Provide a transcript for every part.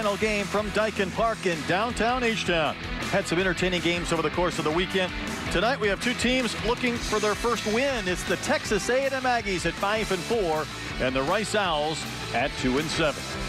semifinal game from Dyken Park in downtown H-Town. Had some entertaining games over the course of the weekend. Tonight we have two teams looking for their first win. It's the Texas A&M Aggies at 5-4 and the Rice Owls at 2-7.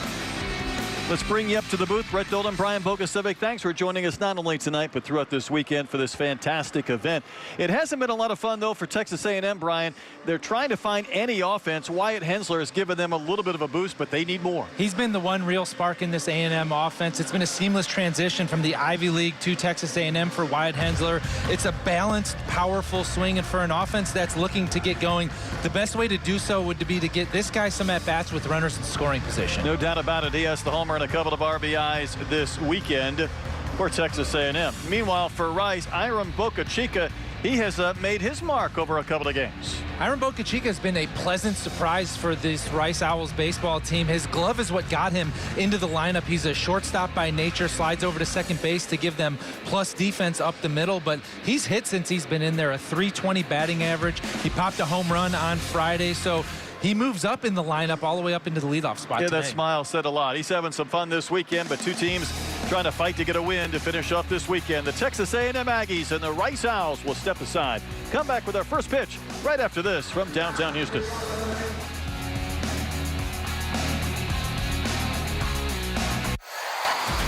Let's bring you up to the booth. Brett Dolan, Brian Bogusevic, thanks for joining us not only tonight but throughout this weekend for this fantastic event. It hasn't been a lot of fun, though, for Texas A&M, Brian. They're trying to find any offense. Wyatt Hensler has given them a little bit of a boost, but they need more. He's been the one real spark in this A&M offense. It's been a seamless transition from the Ivy League to Texas A&M for Wyatt Hensler. It's a balanced, powerful swing, and for an offense that's looking to get going, the best way to do so would be to get this guy some at-bats with runners in scoring position. No doubt about it. He has the homer and a couple of RBIs this weekend for Texas A&M. Meanwhile, for Rice, Iram Bocachica, he has made his mark over a couple of games. Iram Bocachica has been a pleasant surprise for this Rice Owls baseball team. His glove is what got him into the lineup. He's a shortstop by nature, slides over to second base to give them plus defense up the middle, but he's hit since he's been in there, a .320 batting average. He popped a home run on Friday, so he moves up in the lineup all the way up into the leadoff spot. Yeah, that smile said a lot. He's having some fun this weekend, but two teams trying to fight to get a win to finish off this weekend. The Texas A&M Aggies and the Rice Owls will step aside. Come back with our first pitch right after this from downtown Houston.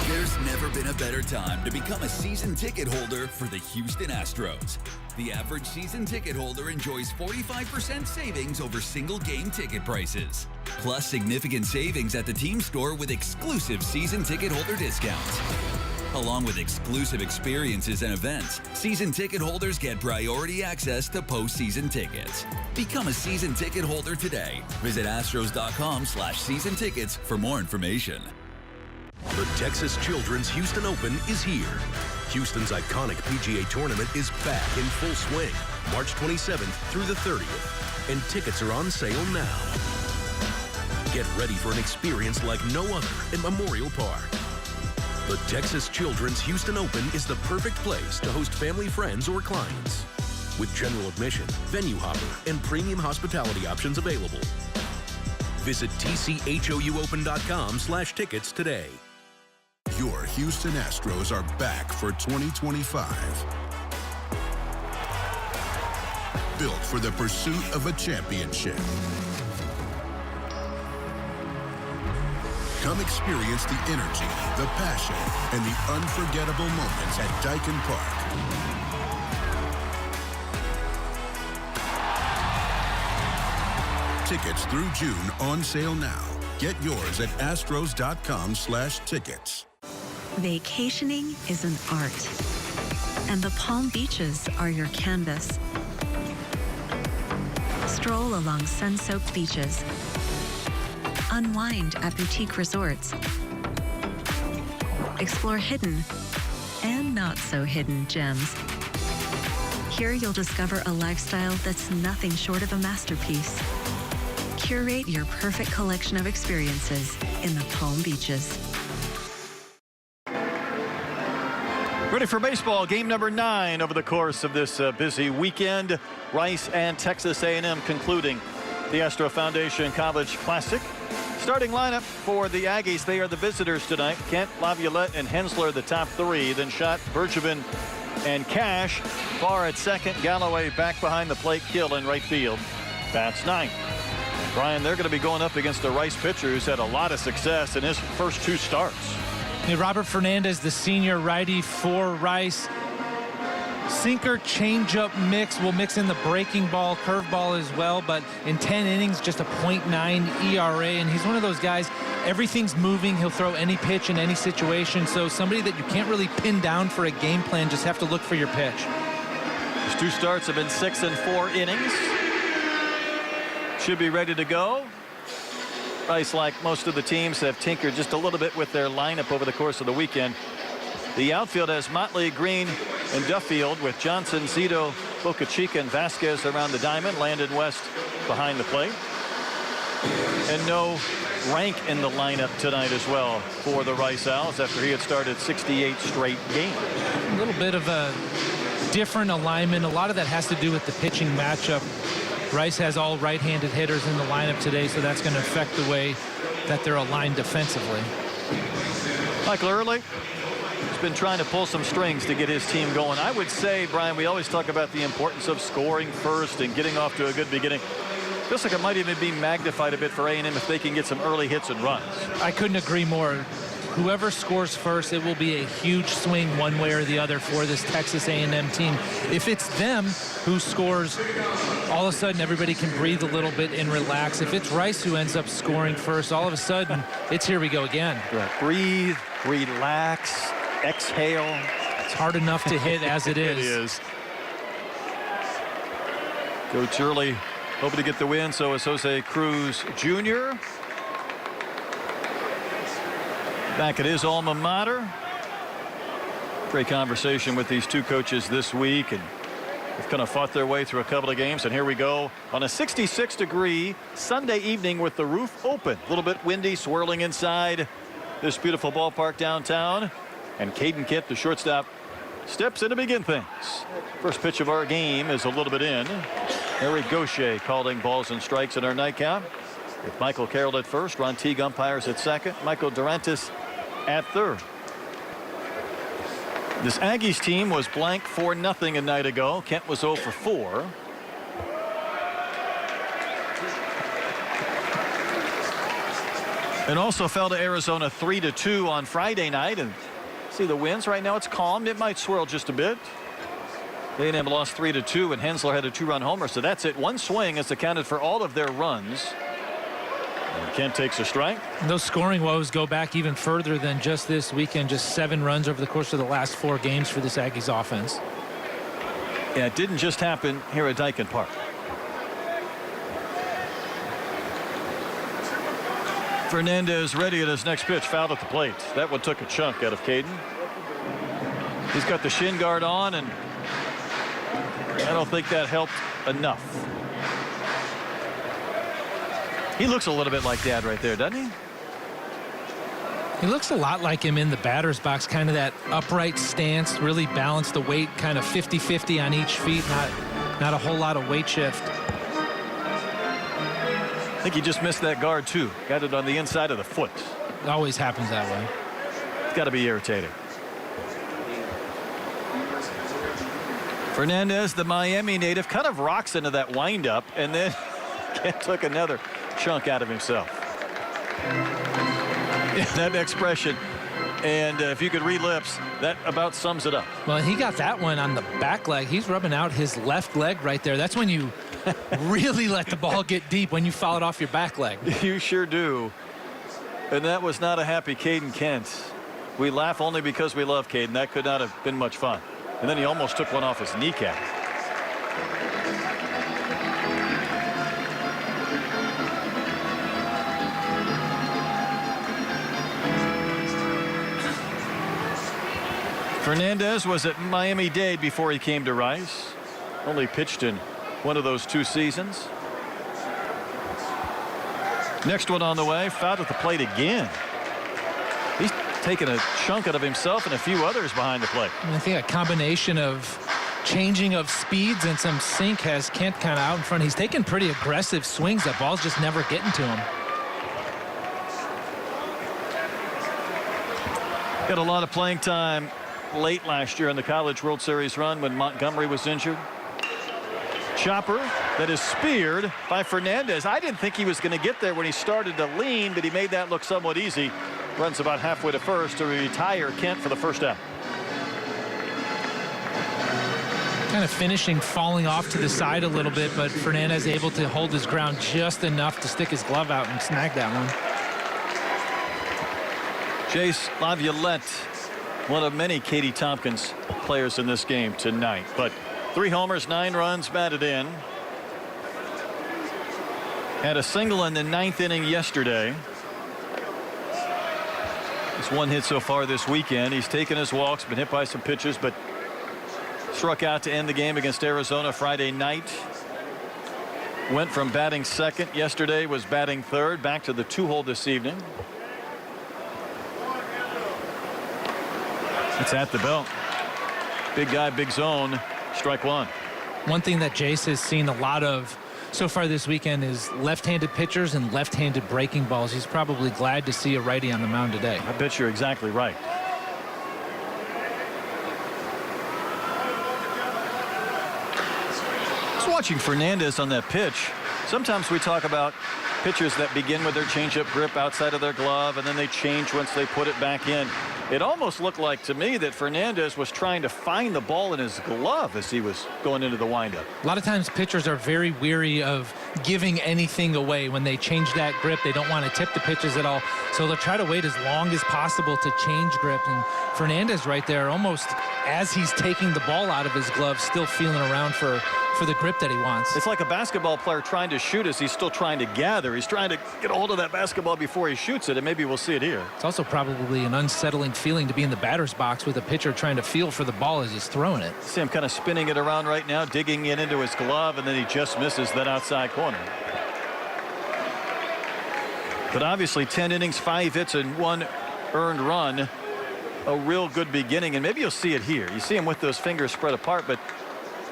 There's never been a better time to become a season ticket holder for the Houston Astros. The average season ticket holder enjoys 45% savings over single game ticket prices, plus significant savings at the team store with exclusive season ticket holder discounts. Along with exclusive experiences and events, season ticket holders get priority access to postseason tickets. Become a season ticket holder today. Visit astros.com/season tickets for more information. The Texas Children's Houston Open is here. Houston's iconic PGA tournament is back in full swing, March 27th through the 30th, and tickets are on sale now. Get ready for an experience like no other in Memorial Park. The Texas Children's Houston Open is the perfect place to host family, friends, or clients. With general admission, venue hopper, and premium hospitality options available. Visit tchouopen.com/tickets today. Your Houston Astros are back for 2025. Built for the pursuit of a championship. Come experience the energy, the passion, and the unforgettable moments at Dyken Park. Tickets through June on sale now. Get yours at astros.com/tickets. Vacationing is an art, and the Palm Beaches are your canvas. Stroll along sun-soaked beaches. Unwind at boutique resorts. Explore hidden and not so hidden gems. Here you'll discover a lifestyle that's nothing short of a masterpiece. Curate your perfect collection of experiences in the Palm Beaches. Ready for baseball, game number 9 over the course of this busy weekend. Rice and Texas A&M concluding the Astro Foundation College Classic. Starting lineup for the Aggies, they are the visitors tonight. Kent, Laviolette, and Hensler, the top 3. Then Schott, Bergevin, and Cash. Farr at second, Galloway back behind the plate, Kill in right field. Bats 9. Brian, they're going to be going up against a Rice pitcher who's had a lot of success in his first 2 starts. Robert Fernandez, the senior righty for Rice. Sinker, changeup mix. Will mix in the breaking ball, curveball as well, but in 10 innings, just a .9 ERA, and he's one of those guys, everything's moving. He'll throw any pitch in any situation, so somebody that you can't really pin down for a game plan, just have to look for your pitch. His 2 starts have been 6 and 4 innings. Should be ready to go. Rice, like most of the teams, have tinkered just a little bit with their lineup over the course of the weekend. The outfield has Motley, Green, and Duffield, with Johnson, Zito, Bocachica, and Vasquez around the diamond. Landon West behind the plate. And no Rank in the lineup tonight as well for the Rice Owls after he had started 68 straight games. A little bit of a different alignment. A lot of that has to do with the pitching matchup. Rice has all right-handed hitters in the lineup today, so that's going to affect the way that they're aligned defensively. Michael Early has been trying to pull some strings to get his team going. I would say, Brian, we always talk about the importance of scoring first and getting off to a good beginning. Feels like it might even be magnified a bit for A&M if they can get some early hits and runs. I couldn't agree more. Whoever scores first, it will be a huge swing one way or the other for this Texas A&M team. If it's them who scores, all of a sudden everybody can breathe a little bit and relax. If it's Rice who ends up scoring first, all of a sudden it's here we go again. Right. Breathe, relax, exhale. It's hard enough to hit as it is. It is. Coach Early hoping to get the win, so is Jose Cruz Jr. Back at his alma mater. Great conversation with these two coaches this week, and they've kind of fought their way through a couple of games. And here we go on a 66-degree Sunday evening with the roof open. A little bit windy, swirling inside this beautiful ballpark downtown. And Caden Kent, the shortstop, steps in to begin things. First pitch of our game is a little bit in. Eric Gaucher calling balls and strikes in our nightcap. With Michael Carroll at first, Ron Teague umpires at second, Michael Durantis at third. This Aggies team was blank 4-0 a night ago. Kent was 0 for 4. And also fell to Arizona 3-2 on Friday night. And see the winds right now, it's calm. It might swirl just a bit. A&M lost 3-2 and Hensler had a 2-run homer, so that's it. One swing has accounted for all of their runs. And Kent takes a strike. Those scoring woes go back even further than just this weekend. Just 7 runs over the course of the last 4 games for this Aggies offense. Yeah, it didn't just happen here at Daikin Park. Fernandez ready at his next pitch, fouled at the plate. That one took a chunk out of Caden. He's got the shin guard on, and I don't think that helped enough. He looks a little bit like Dad right there, doesn't he? He looks a lot like him in the batter's box, kind of that upright stance, really balanced the weight, kind of 50-50 on each feet, not a whole lot of weight shift. I think he just missed that guard too. Got it on the inside of the foot. It always happens that way. It's got to be irritating. Fernandez, the Miami native, kind of rocks into that windup, and then Kent took another chunk out of himself. That expression, and if you could read lips, that about sums it up. Well, he got that one on the back leg. He's rubbing out his left leg right there. That's when you really let the ball get deep, when you foul it off your back leg. You sure do. And that was not a happy Caden Kent. We laugh only because we love Caden. That could not have been much fun. And then he almost took one off his kneecap. Fernandez was at Miami-Dade before he came to Rice. Only pitched in one of those 2 seasons. Next one on the way, fouled at the plate again. He's taken a chunk out of himself and a few others behind the plate. I think a combination of changing of speeds and some sink has Kent kind of out in front. He's taking pretty aggressive swings. That ball's just never getting to him. Got a lot of playing time late last year in the College World Series run when Montgomery was injured. Chopper that is speared by Fernandez. I didn't think he was going to get there when he started to lean, but he made that look somewhat easy. Runs about halfway to first to retire Kent for the first out. Kind of finishing, falling off to the side a little bit, but Fernandez able to hold his ground just enough to stick his glove out and snag that one. Chase Laviolette, one of many Katie Tompkins players in this game tonight, but 3 homers, 9 runs batted in. Had a single in the 9th inning yesterday. He's 1 hit so far this weekend. He's taken his walks, been hit by some pitches, but struck out to end the game against Arizona Friday night. Went from batting second yesterday, was batting third, back to the 2-hole this evening. It's at the belt. Big guy, big zone. Strike 1. One thing that Jace has seen a lot of so far this weekend is left-handed pitchers and left-handed breaking balls. He's probably glad to see a righty on the mound today. I bet you're exactly right. Just watching Fernandez on that pitch. Sometimes we talk about pitchers that begin with their changeup grip outside of their glove, and then they change once they put it back in. It almost looked like to me that Fernandez was trying to find the ball in his glove as he was going into the windup. A lot of times pitchers are very weary of giving anything away. When they change that grip, they don't want to tip the pitches at all. So they'll try to wait as long as possible to change grip. And Fernandez right there, almost as he's taking the ball out of his glove, still feeling around for the grip that he wants. It's like a basketball player trying to shoot as he's still trying to gather. He's trying to get a hold of that basketball before he shoots it, and maybe we'll see it here. It's also probably an unsettling feeling to be in the batter's box with a pitcher trying to feel for the ball as he's throwing it. See him kind of spinning it around right now, digging it into his glove, and then he just misses that outside corner. But obviously 10 innings, 5 hits, and 1 earned run. A real good beginning, and maybe you'll see it here. You see him with those fingers spread apart, but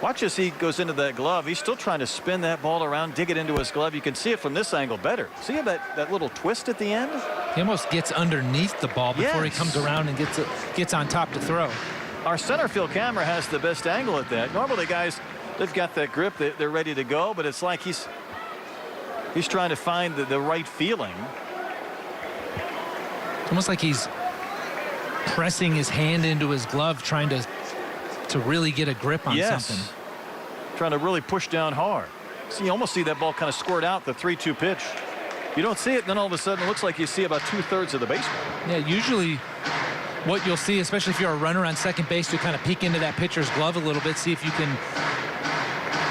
watch as he goes into that glove. He's still trying to spin that ball around, dig it into his glove. You can see it from this angle better. See that little twist at the end? He almost gets underneath the ball before he comes around and gets on top to throw. Our center field camera has the best angle at that. Normally, guys, they've got that grip, they're ready to go, but it's like he's trying to find the right feeling. It's almost like he's pressing his hand into his glove, trying to really get a grip on something. Trying to really push down hard. So you almost see that ball kind of squirt out, the 3-2 pitch. You don't see it, and then all of a sudden it looks like you see about 2/3 of the baseball. Yeah, usually what you'll see, especially if you're a runner on second base, to kind of peek into that pitcher's glove a little bit, see if you can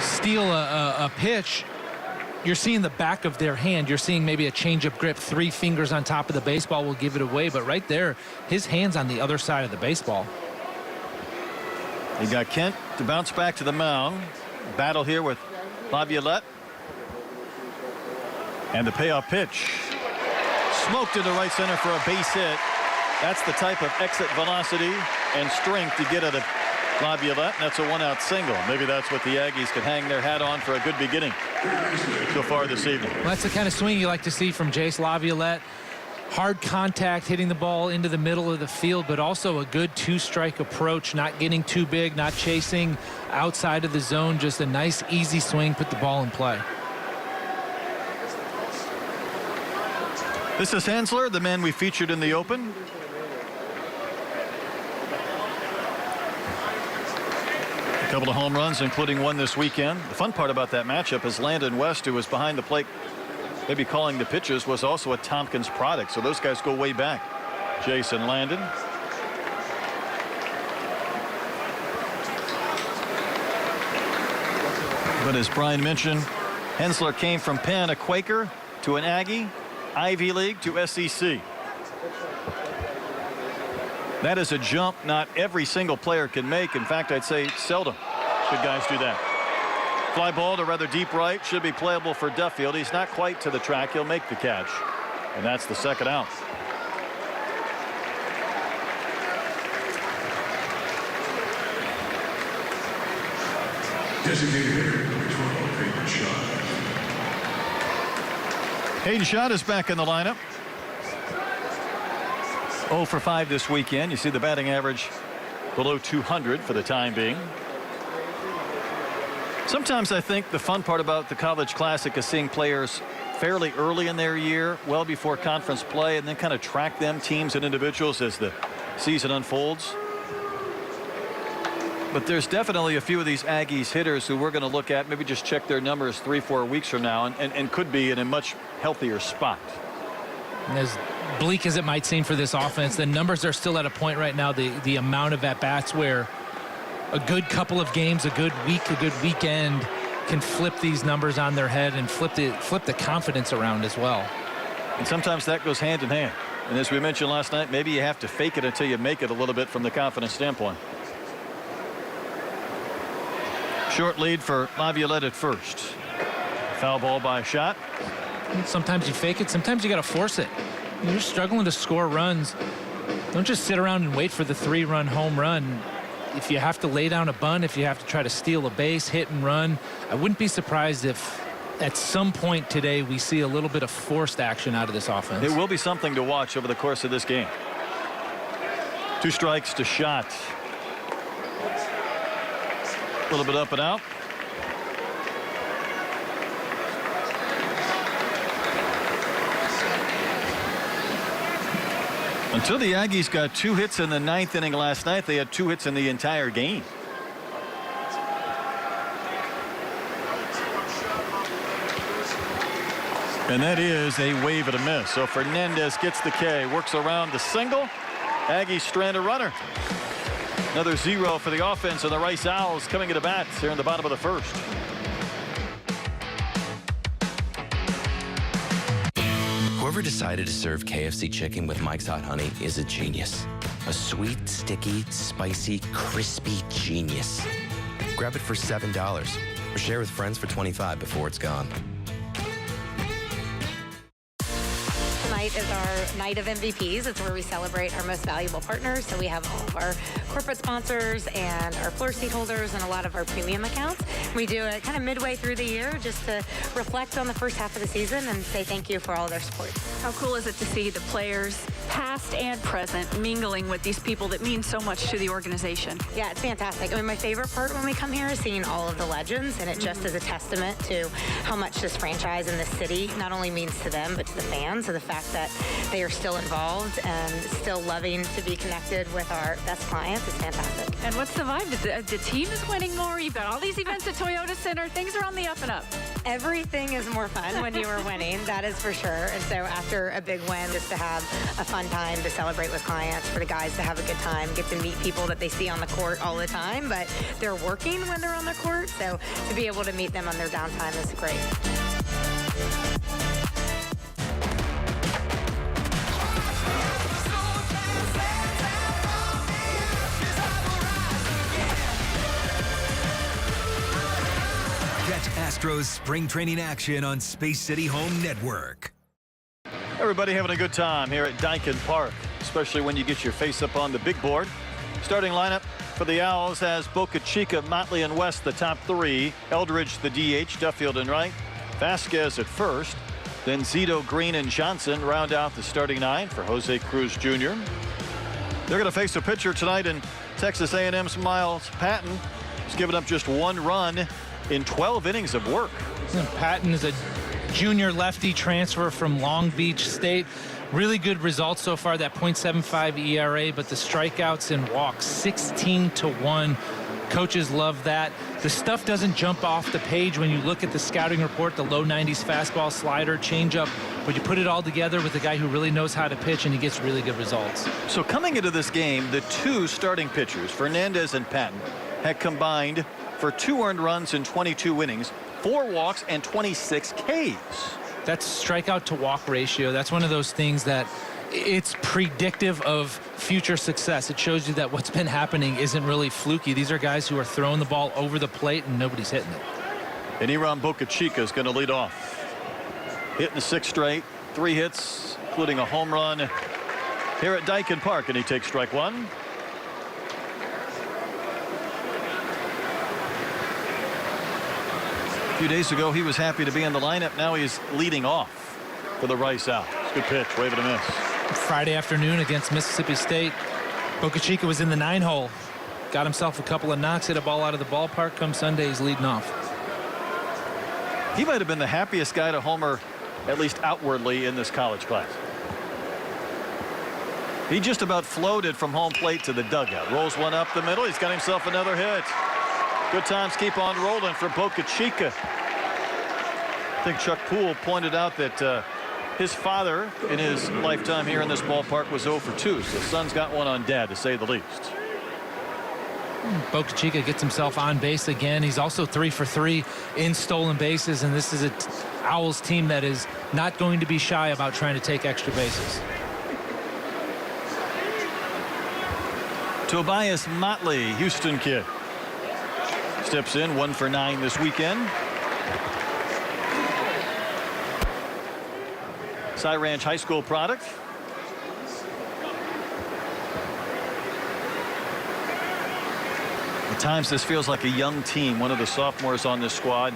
steal a pitch. You're seeing the back of their hand. You're seeing maybe a changeup grip, 3 fingers on top of the baseball will give it away. But right there, his hand's on the other side of the baseball. You got Kent to bounce back to the mound. Battle here with Laviolette. And the payoff pitch. Smoked into right center for a base hit. That's the type of exit velocity and strength you get out of Laviolette. That's a 1-out single. Maybe that's what the Aggies can hang their hat on for a good beginning so far this evening. Well, that's the kind of swing you like to see from Jace Laviolette. Hard contact, hitting the ball into the middle of the field, but also a good 2-strike approach, not getting too big, not chasing outside of the zone, just a nice, easy swing, put the ball in play. This is Hensler, the man we featured in the open. A couple of home runs, including one this weekend. The fun part about that matchup is Landon West, who was behind the plate, maybe calling the pitches, was also a Tompkins product. So those guys go way back. Jason Landon. But as Brian mentioned, Hensler came from Penn, a Quaker, to an Aggie, Ivy League to SEC. That is a jump not every single player can make. In fact, I'd say seldom should guys do that. Fly ball to rather deep right, should be playable for Duffield. He's not quite to the track. He'll make the catch. And that's the second out. Designated hitter, number 12, Hayden Schott. Hayden Schott is back in the lineup. 0 for 5 this weekend. You see the batting average below 200 for the time being. Sometimes I think the fun part about the College Classic is seeing players fairly early in their year, well before conference play, and then kind of track them, teams and individuals, as the season unfolds. But there's definitely a few of these Aggies hitters who we're going to look at, maybe just check their numbers 3-4 weeks from now, and could be in a much healthier spot. And as bleak as it might seem for this offense, the numbers are still at a point right now, the amount of at-bats where a good couple of games, a good week, a good weekend can flip these numbers on their head and flip the confidence around as well. And sometimes that goes hand in hand. And as we mentioned last night, maybe you have to fake it until you make it a little bit from the confidence standpoint. Short lead for Laviolette at first. Foul ball by Schott. Sometimes you fake it, sometimes you got to force it. You're struggling to score runs. Don't just sit around and wait for the 3-run home run. If you have to lay down a bunt, if you have to try to steal a base, hit and run, I wouldn't be surprised if at some point today we see a little bit of forced action out of this offense. It will be something to watch over the course of this game. 2 strikes to shot. A little bit up and out. Until the Aggies got 2 hits in the 9th inning last night, they had 2 hits in the entire game. And that is a wave and a miss. So Fernandez gets the K, works around the single. Aggies strand a runner. Another 0 for the offense, and the Rice Owls coming to the bat here in the bottom of the first. Whoever decided to serve KFC chicken with Mike's Hot Honey is a genius. A sweet, sticky, spicy, crispy genius. Grab it for $7 or share with friends for $25 before it's gone. Tonight is our night of MVPs. It's where we celebrate our most valuable partners. So we have all of our corporate sponsors and our floor seat holders and a lot of our premium accounts. We do it kind of midway through the year just to reflect on the first half of the season and say thank you for all their support. How cool is it to see the players, past and present, mingling with these people that mean so much to the organization? Yeah, it's fantastic. I mean, my favorite part when we come here is seeing all of the legends, and it just is a testament to how much this franchise and this city not only means to them, but to the fans. So the fact that they are still involved and still loving to be connected with our best clients is fantastic. And what's the vibe? The team is winning more. You've got all these events at Toyota Center. Things are on the up and up. Everything is more fun when you are winning, that is for sure. And so after a big win, just to have a fun time to celebrate with clients, for the guys to have a good time, get to meet people that they see on the court all the time, but they're working when they're on the court. So to be able to meet them on their downtime is great. Catch Astros spring training action on Space City Home Network. Everybody having a good time here at Daikin Park, especially when you get your face up on the big board. Starting lineup for the Owls has Boca Chica, Motley, and West the top 3. Eldridge the DH, Duffield and Wright. Vasquez at first. Then Zito, Green, and Johnson round out the starting 9 for Jose Cruz Jr. They're going to face a pitcher tonight in Texas A&M's Miles Patton. He's given up just 1 run in 12 innings of work. Patton is a junior lefty transfer from Long Beach State. Really good results so far, that .75 ERA, but the strikeouts and walks 16-1. Coaches love that. The stuff doesn't jump off the page when you look at the scouting report, the low 90s fastball, slider, changeup, but you put it all together with a guy who really knows how to pitch, and he gets really good results. So coming into this game, the 2 starting pitchers, Fernandez and Patton, had combined for 2 earned runs in 22 innings, 4 walks, and 26 Ks. That's strikeout to walk ratio. That's one of those things that it's predictive of future success. It shows you that what's been happening isn't really fluky. These are guys who are throwing the ball over the plate and nobody's hitting it. And Iran Boca Chica is going to lead off. Hitting 6 straight, 3 hits, including a home run here at Daikin Park, and he takes strike 1. A few days ago, he was happy to be in the lineup. Now he's leading off for the Rice Owls. Good pitch, wave and a miss. Friday afternoon against Mississippi State, Boca Chica was in the 9-hole. Got himself a couple of knocks, hit a ball out of the ballpark. Come Sunday, he's leading off. He might have been the happiest guy to homer, at least outwardly, in this college class. He just about floated from home plate to the dugout. Rolls one up the middle. He's got himself another hit. Good times keep on rolling for Boca Chica. I think Chuck Poole pointed out that his father in his lifetime here in this ballpark was 0 for 2. So son's got one on dad, to say the least. Boca Chica gets himself on base again. He's also 3 for 3 in stolen bases, and this is a Owls team that is not going to be shy about trying to take extra bases. Tobias Motley, Houston kid, steps in, 1 for 9 this weekend. Cy Ranch High School product. At times this feels like a young team. One of the sophomores on this squad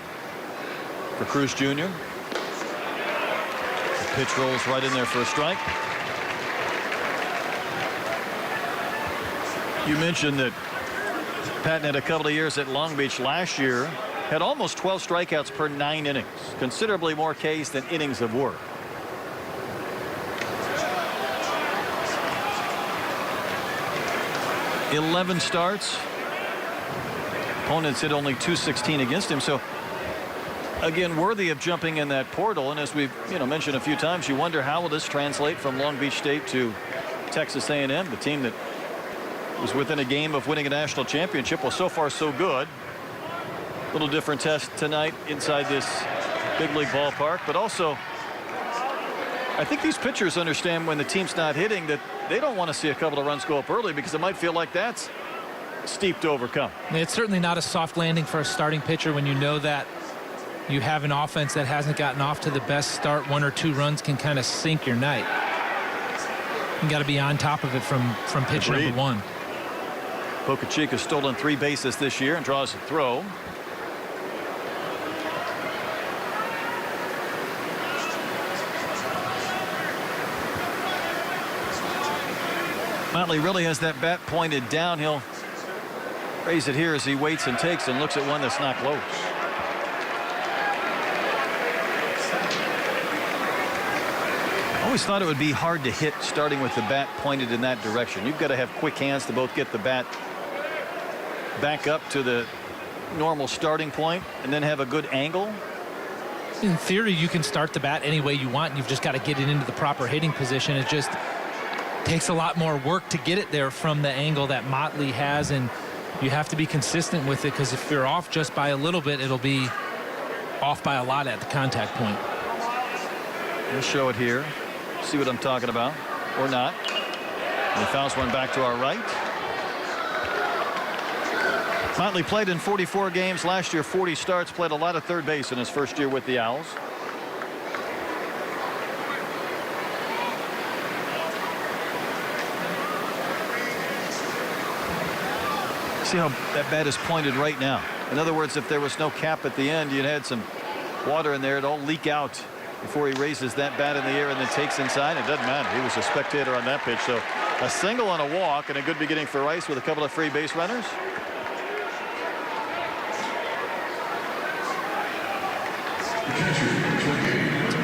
for Cruz Jr. The pitch rolls right in there for a strike. You mentioned that Patton had a couple of years at Long Beach last year, had almost 12 strikeouts per 9 innings, considerably more Ks than innings of work. .11 starts. Opponents hit only .216 against him, so again worthy of jumping in that portal. And as we've mentioned a few times, you wonder how will this translate from Long Beach State to Texas A&M, the team that was within a game of winning a national championship. Well, so far so good. A little different test tonight inside this big league ballpark, but also I think these pitchers understand when the team's not hitting that they don't want to see a couple of runs go up early because it might feel like that's steep to overcome. It's certainly not a soft landing for a starting pitcher when you know that you have an offense that hasn't gotten off to the best start. 1 or 2 runs can kind of sink your night. You got to be on top of it from pitch number 1. Boca Chica stolen 3 bases this year and draws a throw. Motley really has that bat pointed down. He'll raise it here as he waits and takes and looks at one that's not close. Always thought it would be hard to hit starting with the bat pointed in that direction. You've got to have quick hands to both get the bat back up to the normal starting point and then have a good angle. In theory, you can start the bat any way you want. You've just got to get it into the proper hitting position. It just takes a lot more work to get it there from the angle that Motley has, and you have to be consistent with it, because if you're off just by a little bit, it'll be off by a lot at the contact point. We'll show it here. See what I'm talking about, or not. And he fouls one back to our right. Motley played in 44 games last year, 40 starts, played a lot of third base in his first year with the Owls. See how that bat is pointed right now. In other words, if there was no cap at the end, you'd had some water in there. It'd all leak out before he raises that bat in the air and then takes inside. It doesn't matter. He was a spectator on that pitch. So a single on a walk and a good beginning for Rice with a couple of free base runners.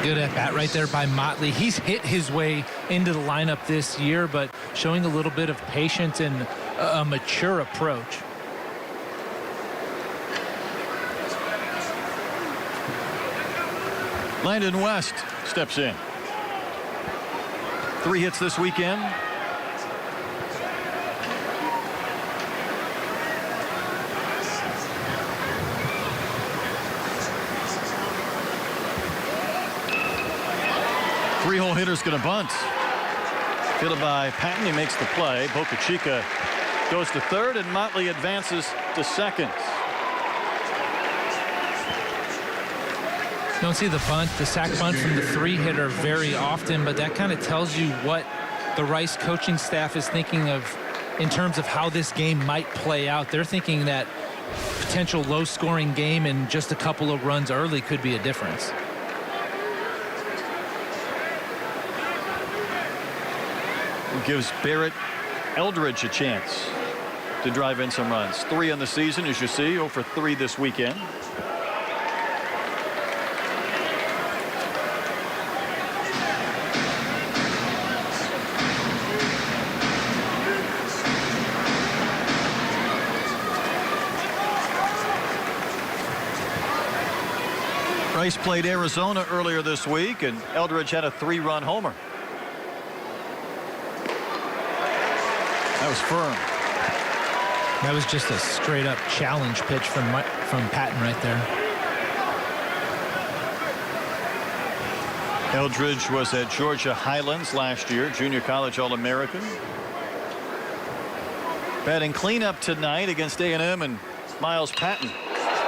Good at bat right there by Motley. He's hit his way into the lineup this year, but showing a little bit of patience and a mature approach. Landon West steps in. 3 hits this weekend. Three-hole hitter's going to bunt. Fielded by Patton. He makes the play. Boca Chica goes to third, and Motley advances to second. Don't see the bunt, the sac bunt from the 3-hitter very often, but that kind of tells you what the Rice coaching staff is thinking of in terms of how this game might play out. They're thinking that potential low-scoring game and just a couple of runs early could be a difference. Gives Barrett Eldridge a chance to drive in some runs. 3 on the season, as you see, 0 for 3 this weekend. Rice played Arizona earlier this week, and Eldridge had a 3-run homer. That was firm. That was just a straight-up challenge pitch from Patton right there. Eldridge was at Georgia Highlands last year, junior college All-American. Batting cleanup tonight against A&M and Miles Patton.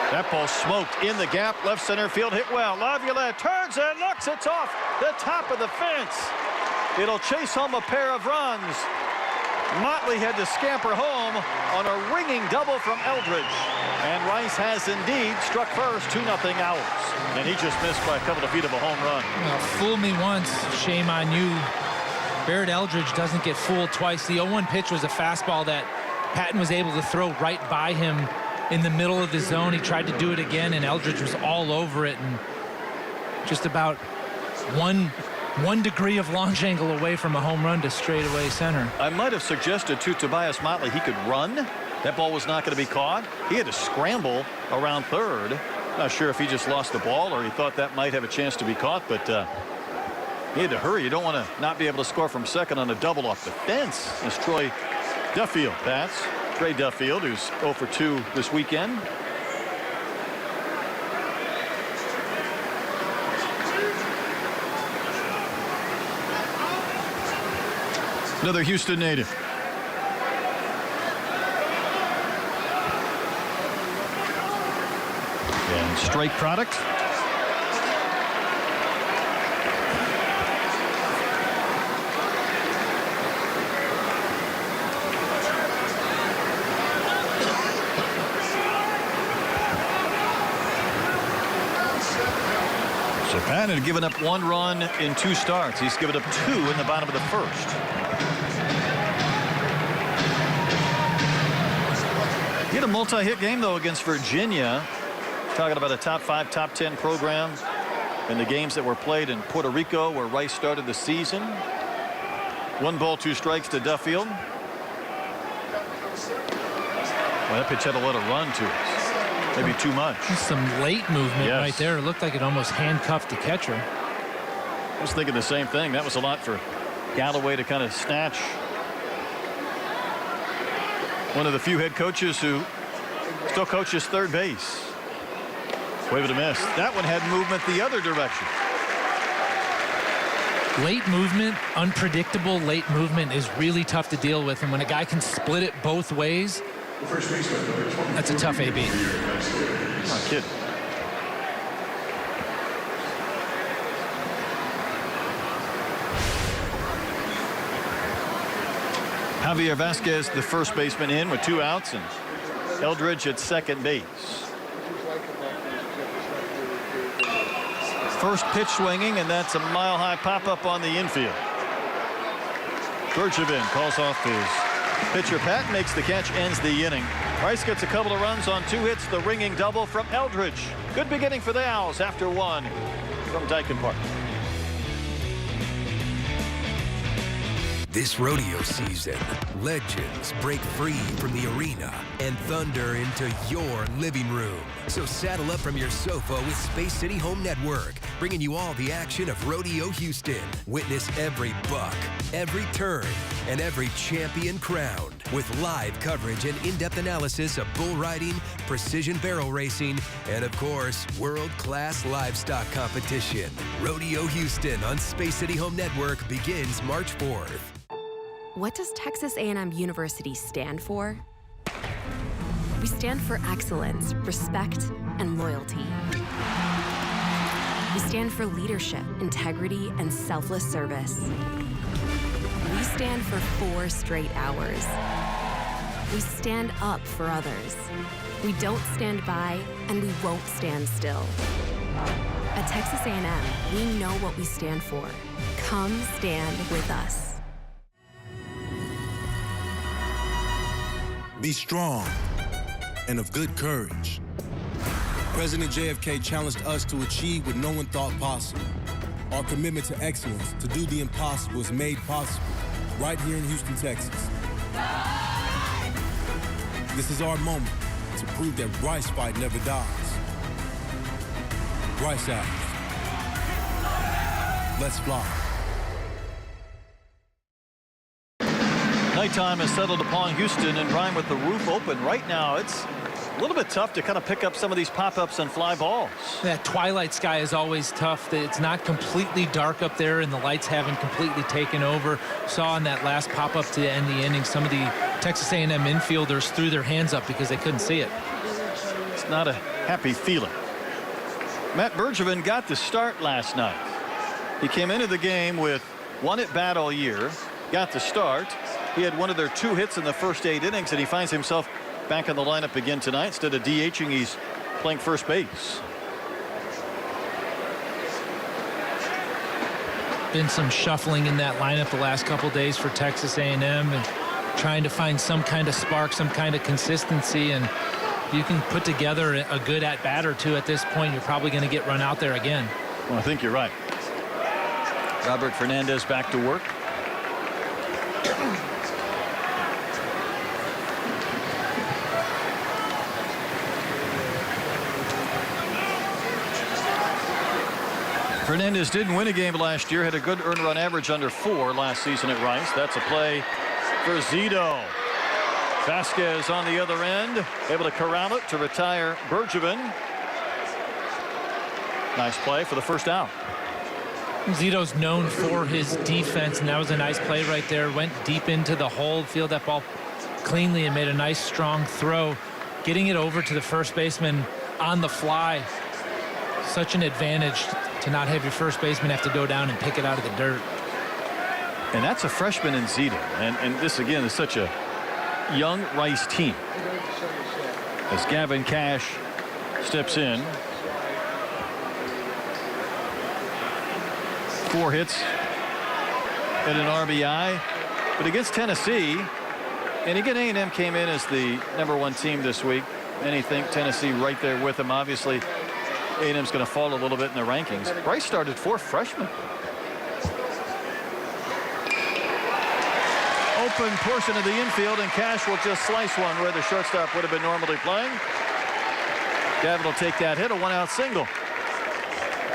That ball smoked in the gap, left center field, hit well. Laviolette turns and looks. It's off the top of the fence. It'll chase home a pair of runs. Motley had to scamper home on a ringing double from Eldridge. And Rice has indeed struck first, 2-0 Owls. And he just missed by a couple of feet of a home run. Well, fool me once, shame on you. Barrett Eldridge doesn't get fooled twice. The 0-1 pitch was a fastball that Patton was able to throw right by him in the middle of the zone. He tried to do it again, and Eldridge was all over it, and just about one degree of launch angle away from a home run to straightaway center. I might have suggested to Tobias Motley he could run. That ball was not going to be caught. He had to scramble around third. Not sure if he just lost the ball or he thought that might have a chance to be caught, but he had to hurry. You don't want to not be able to score from second on a double off the fence. As Troy Duffield bats. Trey Duffield, who's 0 for 2 this weekend. Another Houston native. And strike product. So Patton had given up 1 run in 2 starts. He's given up 2 in the bottom of the first. He had a multi-hit game, though, against Virginia. Talking about a top 5, top 10 program in the games that were played in Puerto Rico, where Rice started the season. 1 ball, 2 strikes to Duffield. Well, that pitch had a lot of run to it. Maybe too much. Some late movement right there. It looked like it almost handcuffed the catcher. I was thinking the same thing. That was a lot for Galloway to kind of snatch. One of the few head coaches who still coaches third base. Wave of a miss. That one had movement the other direction. Late movement, unpredictable late movement is really tough to deal with. And when a guy can split it both ways, that's a tough AB. Not kidding. Javier Vasquez, the first baseman, in with 2 outs, and Eldridge at second base. First pitch swinging, and that's a mile-high pop-up on the infield. Bergevin calls off his pitcher. Patton makes the catch, ends the inning. Rice gets a couple of runs on 2 hits. The ringing double from Eldridge. Good beginning for the Owls after 1 from Dyken Park. This rodeo season, legends break free from the arena and thunder into your living room. So saddle up from your sofa with Space City Home Network, bringing you all the action of Rodeo Houston. Witness every buck, every turn, and every champion crowned with live coverage and in-depth analysis of bull riding, precision barrel racing, and of course, world-class livestock competition. Rodeo Houston on Space City Home Network begins March 4th. What does Texas A&M University stand for? We stand for excellence, respect, and loyalty. We stand for leadership, integrity, and selfless service. We stand for 4 straight hours. We stand up for others. We don't stand by, and we won't stand still. At Texas A&M, we know what we stand for. Come stand with us. Be strong and of good courage. President JFK challenged us to achieve what no one thought possible. Our commitment to excellence, to do the impossible, is made possible right here in Houston, Texas. This is our moment to prove that Rice fight never dies. Rice out. Let's fly. Nighttime has settled upon Houston, and Brian, with the roof open right now, it's a little bit tough to kind of pick up some of these pop-ups and fly balls. That twilight sky is always tough. It's not completely dark up there, and the lights haven't completely taken over. Saw in that last pop-up to end the inning, some of the Texas A&M infielders threw their hands up because they couldn't see it. It's not a happy feeling. Matt Bergevin got the start last night. He came into the game with 1 at bat all year, got the start, He had one of their 2 hits in the first 8 innings, and he finds himself back in the lineup again tonight. Instead of DHing, he's playing first base. Been some shuffling in that lineup the last couple days for Texas A&M, and trying to find some kind of spark, some kind of consistency, and you can put together a good at-bat or 2 at this point, you're probably going to get run out there again. Well, I think you're right. Robert Fernandez back to work. Fernandez didn't win a game last year, had a good earned run average under 4 last season at Rice. That's a play for Zito. Vasquez on the other end, able to corral it to retire Bergevin. Nice play for the first out. Zito's known for his defense, and that was a nice play right there. Went deep into the hole, fielded that ball cleanly, and made a nice strong throw. Getting it over to the first baseman on the fly. Such an advantage to not have your first baseman have to go down and pick it out of the dirt. And that's a freshman in Zito. And this, again, is such a young Rice team. As Gavin Cash steps in. 4 hits and an RBI. But against Tennessee, and again, A&M came in as the #1 team this week. Many think Tennessee right there with them. Obviously, A&M's going to fall a little bit in the rankings. Rice started 4 freshmen. Open portion of the infield, and Cash will just slice one where the shortstop would have been normally playing. Gavin will take that hit, a 1-out single.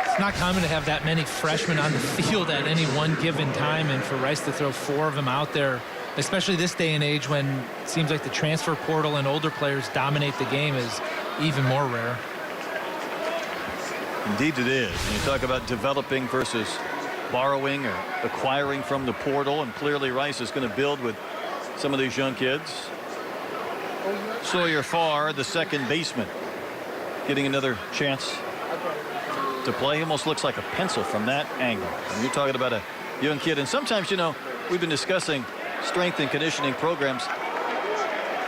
It's not common to have that many freshmen on the field at any one given time, and for Rice to throw 4 of them out there, especially this day and age when it seems like the transfer portal and older players dominate the game, is even more rare. Indeed it is. And you talk about developing versus borrowing or acquiring from the portal, and clearly Rice is going to build with some of these young kids. Sawyer Farr, the second baseman, getting another chance to play. He almost looks like a pencil from that angle. And you're talking about a young kid. And sometimes, you know, we've been discussing strength and conditioning programs.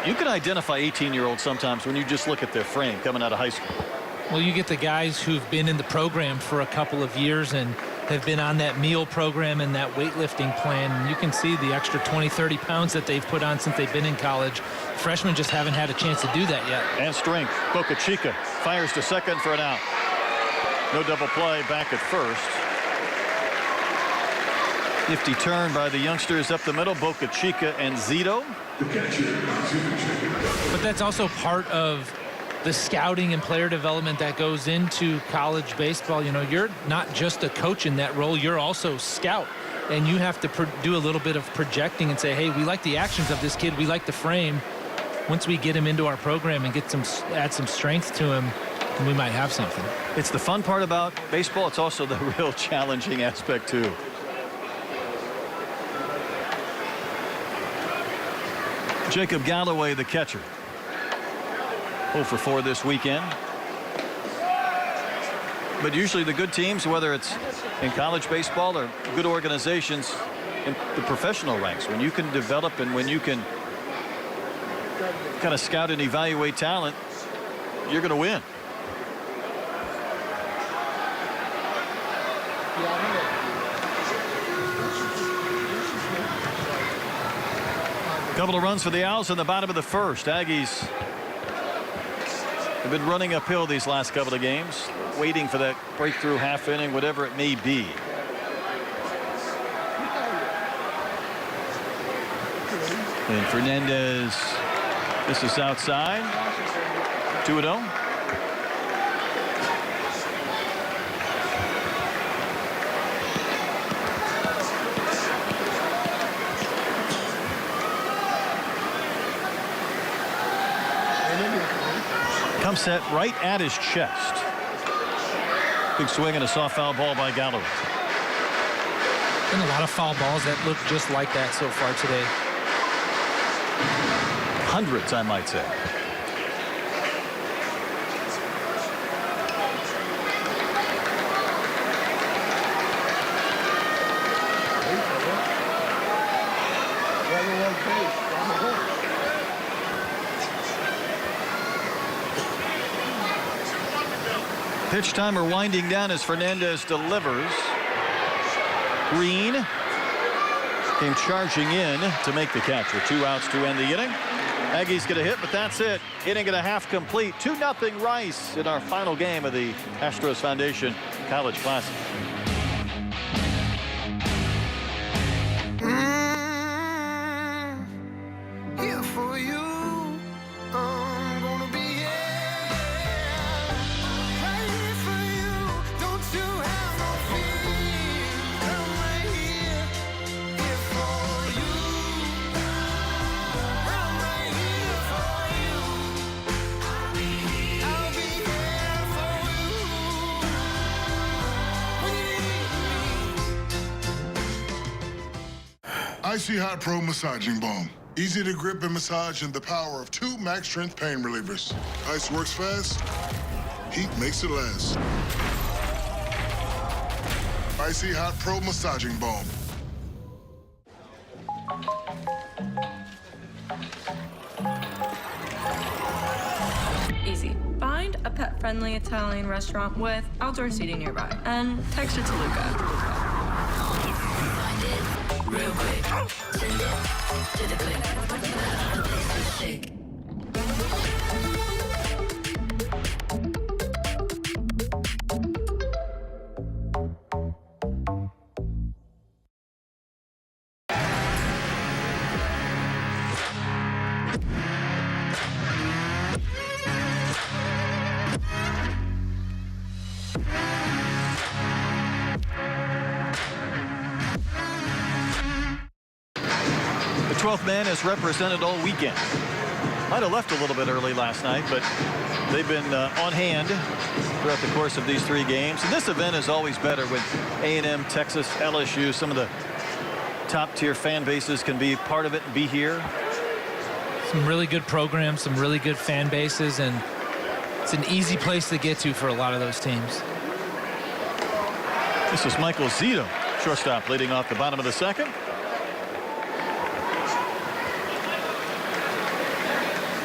You can identify 18-year-olds sometimes when you just look at their frame coming out of high school. Well, you get the guys who've been in the program for a couple of years and have been on that meal program and that weightlifting plan. And you can see the extra 20, 30 pounds that they've put on since they've been in college. Freshmen just haven't had a chance to do that yet. And strength. Boca Chica fires to second for an out. No double play, back at first. Nifty turn by the youngsters up the middle, Boca Chica and Zito. But that's also part of the scouting and player development that goes into college baseball. You know, you're not just a coach in that role, you're also scout. And you have to do a little bit of projecting and say, hey, we like the actions of this kid, we like the frame. Once we get him into our program and add some strength to him, we might have something. It's the fun part about baseball. It's also the real challenging aspect too. Jacob Galloway, the catcher. 0 for 4 this weekend. But usually the good teams, whether it's in college baseball or good organizations in the professional ranks, when you can develop and when you can kind of scout and evaluate talent, you're going to win. Couple of runs for the Owls in the bottom of the first. Aggies have been running uphill these last couple of games, waiting for that breakthrough half inning, whatever it may be. And Fernandez, this is outside. 2-0. Comes set right at his chest. Big swing and a soft foul ball by Galloway. Been a lot of foul balls that look just like that so far today. Hundreds, I might say. Pitch timer winding down as Fernandez delivers. Green came charging in to make the catch with 2 outs to end the inning. Aggies get a hit, but that's it. Inning and a half complete. 2-0 Rice in our final game of the Astros Foundation College Classic. Here for you. I'm gonna be here. Right here for you. Don't you have no fear. I'm right here. Here for you. I'm right here for you. I'll be here for you. When you need me. Icy Hot Pro Massaging Balm. Easy to grip and massage and the power of 2 max strength pain relievers. Ice works fast, heat makes it last. Icy Hot Pro Massaging Balm. Easy. Find a pet-friendly Italian restaurant with outdoor seating nearby and text it to Luca. Real quick. Send it to the click. Shake. The 12th man is represented all weekend. Might have left a little bit early last night, but they've been on hand throughout the course of these 3 games. And this event is always better with A&M, Texas, LSU. Some of the top-tier fan bases can be part of it and be here. Some really good programs, some really good fan bases, and it's an easy place to get to for a lot of those teams. This is Michael Zito, shortstop, leading off the bottom of the 2nd.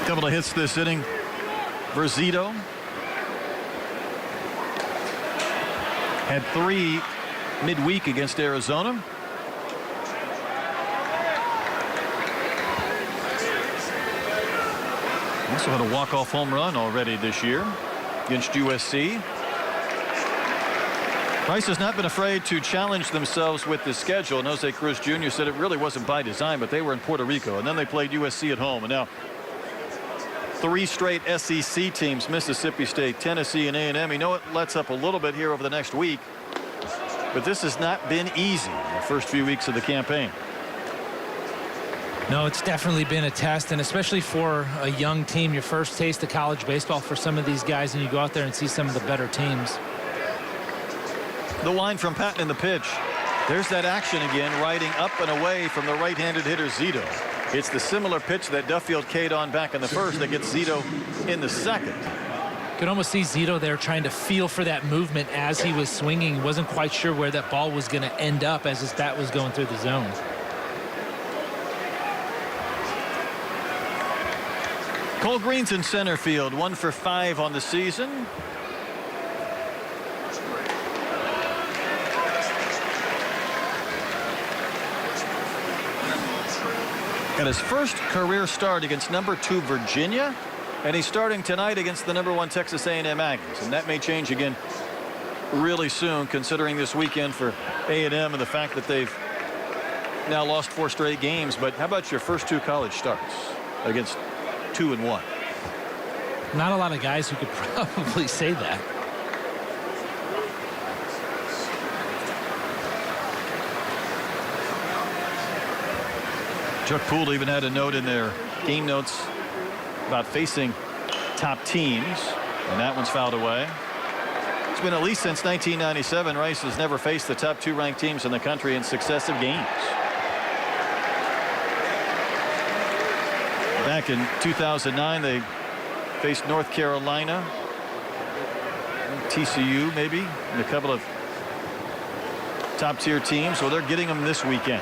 Couple of hits this inning for Zito. Had 3 midweek against Arizona. Also had a walk-off home run already this year against USC. Rice has not been afraid to challenge themselves with the schedule. And Jose Cruz Jr. said it really wasn't by design, but they were in Puerto Rico, and then they played USC at home. And now 3 straight SEC teams, Mississippi State, Tennessee, and A&M. You know it lets up a little bit here over the next week, but this has not been easy in the first few weeks of the campaign. No, it's definitely been a test, and especially for a young team, your first taste of college baseball for some of these guys, and you go out there and see some of the better teams. The line from Patton in the pitch. There's that action again, riding up and away from the right-handed hitter Zito. It's the similar pitch that Duffield K'd on back in the first that gets Zito in the 2nd. You could almost see Zito there trying to feel for that movement as he was swinging. He wasn't quite sure where that ball was going to end up as his bat was going through the zone. Cole Green's in center field, 1 for 5 on the season. Got his first career start against number 2 Virginia, and he's starting tonight against the number 1 Texas A&M Aggies, and that may change again really soon, considering this weekend for A&M and the fact that they've now lost 4 straight games. But how about your first 2 college starts against 2 and 1? Not a lot of guys who could probably say that. Chuck Poole even had a note in their game notes about facing top teams, and that one's fouled away. It's been at least since 1997. Rice has never faced the top 2 ranked teams in the country in successive games. Back in 2009, they faced North Carolina, TCU maybe, and a couple of top tier teams. Well, they're getting them this weekend.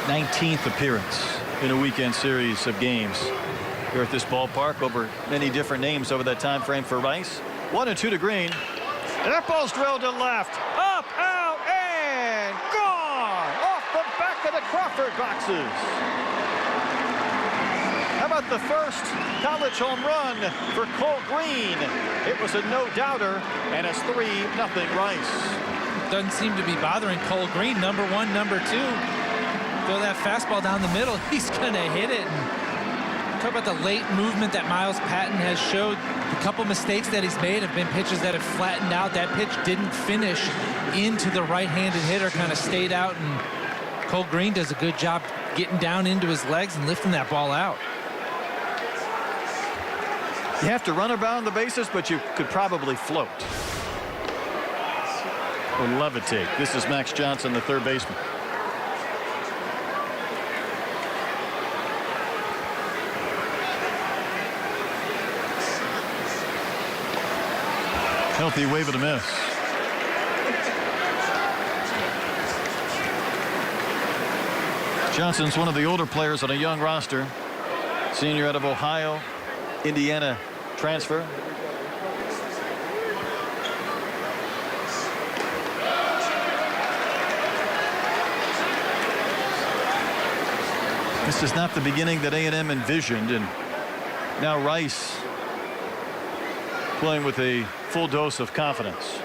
19th appearance in a weekend series of games here at this ballpark over many different names over that time frame for Rice. 1-2 to Green. And that ball's drilled to left. Up, out, and gone! Off the back of the Crawford boxes. How about the first college home run for Cole Green? It was a no-doubter, and it's 3-0 Rice. Doesn't seem to be bothering Cole Green. Number one, number two. Throw that fastball down the middle. He's going to hit it. And talk about the late movement that Miles Patton has showed. A couple mistakes that he's made have been pitches that have flattened out. That pitch didn't finish into the right-handed hitter, kind of stayed out, and Cole Green does a good job getting down into his legs and lifting that ball out. You have to run around the bases, but you could probably float or levitate. This is Max Johnson, the third baseman. Healthy wave and a miss. Johnson's one of the older players on a young roster. Senior out of Ohio, Indiana transfer. This is not the beginning that A&M envisioned, and now Rice playing with a full dose of confidence.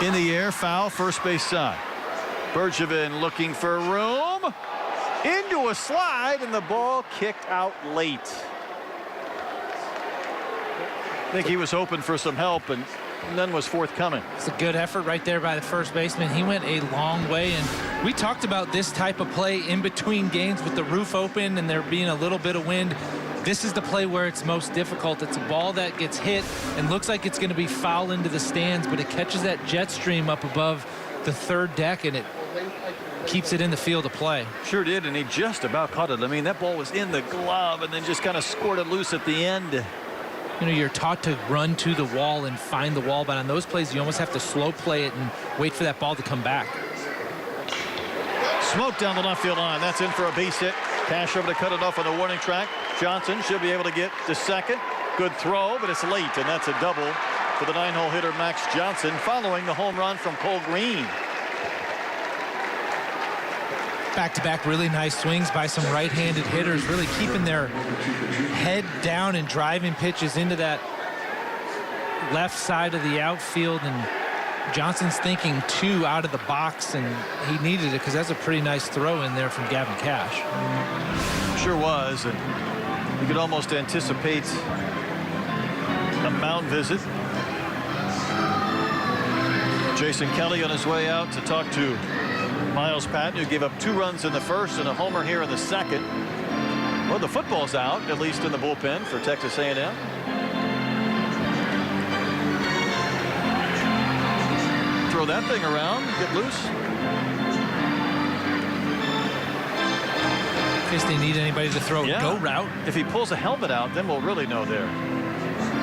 In the air, foul, first base side. Bergevin looking for room. Into a slide, and the ball kicked out late. I think he was hoping for some help, and none was forthcoming. It's a good effort right there by the first baseman. He went a long way, and we talked about this type of play in between games with the roof open and there being a little bit of wind. This is the play where it's most difficult. It's a ball that gets hit and looks like it's going to be foul into the stands, but it catches that jet stream up above the third deck, and it keeps it in the field of play. Sure did, and he just about caught it. I mean, that ball was in the glove and then just kind of squirted loose at the end. You know, you're taught to run to the wall and find the wall, but on those plays, you almost have to slow play it and wait for that ball to come back. Smoke down the left field line. That's in for a base hit. Cash over to cut it off on the warning track. Johnson should be able to get to second. Good throw, but it's late, and that's a double for the 9-hole hitter Max Johnson following the home run from Cole Green. Back-to-back really nice swings by some right-handed hitters, really keeping their head down and driving pitches into that left side of the outfield, and Johnson's thinking two out of the box, and he needed it because that's a pretty nice throw in there from Gavin Cash. Sure was, and you could almost anticipate a mound visit. Jason Kelly on his way out to talk to Miles Patton, who gave up 2 runs in the first and a homer here in the second. Well, the football's out, at least in the bullpen for Texas A&M. Throw that thing around, get loose. In case they need anybody to throw a go route. If he pulls a helmet out, then we'll really know they're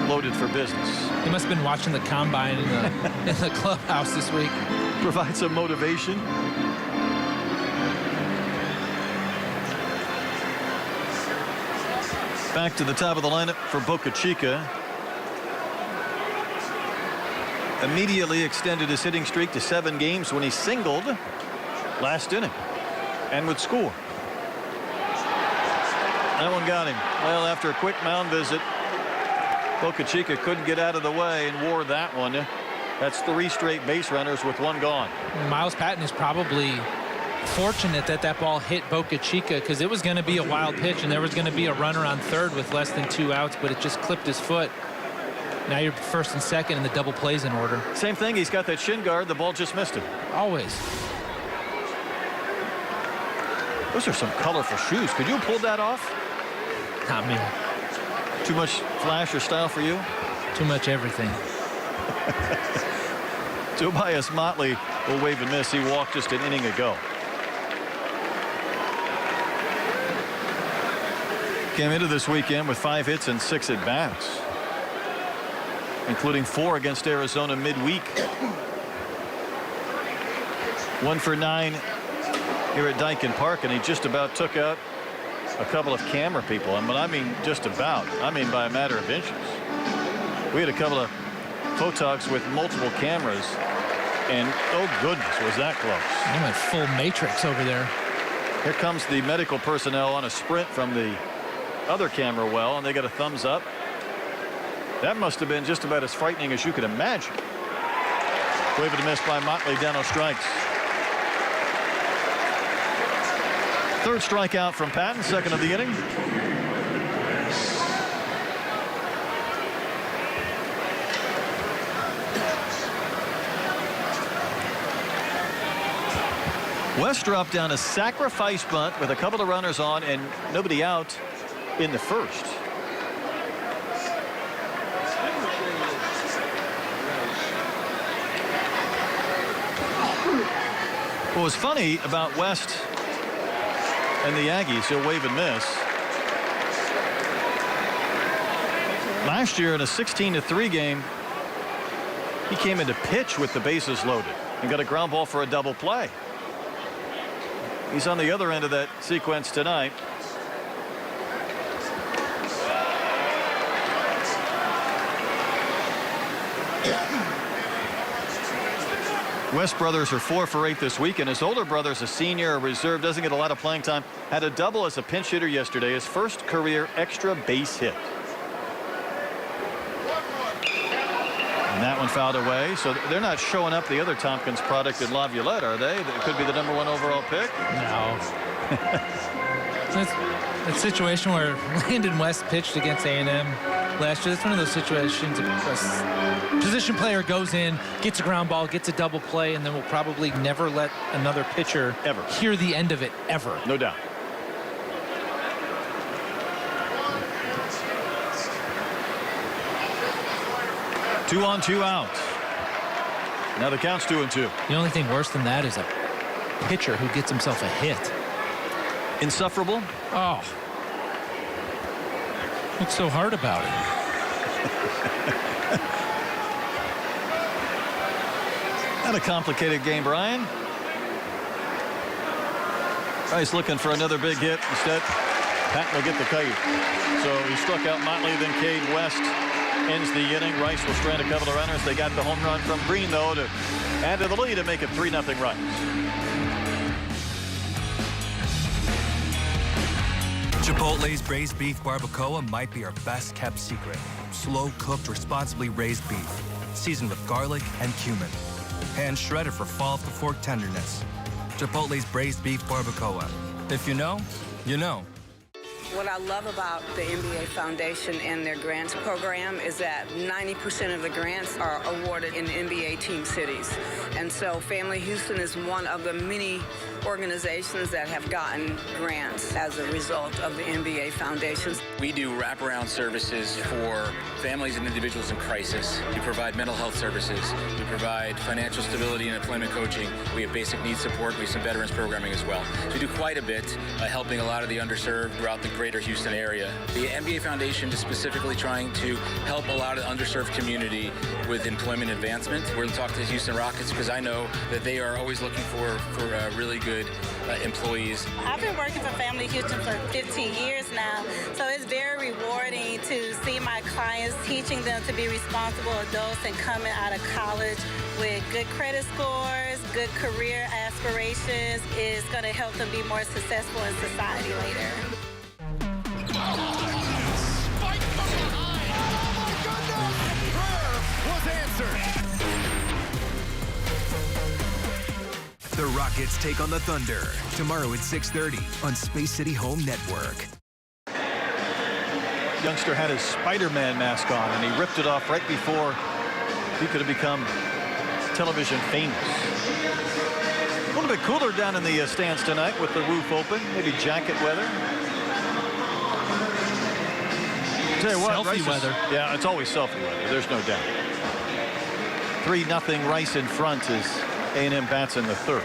loaded for business. He must have been watching the combine in the clubhouse this week. Provide some motivation. Back to the top of the lineup for Boca Chica. Immediately extended his hitting streak to 7 games when he singled last inning and would score. That one got him. Well, after a quick mound visit, Boca Chica couldn't get out of the way and wore that one. That's 3 straight base runners with 1 gone. Miles Patton is probably fortunate that that ball hit Boca Chica, because it was going to be a wild pitch and there was going to be a runner on third with less than 2 outs, but it just clipped his foot. Now you're first and second and the double plays in order. Same thing. He's got that shin guard. The ball just missed him. Always. Those are some colorful shoes. Could you have pulled that off? Not me. Too much flash or style for you? Too much everything. Tobias Motley will wave and miss. He walked just an inning ago. Came into this weekend with 5 hits and 6 at-bats, including 4 against Arizona midweek. 1 for 9 here at Daikin Park, and he just about took out a couple of camera people. And when I mean just about, I mean by a matter of inches. We had a couple of photogs with multiple cameras, and oh goodness, was that close. I went full matrix over there. Here comes the medical personnel on a sprint from the other camera well, and they got a thumbs up. That must have been just about as frightening as you could imagine. Wave and a miss by Motley. Dano strikes. Third strikeout from Patton, second of the inning. West dropped down a sacrifice bunt with a couple of runners on and nobody out in the first. What was funny about West and the Aggies, he'll wave and miss. Last year in a 16-3 game, he came into pitch with the bases loaded and got a ground ball for a double play. He's on the other end of that sequence tonight. West brothers are 4 for 8 this week, and his older brother's a senior, a reserve, doesn't get a lot of playing time. Had a double as a pinch hitter yesterday, his first career extra base hit. And that one fouled away, so they're not showing up the other Tompkins product in Laviolette, are they? That could be the #1 overall pick. No. That's a situation where Landon West pitched against A&M last year. That's one of those situations. A position player goes in, gets a ground ball, gets a double play, and then will probably never let another pitcher ever hear the end of it, ever. No doubt. Two on, two out. Now the count's 2-2. The only thing worse than that is a pitcher who gets himself a hit. Insufferable? Oh. What's so hard about it? Not a complicated game, Brian. Rice looking for another big hit. Instead, Patton will get the kite. So he struck out Motley, then Cade West ends the inning. Rice will strand a couple of runners. They got the home run from Green, though, to add to the lead and make it 3-0 Rice. Chipotle's braised beef barbacoa might be our best kept secret. Slow cooked, responsibly raised beef, seasoned with garlic and cumin. Hand shredded for fall to fork tenderness. Chipotle's braised beef barbacoa. If you know, you know. What I love about the NBA Foundation and their grants program is that 90% of the grants are awarded in NBA team cities. And so Family Houston is one of the many organizations that have gotten grants as a result of the NBA Foundation. We do wraparound services for families and individuals in crisis. We provide mental health services. We provide financial stability and employment coaching. We have basic needs support. We have some veterans programming as well. So we do quite a bit helping a lot of the underserved throughout the greater Houston area. The NBA Foundation is specifically trying to help a lot of the underserved community with employment advancement. We're going to talk to the Houston Rockets because I know that they are always looking for really good employees. I've been working for Family Houston for 15 years now, so it's very rewarding to see my clients, teaching them to be responsible adults and coming out of college with good credit scores, good career aspirations. Is going to help them be more successful in society later. Spike from behind. Oh my goodness! Prayer was answered. The Rockets take on the Thunder tomorrow at 6:30 on Space City Home Network. Youngster had his Spider-Man mask on, and he ripped it off right before he could have become television famous. A little bit cooler down in the stands tonight with the roof open, maybe jacket weather. Tell you what, selfie weather. Yeah, it's always selfie weather. There's no doubt. 3-0 Rice in front as A&M bats in the third.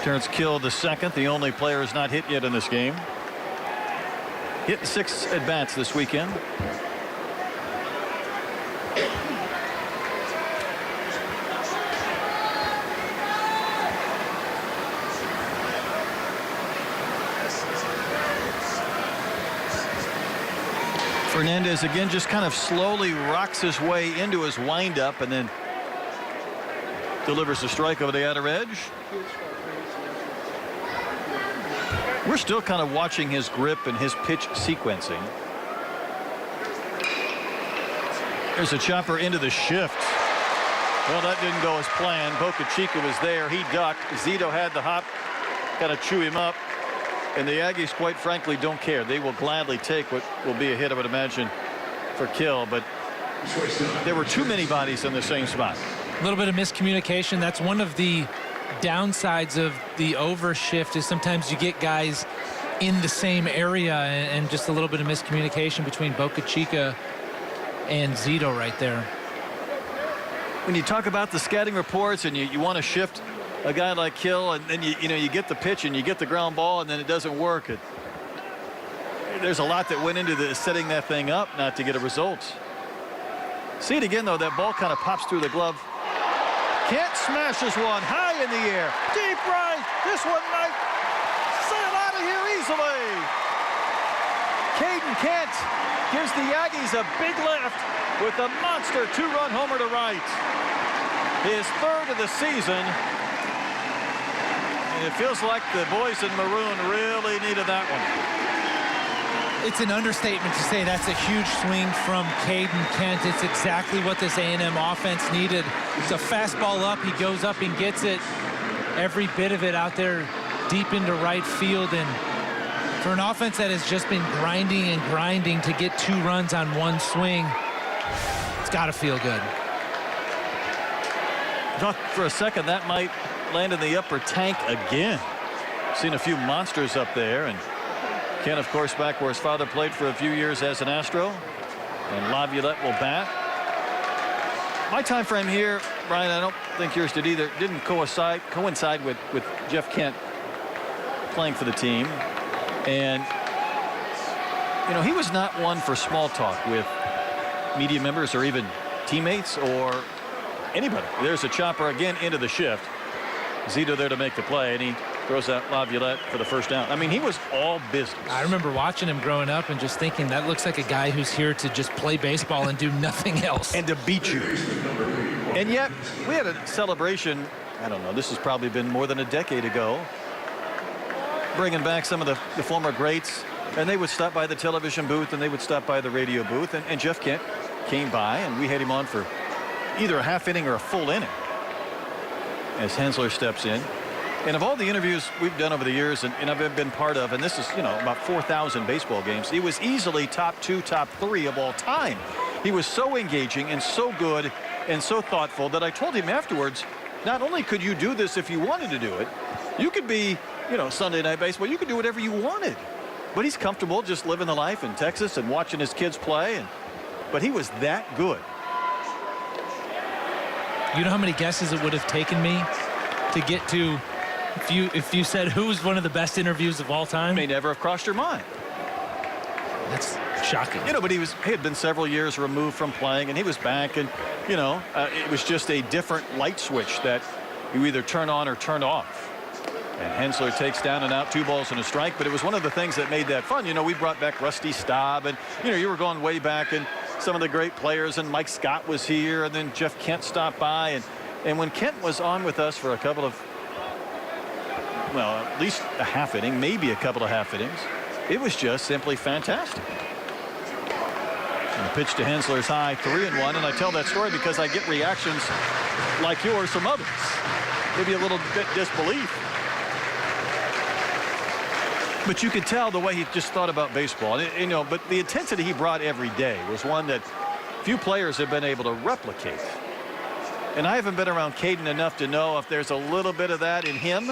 Terrence Kill the second, the only player who's not hit yet in this game. Hit 6 at bats this weekend. Fernandez again just kind of slowly rocks his way into his windup and then delivers a strike over the outer edge. We're still kind of watching his grip and his pitch sequencing. There's a chopper into the shift. Well, that didn't go as planned. Boca Chica was there. He ducked. Zito had the hop. Got to chew him up. And the Aggies, quite frankly, don't care. They will gladly take what will be a hit, I would imagine, for kill. But there were too many bodies in the same spot. A little bit of miscommunication. That's one of the downsides of the overshift, is sometimes you get guys in the same area, and just a little bit of miscommunication between Boca Chica and Zito right there. When you talk about the scouting reports and you want to shift a guy like Hill, and then you get the pitch and you get the ground ball and then it doesn't work. There's a lot that went into setting that thing up not to get a result. See it again, though. That ball kind of pops through the glove. Kent smashes one high in the air. Deep right. This one might sail out of here easily. Caden Kent gives the Aggies a big lift with a monster 2-run homer to right. His third of the season. And it feels like the boys in maroon really needed that one. It's an understatement to say that's a huge swing from Caden Kent. It's exactly what this A&M offense needed. It's a fastball up. He goes up and gets it. Every bit of it out there deep into right field. And for an offense that has just been grinding and grinding to get 2 runs on one swing, it's got to feel good. Thought for a second that might land in the upper tank again. Seen a few monsters up there, and Ken, of course, back where his father played for a few years as an Astro, and Laviolette will bat. My time frame here, Brian, I don't think yours did either, didn't coincide with Jeff Kent playing for the team. And he was not one for small talk with media members or even teammates or anybody. There's a chopper again into the shift. Zito there to make the play, and he throws out Laviolette for the first down. I mean, he was all business. I remember watching him growing up and just thinking that looks like a guy who's here to just play baseball and do nothing else. And to beat you. And yet, we had a celebration, I don't know, this has probably been more than a decade ago, bringing back some of the former greats, and they would stop by the television booth and they would stop by the radio booth, and Jeff Kent came by, and we had him on for either a half inning or a full inning as Hensler steps in. And of all the interviews we've done over the years, and I've been part of, and this is, about 4,000 baseball games, he was easily top 2, top 3 of all time. He was so engaging and so good and so thoughtful that I told him afterwards, not only could you do this if you wanted to do it, you could be, Sunday Night Baseball, you could do whatever you wanted. But he's comfortable just living the life in Texas and watching his kids play. But he was that good. You know how many guesses it would have taken me to get to, if you said who's one of the best interviews of all time? May never have crossed your mind. That's shocking. But he had been several years removed from playing, and he was back, and it was just a different light switch that you either turn on or turn off. And Hensler takes down and out, 2 balls and a strike. But it was one of the things that made that fun. We brought back Rusty Staub, and you were going way back, and some of the great players, and Mike Scott was here, and then Jeff Kent stopped by, and when Kent was on with us for a couple of, well, at least a half inning, maybe a couple of half innings, it was just simply fantastic. And the pitch to Hensler is high, 3-1, and I tell that story because I get reactions like yours from others. Maybe a little bit disbelief. But you could tell the way he just thought about baseball. But the intensity he brought every day was one that few players have been able to replicate. And I haven't been around Caden enough to know if there's a little bit of that in him.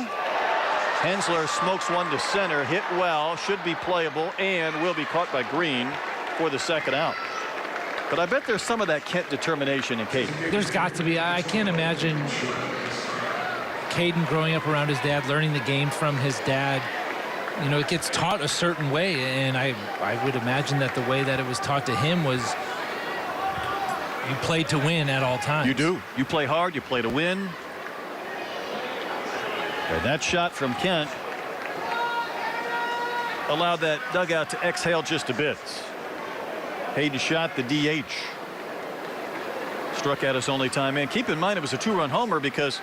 Hensler smokes one to center, hit well, should be playable, and will be caught by Green for the second out. But I bet there's some of that Kent determination in Caden. There's got to be. I can't imagine Caden growing up around his dad, learning the game from his dad. It gets taught a certain way, and I would imagine that the way that it was taught to him was you play to win at all times. You do. You play hard, you play to win. And that shot from Kent allowed that dugout to exhale just a bit. Hayden shot the DH. Struck out his only time in. Keep in mind it was a 2-run homer because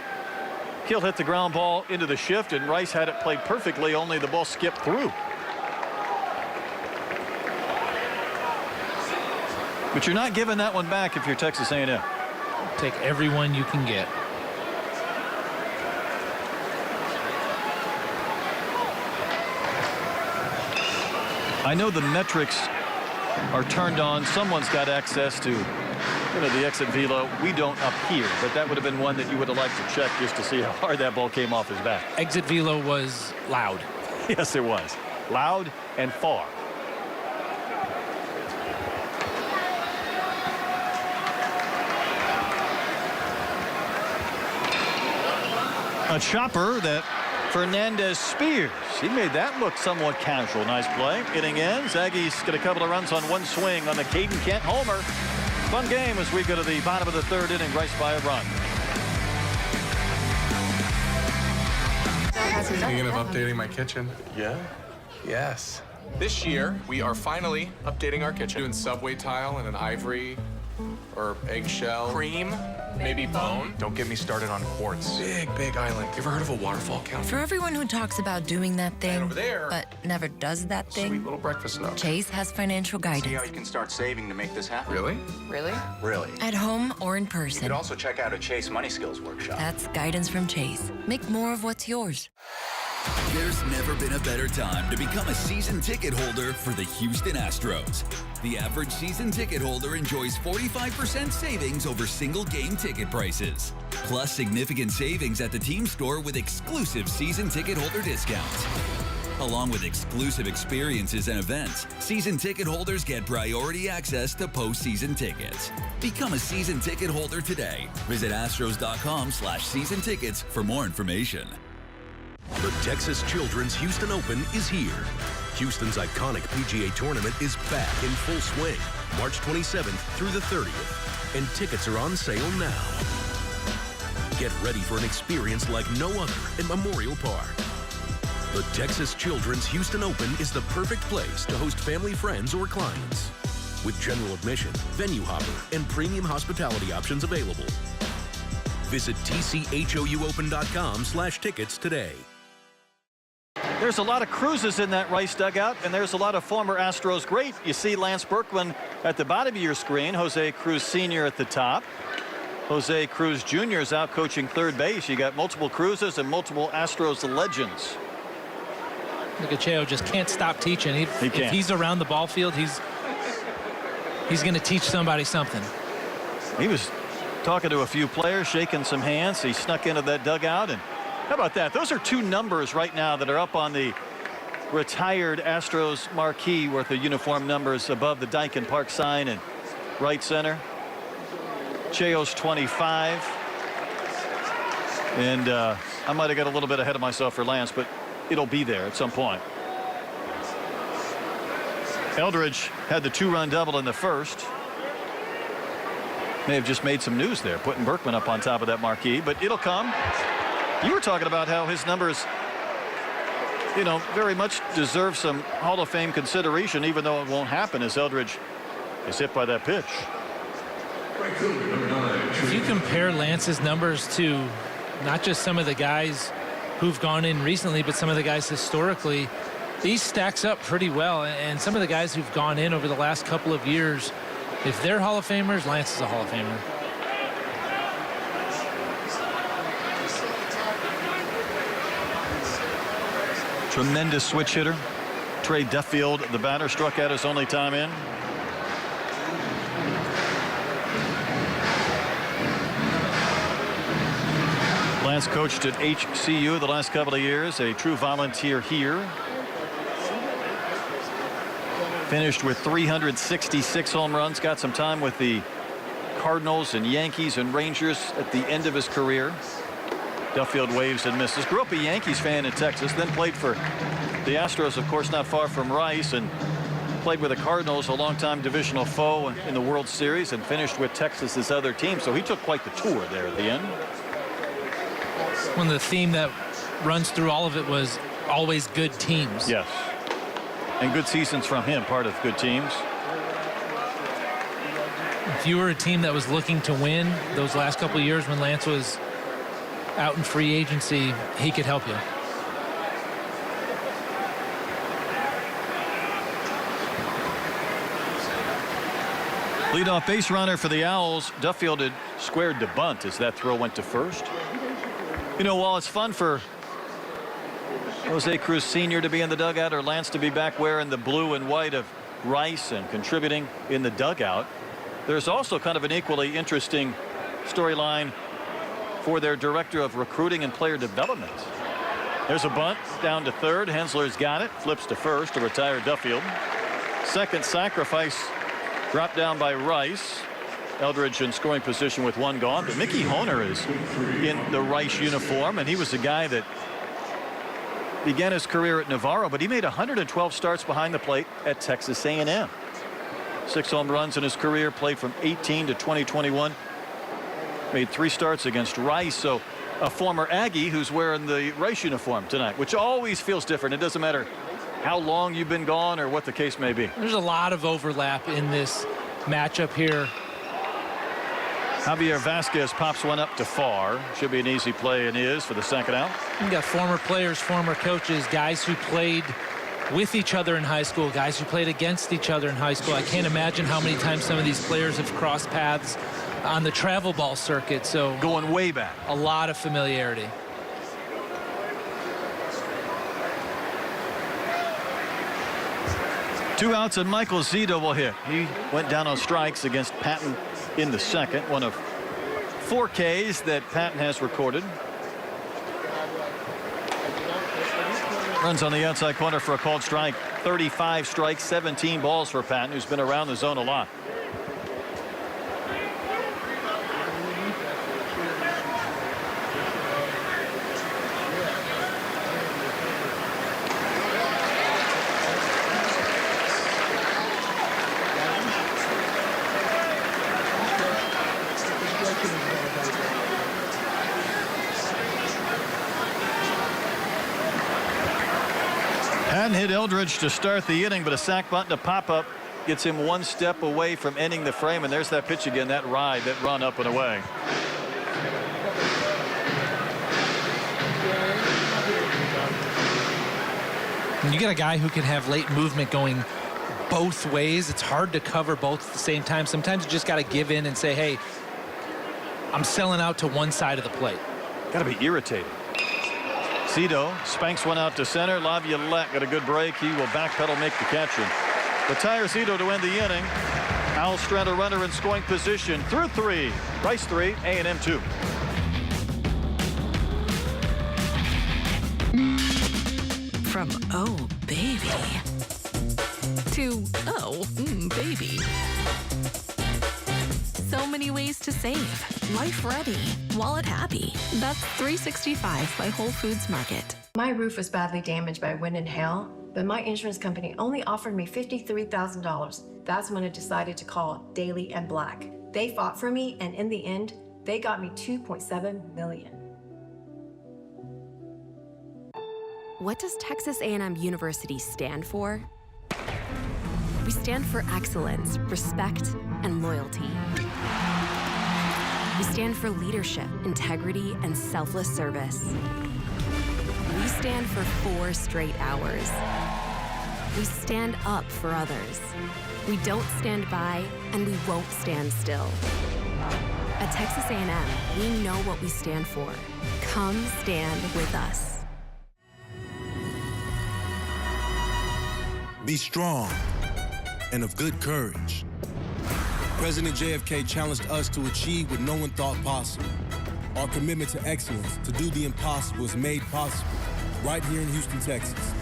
Hill hit the ground ball into the shift and Rice had it played perfectly, only the ball skipped through. But you're not giving that one back if you're Texas A&M. Take every one you can get. I know the metrics are turned on. Someone's got access to, the exit velo. We don't up here, but that would have been one that you would have liked to check just to see how hard that ball came off his bat. Exit velo was loud. Yes, it was. Loud and far. A chopper that Fernandez spears. He made that look somewhat casual. Nice play. Inning ends. Aggies get a couple of runs on one swing on the Caden Kent homer. Fun game as we go to the bottom of the third inning. Rice by a run. Thinking of updating my kitchen? Yeah. Yes. This year, we are finally updating our kitchen. Doing subway tile and an ivory or eggshell. Cream, maybe bone. Don't get me started on quartz. Big island. You ever heard of a waterfall counter? For everyone who talks about doing that thing, over there, but never does that thing, sweet little breakfast nook. Chase has financial guidance. See how you can start saving to make this happen. Really? Really? Really. At home or in You person. could also check out a Chase Money Skills workshop. That's guidance from Chase. Make more of what's yours. There's never been a better time to become a season ticket holder for the Houston Astros. The average season ticket holder enjoys 45% savings over single game ticket prices, plus significant savings at the team store with exclusive season ticket holder discounts. Along with exclusive experiences and events, season ticket holders get priority access to postseason tickets. Become a season ticket holder today. Visit astros.com/season tickets for more information. The Texas Children's Houston Open is here. Houston's iconic PGA tournament is back in full swing, March 27th through the 30th, and tickets are on sale now. Get ready for an experience like no other at Memorial Park. The Texas Children's Houston Open is the perfect place to host family, friends, or clients. With general admission, venue hopper, and premium hospitality options available. Visit tchouopen.com/tickets today. There's a lot of Cruzes in that Rice dugout, and there's a lot of former Astros great. You see Lance Berkman at the bottom of your screen, Jose Cruz Sr. at the top. Jose Cruz Jr. is out coaching third base. You got multiple Cruzes and multiple Astros legends. Look at Cheo, just can't stop teaching. If he's around the ball field, he's going to teach somebody something. He was talking to a few players, shaking some hands. He snuck into that dugout, and how about that? Those are two numbers right now that are up on the retired Astros marquee with the uniform numbers above the Dyken Park sign in right center. Cheo's 25. And I might have got a little bit ahead of myself for Lance, but it'll be there at some point. Eldridge had the 2-run double in the first. May have just made some news there, putting Berkman up on top of that marquee, but it'll come. You were talking about how his numbers, very much deserve some Hall of Fame consideration, even though it won't happen as Eldridge is hit by that pitch. If you compare Lance's numbers to not just some of the guys who've gone in recently, but some of the guys historically, these stacks up pretty well. And some of the guys who've gone in over the last couple of years, if they're Hall of Famers, Lance is a Hall of Famer. Tremendous switch hitter. Trey Duffield, the batter, struck out his only time in. Lance coached at HCU the last couple of years, a true volunteer here. Finished with 366 home runs, got some time with the Cardinals and Yankees and Rangers at the end of his career. Duffield waves and misses. Grew up a Yankees fan in Texas, then played for the Astros, of course, not far from Rice, and played with the Cardinals, a longtime divisional foe in the World Series, and finished with Texas's other team. So he took quite the tour there at the end. One of the theme that runs through all of it was always good teams. Yes. And good seasons from him, part of good teams. If you were a team that was looking to win those last couple of years when Lance was out in free agency, he could help you. Leadoff base runner for the Owls. Duffield had squared to bunt as that throw went to first. You know, while it's fun for Jose Cruz Sr. to be in the dugout or Lance to be back wearing the blue and white of Rice and contributing in the dugout, there's also kind of an equally interesting storyline for their director of recruiting and player development. There's a bunt down to third. Hensler's got it, flips to first to retire Duffield. Second sacrifice dropped down by Rice. Eldridge in scoring position with one gone, but Mickey Honer is in the Rice uniform, and he was a guy that began his career at Navarro, but he made 112 starts behind the plate at Texas A&M. 6 home runs in his career, played from 18 to 2021. Made 3 starts against Rice, so a former Aggie who's wearing the Rice uniform tonight, which always feels different. It doesn't matter how long you've been gone or what the case may be. There's a lot of overlap in this matchup here. Javier Vasquez pops one up to far. Should be an easy play, and is for the second out. You got former players, former coaches, guys who played with each other in high school, guys who played against each other in high school. I can't imagine how many times some of these players have crossed paths on the travel ball circuit. So going way back. A lot of familiarity. Two outs, and Michael Zito will hit. He went down on strikes against Patton in the second. One of 4 Ks that Patton has recorded. Runs on the outside corner for a called strike. 35 strikes, 17 balls for Patton, who's been around the zone a lot. Hit Eldridge to start the inning, but a sac bunt to pop up gets him 1 step away from ending the frame, and there's that pitch again, that ride, that run up and away. When you get a guy who can have late movement going both ways, it's hard to cover both at the same time. Sometimes you just got to give in and say, hey, I'm selling out to one side of the plate. Got to be irritated. Zito spanks one out to center. Laviolette got a good break. He will backpedal, make the catch, and retire Zito to end the inning. Owls strand a runner in scoring position through 3. Rice 3, A&M 2. From oh, baby, to oh, baby. So many ways to save. Life ready. Wallet happy. That's 365 by Whole Foods Market. My roof was badly damaged by wind and hail, but my insurance company only offered me $53,000. That's when I decided to call Daly and Black. They fought for me, and in the end, they got me $2.7 million. What does Texas A&M University stand for? We stand for excellence, respect, and loyalty. We stand for leadership, integrity, and selfless service. We stand for 4 straight hours. We stand up for others. We don't stand by, and we won't stand still. At Texas A&M, we know what we stand for. Come stand with us. Be strong and of good courage. President JFK challenged us to achieve what no one thought possible. Our commitment to excellence, to do the impossible, is made possible right here in Houston, Texas.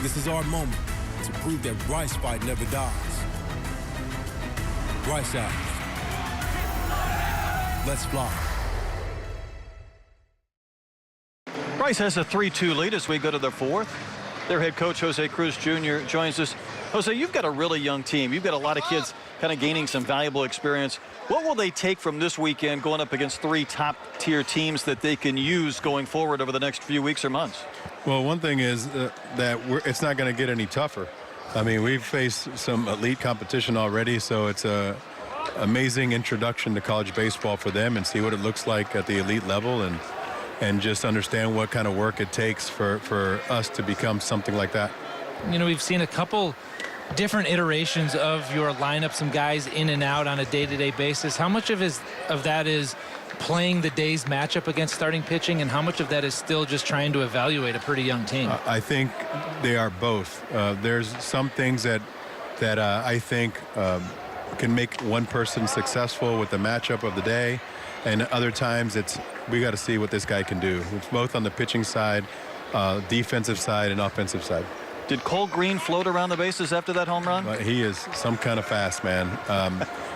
This is our moment to prove that Rice fight never dies. Rice out. Let's fly. Rice has a 3-2 lead as we go to the 4th. Their head coach, Jose Cruz Jr., joins us. Jose, you've got a really young team. You've got a lot of kids kind of gaining some valuable experience. What will they take from this weekend going up against 3 top-tier teams that they can use going forward over the next few weeks or months? Well, one thing is that it's not going to get any tougher. I mean, we've faced some elite competition already, so it's a amazing introduction to college baseball for them and see what it looks like at the elite level and just understand what kind of work it takes for us to become something like that. You know, we've seen a couple different iterations of your lineup, some guys in and out on a day-to-day basis. How much of that is playing the day's matchup against starting pitching, and how much of that is still just trying to evaluate a pretty young team? I think they are both. There's some things that I think can make one person successful with the matchup of the day, and other times we got to see what this guy can do. It's both on the pitching side, defensive side, and offensive side. Did Cole Green float around the bases after that home run? He is some kind of fast man.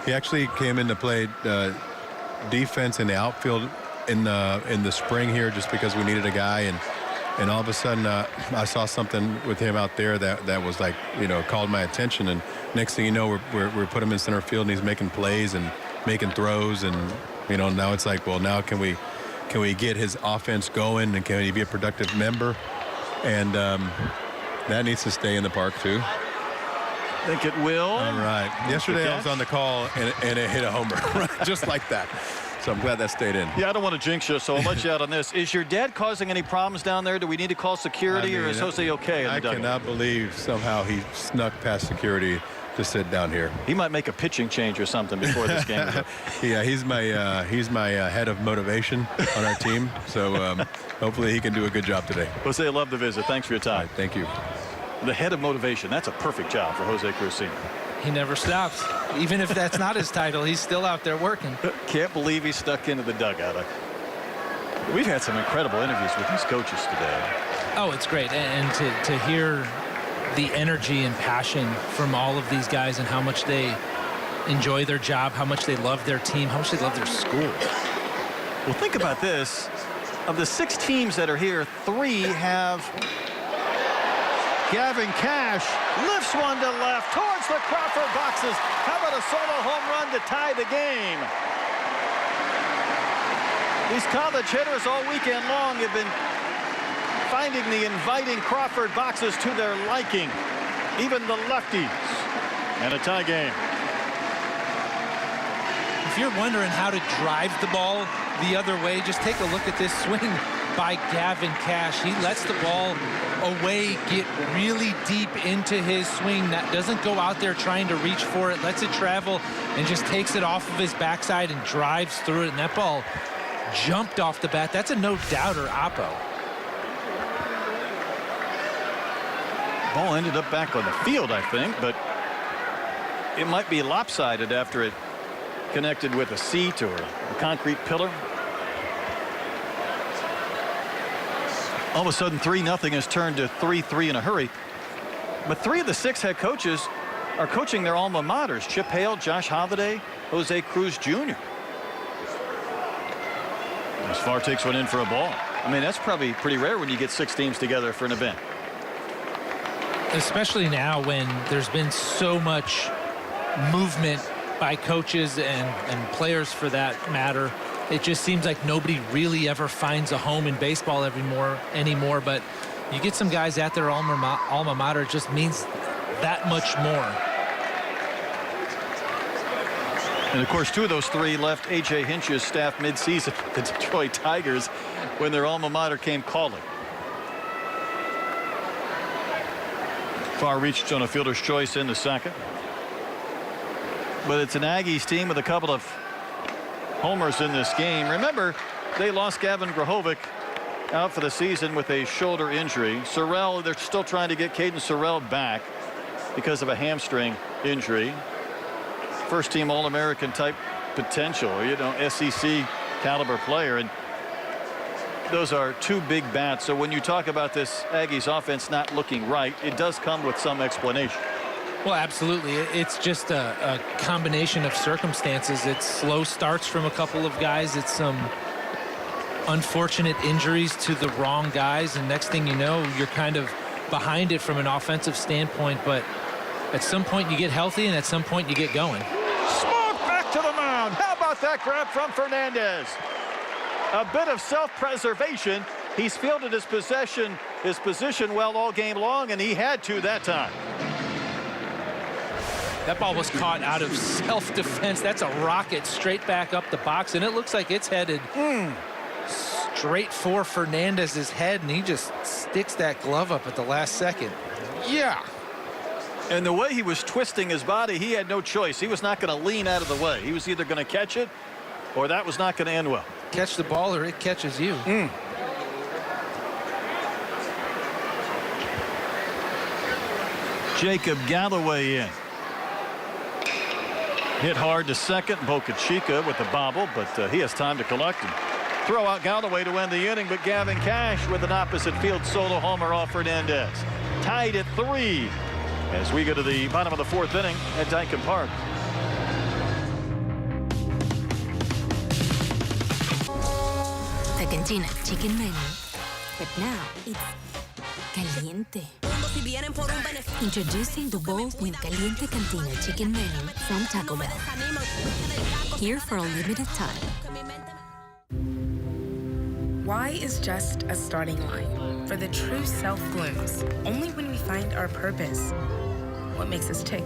He actually came in to play defense in the outfield in the spring here just because we needed a guy, and all of a sudden I saw something with him out there that was like, you know, called my attention, and next thing you know, we're put him in center field and he's making plays and making throws, and you know, now it's like, well, now can we get his offense going, and can he be a productive member? And that needs to stay in the park too. I think it will. All right. Yesterday I was on the call and it hit a homer, just like that. So I'm glad that stayed in. Yeah, I don't want to jinx you, so I'll let you out on this. Is your dad causing any problems down there? Do we need to call security, or is Jose okay? I cannot believe somehow he snuck past security to sit down here. He might make a pitching change or something before this game. Yeah, he's my head of motivation on our team. So hopefully he can do a good job today. Jose, I love the visit. Thanks for your time. Right, thank you. The head of motivation. That's a perfect job for Jose Cruz Sr. He never stops. Even if that's not his title, he's still out there working. Can't believe he stuck into the dugout. We've had some incredible interviews with these coaches today. Oh, it's great. And to hear the energy and passion from all of these guys and how much they enjoy their job, how much they love their team, how much they love their school. Well, think about this. Of the 6 teams that are here, 3 have Gavin Cash lifts one to left towards the Crawford boxes. How about a solo home run to tie the game? These college hitters all weekend long have been finding the inviting Crawford boxes to their liking. Even the lefties. And a tie game. If you're wondering how to drive the ball the other way, just take a look at this swing by Gavin Cash. He lets the ball away get really deep into his swing. That doesn't go out there trying to reach for it, lets it travel and just takes it off of his backside and drives through it. And that ball jumped off the bat. That's a no-doubter, Oppo. Ball ended up back on the field, I think, but it might be lopsided after it connected with a seat or a concrete pillar. All of a sudden 3-0 has turned to 3-3 in a hurry. But 3 of the 6 head coaches are coaching their alma maters. Chip Hale, Josh Holiday, Jose Cruz Jr. As far takes one in for a ball. I mean, that's probably pretty rare when you get 6 teams together for an event. Especially now when there's been so much movement by coaches and players for that matter. It just seems like nobody really ever finds a home in baseball anymore. But you get some guys at their alma mater, it just means that much more. And of course, 2 of those 3 left A.J. Hinch's staff midseason, the Detroit Tigers, when their alma mater came calling. Far reached on a fielder's choice in the second. But it's an Aggies team with a couple of homers in this game. Remember, they lost Gavin Grahovic out for the season with a shoulder injury. Sorrell, they're still trying to get Caden Sorrell back because of a hamstring injury. First team All-American type potential, you know, SEC caliber player. And those are 2 big bats. So when you talk about this Aggies offense not looking right, it does come with some explanation. Well, absolutely. It's just a combination of circumstances. It's slow starts from a couple of guys. It's some unfortunate injuries to the wrong guys. And next thing you know, you're kind of behind it from an offensive standpoint. But at some point you get healthy, and at some point you get going. Smoke back to the mound. How about that grab from Fernandez? A bit of self-preservation. He's fielded his position well all game long, and he had to that time. That ball was caught out of self-defense. That's a rocket straight back up the box, and it looks like it's headed straight for Fernandez's head, and he just sticks that glove up at the last second. Yeah. And the way he was twisting his body, he had no choice. He was not going to lean out of the way. He was either going to catch it, or that was not going to end well. Catch the ball, or it catches you. Jacob Galloway in. Hit hard to second. Boca Chica with the bobble, but he has time to collect and throw out Galloway to end the inning. But Gavin Cash with an opposite field solo homer off Fernandez. Tied at 3 as we go to the bottom of the 4th inning at Dyken Park. The Cantina Chicken Menu. But now it's caliente. Introducing the bold with Caliente Cantina Chicken Menu from Taco Bell. Here for a limited time. Why is just a starting line for the true self blooms only when we find our purpose. What makes us tick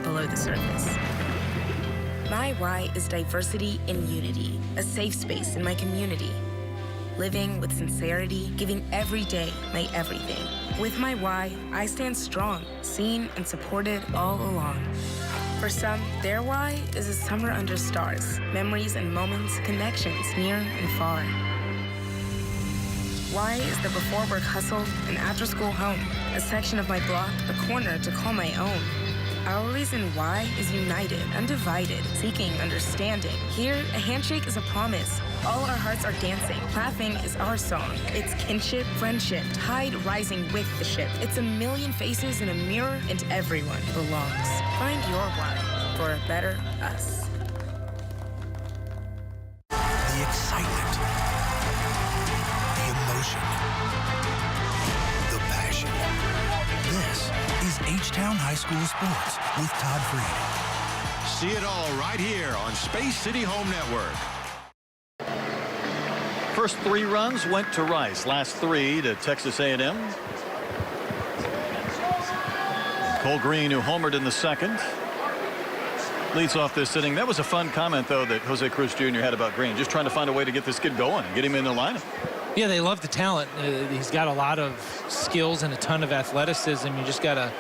below the surface. My why is diversity and unity, a safe space in my community. Living with sincerity, giving every day my everything. With my why, I stand strong, seen and supported all along. For some, their why is a summer under stars, memories and moments, connections near and far. Why is the before work hustle and after school home, a section of my block, a corner to call my own. Our reason why is united, undivided, seeking understanding. Here, a handshake is a promise. All our hearts are dancing. Laughing is our song. It's kinship, friendship, tide rising with the ship. It's a million faces in a mirror, and everyone belongs. Find your why for a better us. The excitement, the emotion, the passion. This is H-Town High School Sports with Todd Freed. See it all right here on Space City Home Network. First 3 runs went to Rice. Last 3 to Texas A&M. Cole Green, who homered in the second, leads off this inning. That was a fun comment, though, that Jose Cruz Jr. had about Green. Just trying to find a way to get this kid going and get him in the lineup. Yeah, they love the talent. He's got a lot of skills and a ton of athleticism. You just got to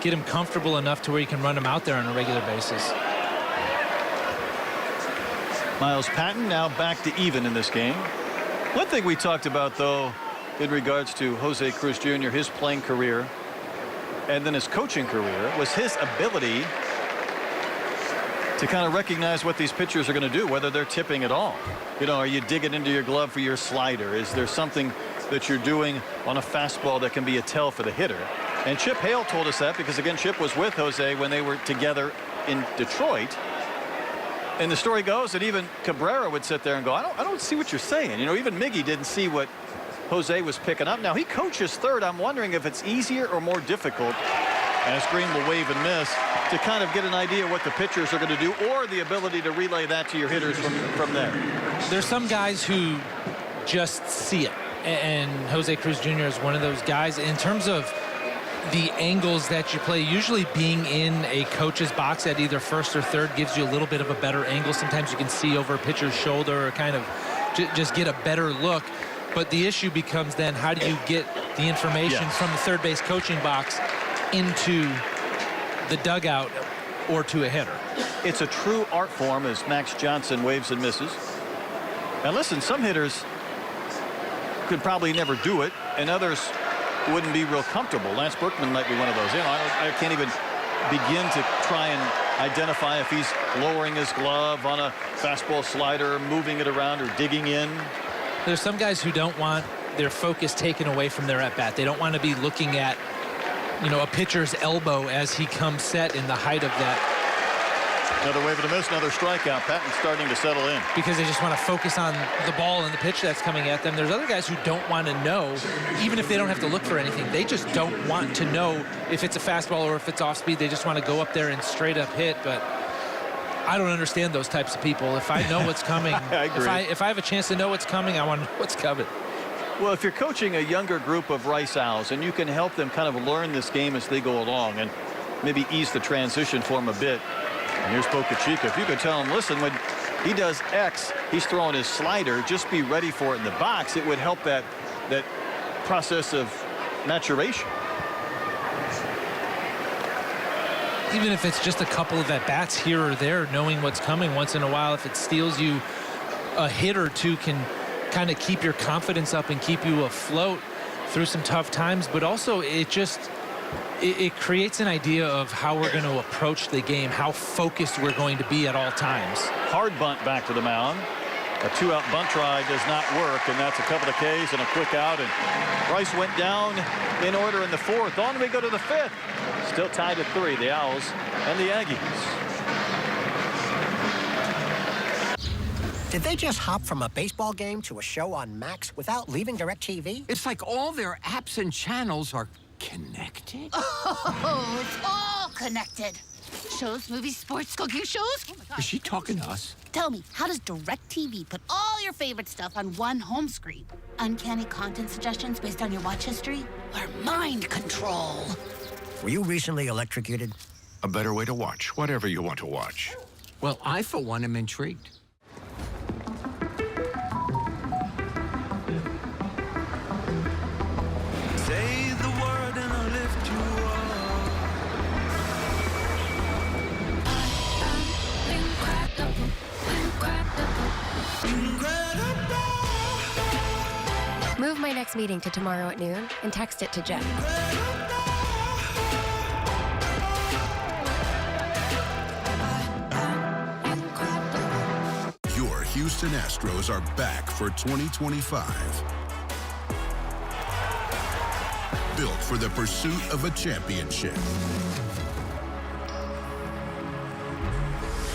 get him comfortable enough to where you can run him out there on a regular basis. Miles Patton now back to even in this game. One thing we talked about, though, in regards to Jose Cruz Jr., his playing career and then his coaching career, was his ability to kind of recognize what these pitchers are going to do, whether they're tipping at all. You know, are you digging into your glove for your slider? Is there something that you're doing on a fastball that can be a tell for the hitter? And Chip Hale told us that because, again, Chip was with Jose when they were together in Detroit. And the story goes that even Cabrera would sit there and go, I don't see what you're saying. You know, even Miggy didn't see what Jose was picking up. Now, he coaches third. I'm wondering if it's easier or more difficult, as Green will wave and miss, to kind of get an idea what the pitchers are going to do, or the ability to relay that to your hitters from there. There's some guys who just see it, and Jose Cruz Jr. is one of those guys. In terms of the angles that you play, usually being in a coach's box at either first or third gives you a little bit of a better angle. Sometimes you can see over a pitcher's shoulder or kind of just get a better look. But the issue becomes then, how do you get the information from the third base coaching box into the dugout or to a hitter? It's a true art form, as Max Johnson waves and misses. And listen, some hitters could probably never do it, and others wouldn't be real comfortable. Lance Berkman might be one of those. You know, I can't even begin to try and identify if he's lowering his glove on a fastball slider, moving it around, or digging in. There's some guys who don't want their focus taken away from their at-bat. They don't want to be looking at, you know, a pitcher's elbow as he comes set in the height of that. Another wave and a miss, another strikeout. Patton's starting to settle in. Because they just want to focus on the ball and the pitch that's coming at them. There's other guys who don't want to know, even if they don't have to look for anything. They just don't want to know if it's a fastball or if it's off speed. They just want to go up there and straight up hit. But I don't understand those types of people. If I know what's coming, I agree. If I have a chance to know what's coming, I want to know what's coming. Well, if you're coaching a younger group of Rice Owls and you can help them kind of learn this game as they go along, and maybe ease the transition for him a bit. And here's Boca Chica. If you could tell him, listen, when he does X, he's throwing his slider, just be ready for it in the box. It would help that process of maturation. Even if it's just a couple of at-bats here or there, knowing what's coming once in a while, if it steals you a hit or two, can kind of keep your confidence up and keep you afloat through some tough times. But also it creates an idea of how we're going to approach the game, how focused we're going to be at all times. Hard bunt back to the mound. A 2-out bunt try does not work, and that's a couple of Ks and a quick out. And Rice went down in order in the 4th. On we go to the 5th. Still tied at 3, the Owls and the Aggies. Did they just hop from a baseball game to a show on Max without leaving DirecTV? It's like all their apps and channels are connected. Oh, it's all connected. Shows, movies, sports, cooking shows. Oh my God. Is she talking to us? Tell me, how does DirecTV put all your favorite stuff on one home screen? Uncanny content suggestions based on your watch history? Or mind control? Were you recently electrocuted? A better way to watch whatever you want to watch. Well, I, for one, am intrigued. Say the word and I'll lift you up. Move my next meeting to tomorrow at noon and text it to Jen. Your Houston Astros are back for 2025. Built for the pursuit of a championship.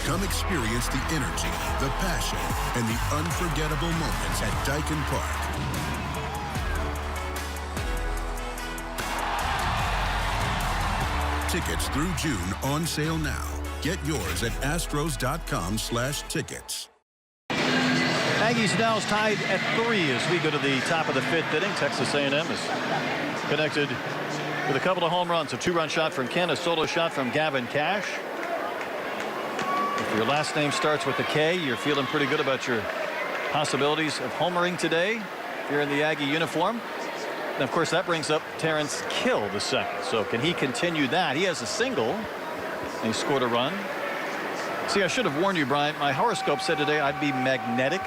Come experience the energy, the passion, and the unforgettable moments at Dyken Park. Tickets through June on sale now. Get yours at astros.com/tickets. Aggies now is tied at 3 as we go to the top of the 5th inning. Texas A&M is connected with a couple of home runs. A 2-run shot from Ken, a solo shot from Gavin Cash. If your last name starts with a K, you're feeling pretty good about your possibilities of homering today if you're in the Aggie uniform. And of course that brings up Terrence Kill the second. So can he continue that? He has a single and he scored a run. See, I should have warned you, Brian. My horoscope said today I'd be magnetic,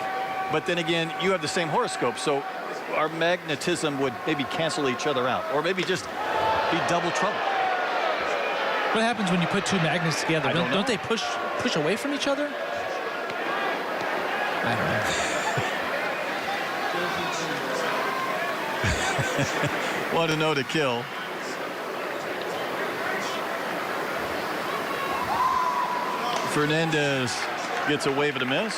but then again you have the same horoscope, so our magnetism would maybe cancel each other out, or maybe just be double trouble. What happens when you put two magnets together? Don't they push away from each other? I don't know. 1-0 to Kill. Fernandez gets a wave and a miss.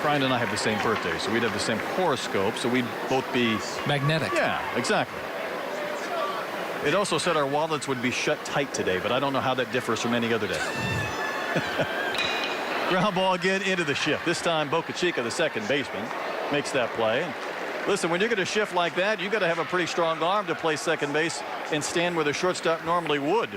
Brian and I have the same birthday, so we'd have the same horoscope, so we'd both be magnetic. Yeah, exactly. It also said our wallets would be shut tight today, but I don't know how that differs from any other day. Ground ball again into the shift. This time Boca Chica, the second baseman, makes that play. And listen, when you're going to shift like that, you got to have a pretty strong arm to play second base and stand where the shortstop normally would.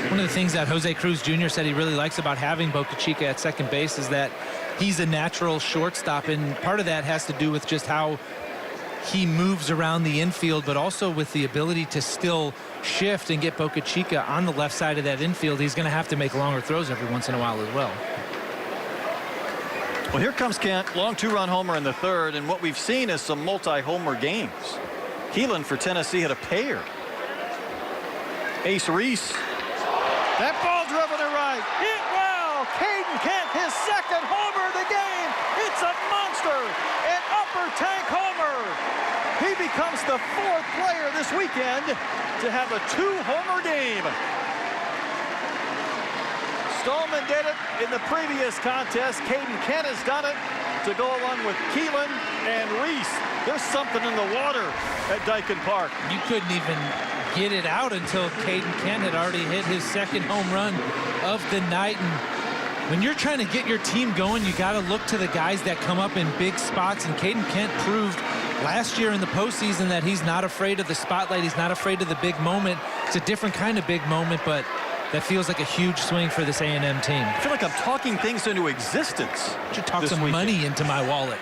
One of the things that Jose Cruz Jr. said he really likes about having Boca Chica at second base is that he's a natural shortstop, and part of that has to do with just how he moves around the infield, but also with the ability to still shift and get Boca Chica on the left side of that infield. He's going to have to make longer throws every once in a while as well. Well, here comes Kent. Long 2-run homer in the third, and what we've seen is some multi-homer games. Keelan for Tennessee had a pair. Ace Reese. That ball driven to right. Hit well. Caden Kent, his second homer of the game. It's a monster. An upper tank homer. He becomes the 4th player this weekend to have a 2-homer game. Stallman did it in the previous contest. Caden Kent has done it to go along with Keelan and Reese. There's something in the water at Dyken Park. You couldn't even get it out until Caden Kent had already hit his second home run of the night. And when you're trying to get your team going, you got to look to the guys that come up in big spots, and Caden Kent proved last year in the postseason that he's not afraid of the spotlight. He's not afraid of the big moment. It's a different kind of big moment, but that feels like a huge swing for this A&M team. I feel like I'm talking things into existence. Should talk some money into my wallet.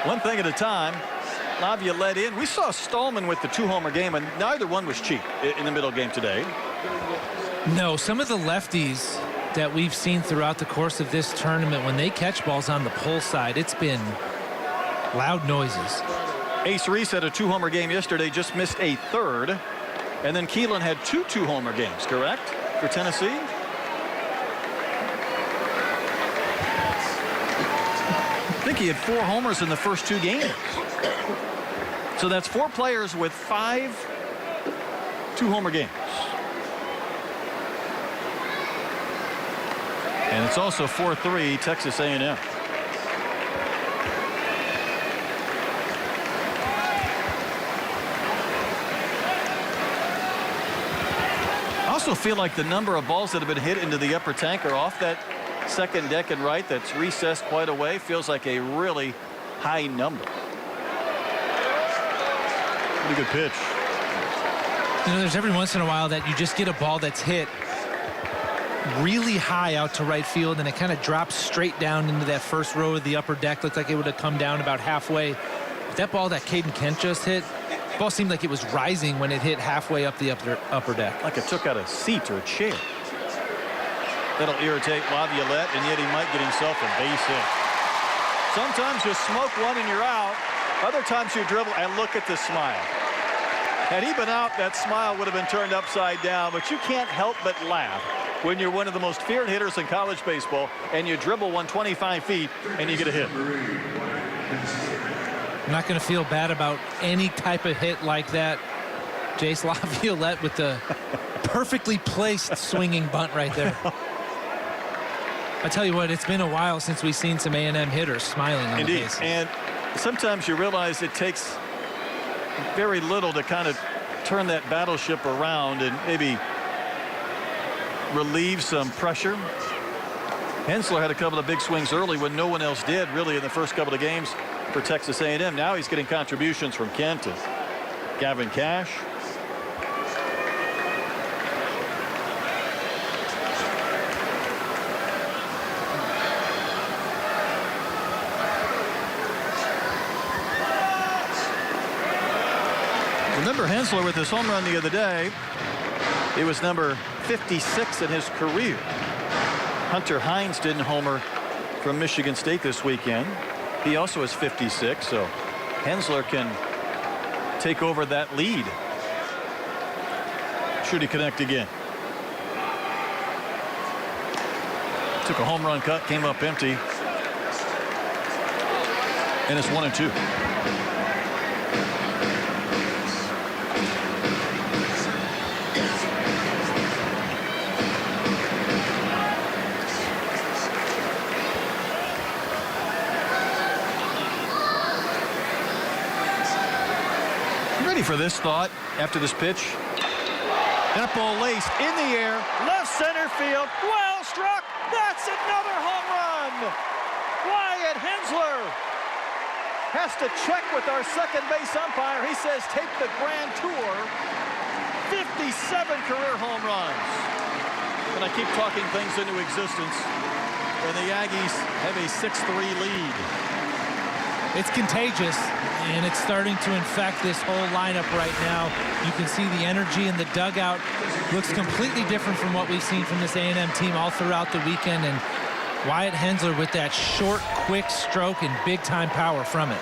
One thing at a time. Laviolette in. We saw Stallman with the 2-homer game, and neither one was cheap in the middle game today. No, some of the lefties that we've seen throughout the course of this tournament, when they catch balls on the pull side, it's been loud noises. Ace Reese had a 2-homer game yesterday, just missed a third. And then Keelan had 2 2-homer games, correct, for Tennessee? I think he had 4 homers in the first 2 games. So that's 4 players with 5 2-homer games. And it's also 4-3 Texas A&M. I also feel like the number of balls that have been hit into the upper tank or off that second deck and right that's recessed quite a way feels like a really high number. Pretty good pitch. You know, there's every once in a while that you just get a ball that's hit really high out to right field, and it kind of drops straight down into that first row of the upper deck. Looked like it would have come down about halfway. But that ball that Caden Kent just hit, the ball seemed like it was rising when it hit halfway up the upper deck. Like it took out a seat or a chair. That'll irritate Laviolette, and yet he might get himself a base hit. Sometimes you smoke one and you're out. Other times you dribble and look at the smile. Had he been out, that smile would have been turned upside down, but you can't help but laugh when you're one of the most feared hitters in college baseball and you dribble 125 feet and you get a hit. I'm not going to feel bad about any type of hit like that. Jace Laviolette with the perfectly placed swinging bunt right there. I tell you what, it's been a while since we've seen some A&M hitters smiling on the bases. And sometimes you realize it takes very little to kind of turn that battleship around and maybe relieve some pressure. Hensler had a couple of big swings early when no one else did, really, in the first couple of games for Texas A&M. Now he's getting contributions from Kent and Gavin Cash. Remember Hensler with his home run the other day. It was number 56 in his career. Hunter Hines didn't homer from Michigan State this weekend. He also has 56, so Hensler can take over that lead. Should he connect again? Took a home run cut, came up empty. And it's 1-2. For this thought after this pitch. That ball laced in the air, left center field, well struck. That's another home run. Wyatt Hensler has to check with our second base umpire. He says take the grand tour. 57 career home runs. And I keep talking things into existence. And the Aggies have a 6-3 lead. It's contagious, and it's starting to infect this whole lineup right now. You can see the energy in the dugout looks completely different from what we've seen from this A&M team all throughout the weekend. And Wyatt Hensler with that short, quick stroke and big-time power from it.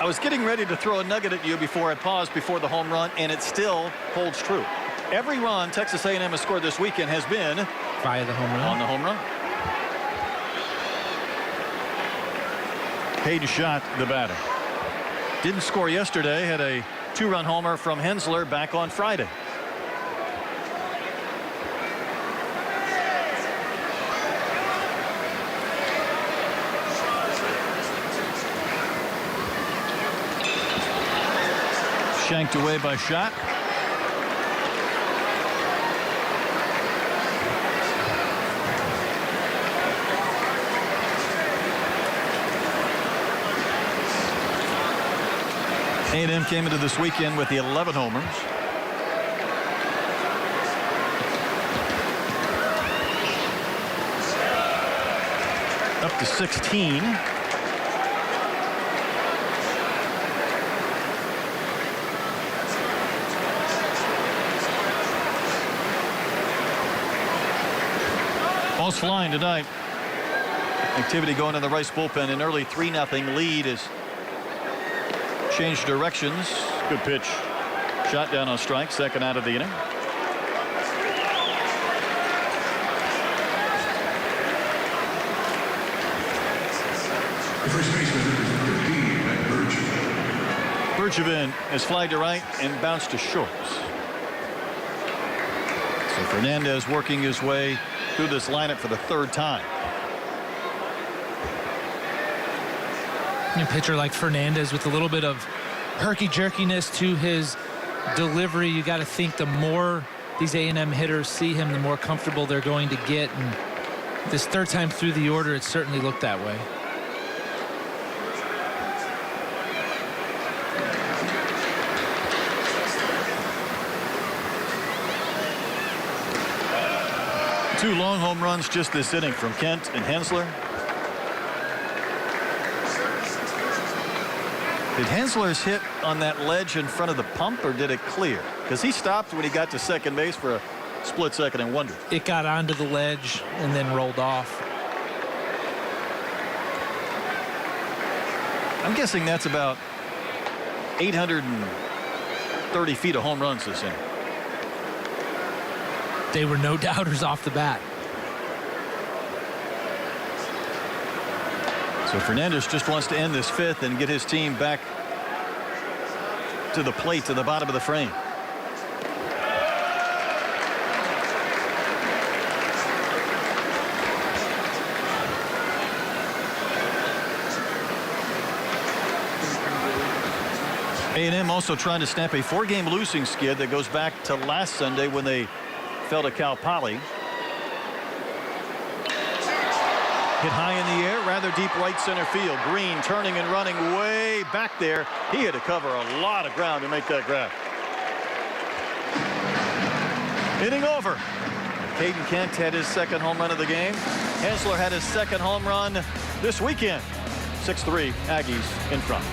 I was getting ready to throw a nugget at you before I paused before the home run, and it still holds true. Every run Texas A&M has scored this weekend has been via the home run. On the home run. Hayden Schott, the batter. Didn't score yesterday. Had a 2-run homer from Hensler back on Friday. Shanked away by Schott. A&M came into this weekend with the 11 homers. Up to 16. Ball's flying tonight. Activity going in the Rice bullpen. An early 3-0 lead has changed directions. Good pitch. Shot down on strike. Second out of the inning. The first baseman is number 15, Matt Bergevin. Bergevin has flied to right and bounced to short. So Fernandez working his way through this lineup for the third time. A pitcher like Fernandez with a little bit of herky-jerkiness to his delivery. You got to think the more these A&M hitters see him, the more comfortable they're going to get. And this third time through the order, it certainly looked that way. Two long home runs just this inning from Kent and Hensler. Did Hensler's hit on that ledge in front of the pump, or did it clear? Because he stopped when he got to second base for a split second and wondered. It got onto the ledge and then rolled off. I'm guessing that's about 830 feet of home runs this inning. They were no doubters off the bat. So Fernandez just wants to end this fifth and get his team back to the plate, to the bottom of the frame. A&M also trying to snap a 4-game losing skid that goes back to last Sunday when they fell to Cal Poly. Hit high in the air, rather deep right center field. Green turning and running way back there. He had to cover a lot of ground to make that grab. Inning over. Caden Kent had his second home run of the game. Hensler had his second home run this weekend. 6-3 Aggies in front.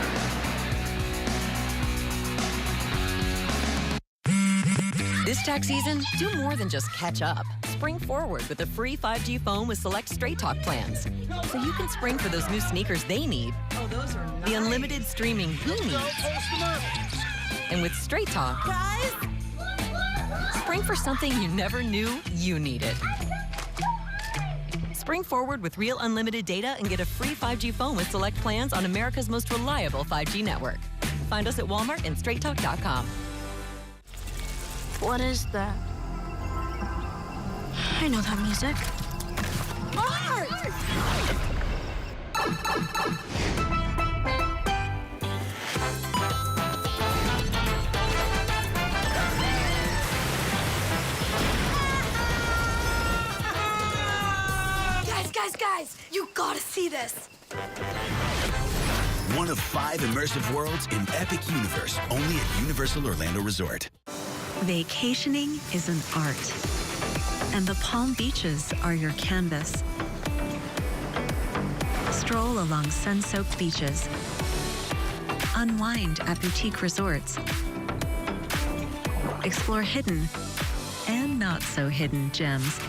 This tax season, do more than just catch up. Spring forward with a free 5G phone with select Straight Talk plans. So you can spring for those new sneakers they need. Oh, those are nice. The unlimited streaming he needs. And with Straight Talk, guys, spring for something you never knew you needed. Spring forward with real unlimited data and get a free 5G phone with select plans on America's most reliable 5G network. Find us at Walmart and StraightTalk.com. What is that? I know that music. Art! Guys, you gotta see this. One of 5 immersive worlds in Epic Universe, only at Universal Orlando Resort. Vacationing is an art, and the Palm Beaches are your canvas. Stroll along sun-soaked beaches. Unwind at boutique resorts. Explore hidden and not so hidden gems.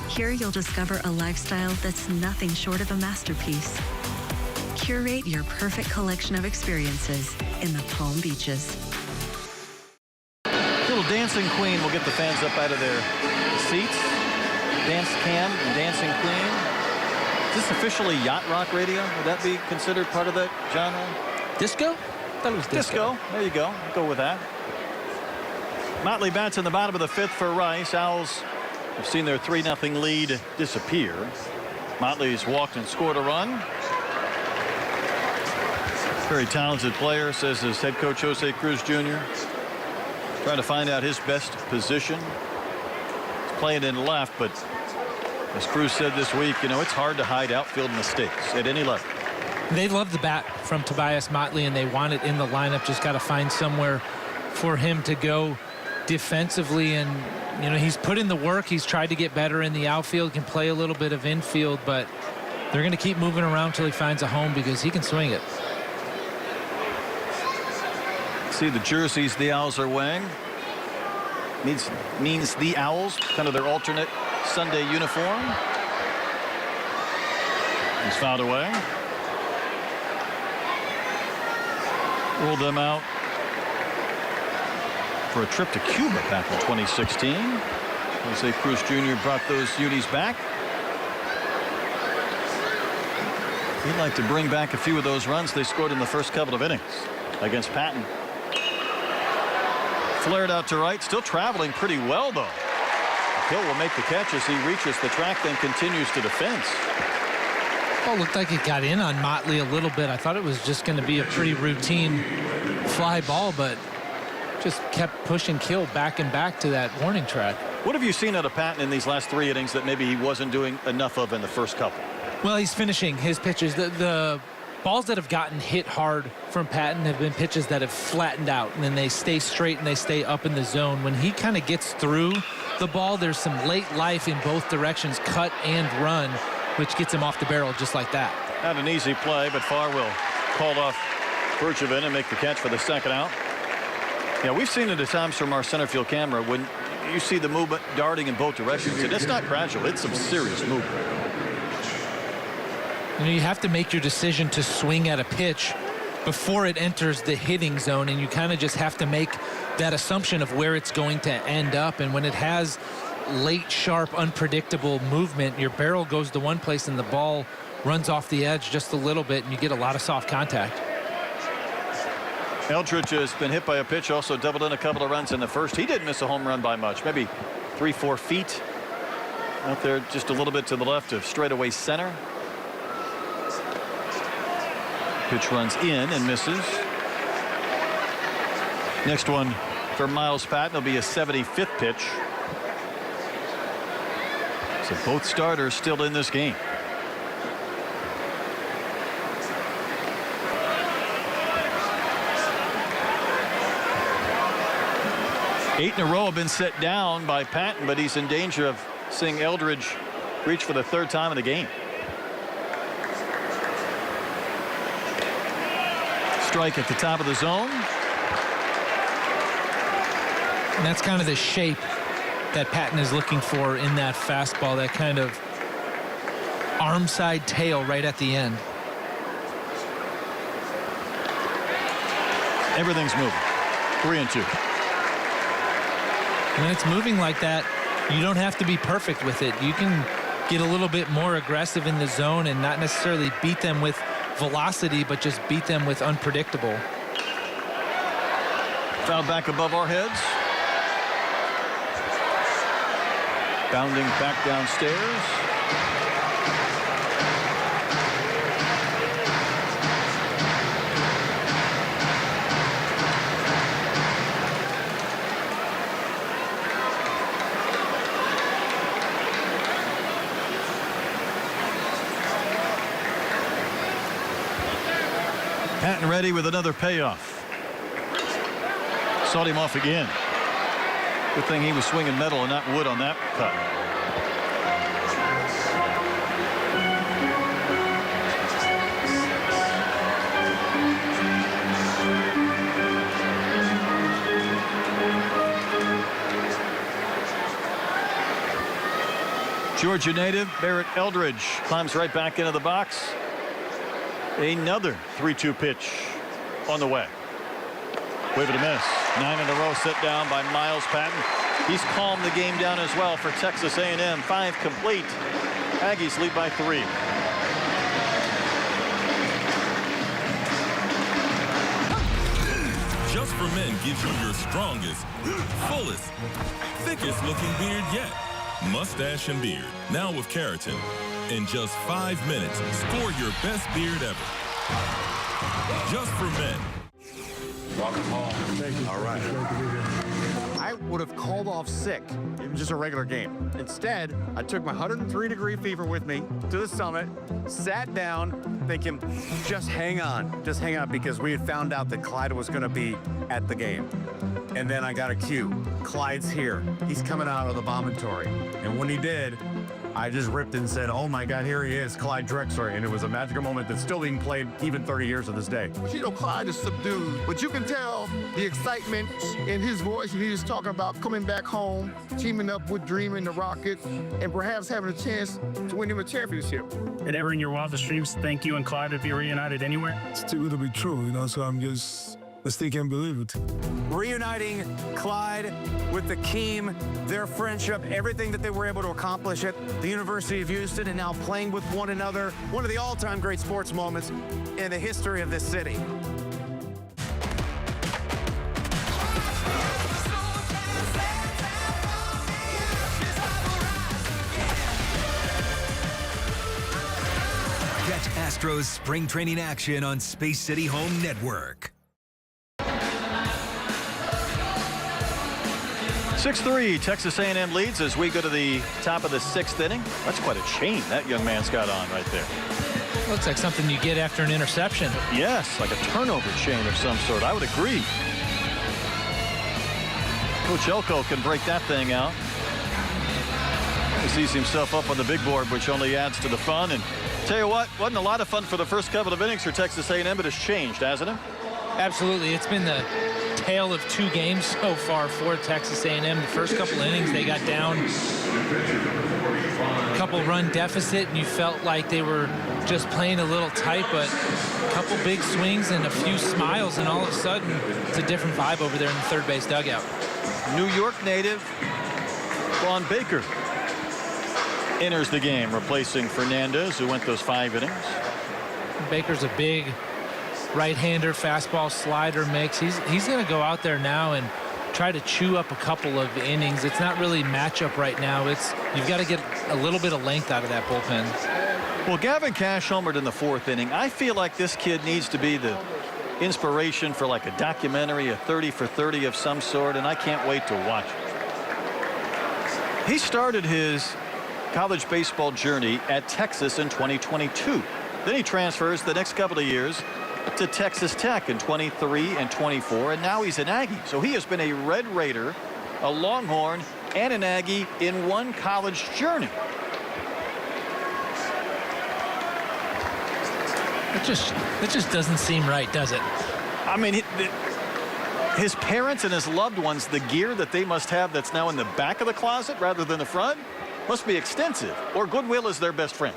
Here you'll discover a lifestyle that's nothing short of a masterpiece. Curate your perfect collection of experiences in the Palm Beaches. Little Dancing Queen will get the fans up out of their seats. Dance Cam and Dancing Queen. Is this officially yacht rock radio? Would that be considered part of that genre? Disco? I thought it was disco. There you go. Go with that. Motley bats in the bottom of the fifth for Rice. Owls have seen their 3-0 lead disappear. Motley's walked and scored a run. Very talented player, says his head coach Jose Cruz Jr. Trying to find out his best position. He's playing in left, but as Cruz said this week, you know, it's hard to hide outfield mistakes at any level. They love the bat from Tobias Motley, and they want it in the lineup. Just got to find somewhere for him to go defensively. And, you know, he's put in the work. He's tried to get better in the outfield, can play a little bit of infield, but they're going to keep moving around till he finds a home because he can swing it. See the jerseys the Owls are wearing. Means the Owls, kind of their alternate Sunday uniform. He's fouled away. Ruled them out for a trip to Cuba back in 2016. Jose Cruz Jr. brought those unis back. He'd like to bring back a few of those runs they scored in the first couple of innings against Patton. Flared out to right, still traveling pretty well though. Hill will make the catch as he reaches the track, then continues to the fence. Well, looked like it got in on Motley a little bit. I thought it was just going to be a pretty routine fly ball, but just kept pushing Kill back and back to that warning track. What have you seen out of Patton in these last 3 innings that maybe he wasn't doing enough of in the first couple? Well, he's finishing his pitches. The balls that have gotten hit hard from Patton have been pitches that have flattened out, and then they stay straight and they stay up in the zone. When he kind of gets through the ball, there's some late life in both directions, cut and run, which gets him off the barrel just like that. Not an easy play, but Farr will call off Bergevin and make the catch for the second out. Yeah, we've seen it at times from our center field camera when you see the movement darting in both directions, and it's not gradual, it's some serious movement. You know, you have to make your decision to swing at a pitch before it enters the hitting zone, and you kind of just have to make that assumption of where it's going to end up. And when it has late, sharp, unpredictable movement, your barrel goes to one place and the ball runs off the edge just a little bit, and you get a lot of soft contact. Eldridge has been hit by a pitch, also doubled in a couple of runs in the first. He didn't miss a home run by much, maybe 3-4 feet out there, just a little bit to the left of straightaway center. Pitch runs in and misses. Next one for Miles Patton will be a 75th pitch. So both starters still in this game. Eight in a row have been set down by Patton, but he's in danger of seeing Eldridge reach for the third time in the game. Strike at the top of the zone. And that's kind of the shape that Patton is looking for in that fastball, that kind of arm side tail right at the end. Everything's moving. 3-2. When it's moving like that, you don't have to be perfect with it. You can get a little bit more aggressive in the zone and not necessarily beat them with velocity, but just beat them with unpredictable. Foul back above our heads. Bounding back downstairs. Patton ready with another payoff. Sawed him off again. Good thing he was swinging metal and not wood on that cut. Georgia native Barrett Eldridge climbs right back into the box. Another 3-2 pitch on the way. Wave and a miss. 9 in a row set down by Miles Patton. He's calmed the game down as well for Texas A&M. 5 complete. Aggies lead by 3. Just for Men gives you your strongest, fullest, thickest looking beard yet. Mustache and beard, now with keratin. In just 5 minutes, score your best beard ever. Just for Men. Welcome home. Thank you. All right. I would have called off sick in just a regular game. Instead, I took my 103-degree fever with me to the summit, sat down, thinking, just hang on, because we had found out that Clyde was going to be at the game. And then I got a cue. Clyde's here. He's coming out of the vomitory. And when he did, I just ripped and said, oh my God, here he is, Clyde Drexler. And it was a magical moment that's still being played even 30 years to this day. You know, Clyde is subdued, but you can tell the excitement in his voice. He was talking about coming back home, teaming up with Dream and the Rockets, and perhaps having a chance to win him a championship. Did ever in your wildest dreams think you and Clyde would be reunited anywhere? It's too good to be true, you know, so I still can't believe it. Reuniting Clyde with the Keem, their friendship, everything that they were able to accomplish at the University of Houston, and now playing with one another, one of the all-time great sports moments in the history of this city. Catch Astros spring training action on Space City Home Network. 6-3, Texas A&M leads as we go to the top of the 6th inning. That's quite a chain that young man's got on right there. Looks like something you get after an interception. Yes, like a turnover chain of some sort. I would agree. Coach Elko can break that thing out. He sees himself up on the big board, which only adds to the fun. And tell you what, wasn't a lot of fun for the first couple of innings for Texas A&M, but it's changed, hasn't it? Absolutely. It's been the tale of 2 games so far for Texas A&M. The first couple innings, they got down a couple run deficit, and you felt like they were just playing a little tight, but a couple big swings and a few smiles, and all of a sudden, it's a different vibe over there in the third base dugout. New York native Vaughn Baker enters the game, replacing Fernandez, who went those 5 innings. Baker's a big right-hander, fastball, slider mix. He's going to go out there now and try to chew up a couple of innings. It's not really matchup right now. You've got to get a little bit of length out of that bullpen. Well, Gavin Cash homered in the 4th inning. I feel like this kid needs to be the inspiration for like a documentary, a 30 for 30 of some sort, and I can't wait to watch it. He started his college baseball journey at Texas in 2022. Then he transfers the next couple of years to Texas Tech in 23 and 24, and now he's an Aggie. So he has been a Red Raider, a Longhorn, and an Aggie in one college journey. It just doesn't seem right, does it? I mean, his parents and his loved ones, the gear that they must have that's now in the back of the closet rather than the front must be extensive, or Goodwill is their best friend.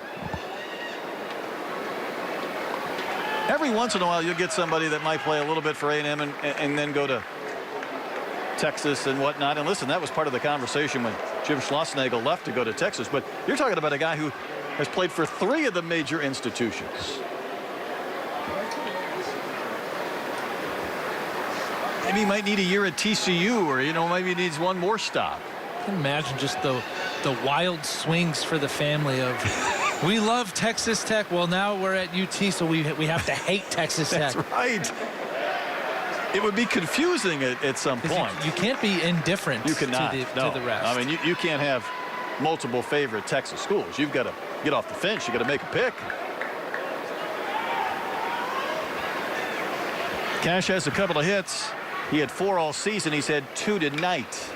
Every once in a while, you'll get somebody that might play a little bit for A&M and then go to Texas and whatnot. And listen, that was part of the conversation when Jim Schlossnagle left to go to Texas. But you're talking about a guy who has played for 3 of the major institutions. Maybe he might need a year at TCU, or, you know, maybe he needs one more stop. I can imagine just the wild swings for the family of... We love Texas Tech. Well, now we're at UT, so we have to hate Texas Tech. That's right. It would be confusing at some point. You can't be indifferent to the rest. I mean, you can't have multiple favorite Texas schools. You've got to get off the fence. You've got to make a pick. Cash has a couple of hits. He had 4 all season. He's had 2 tonight.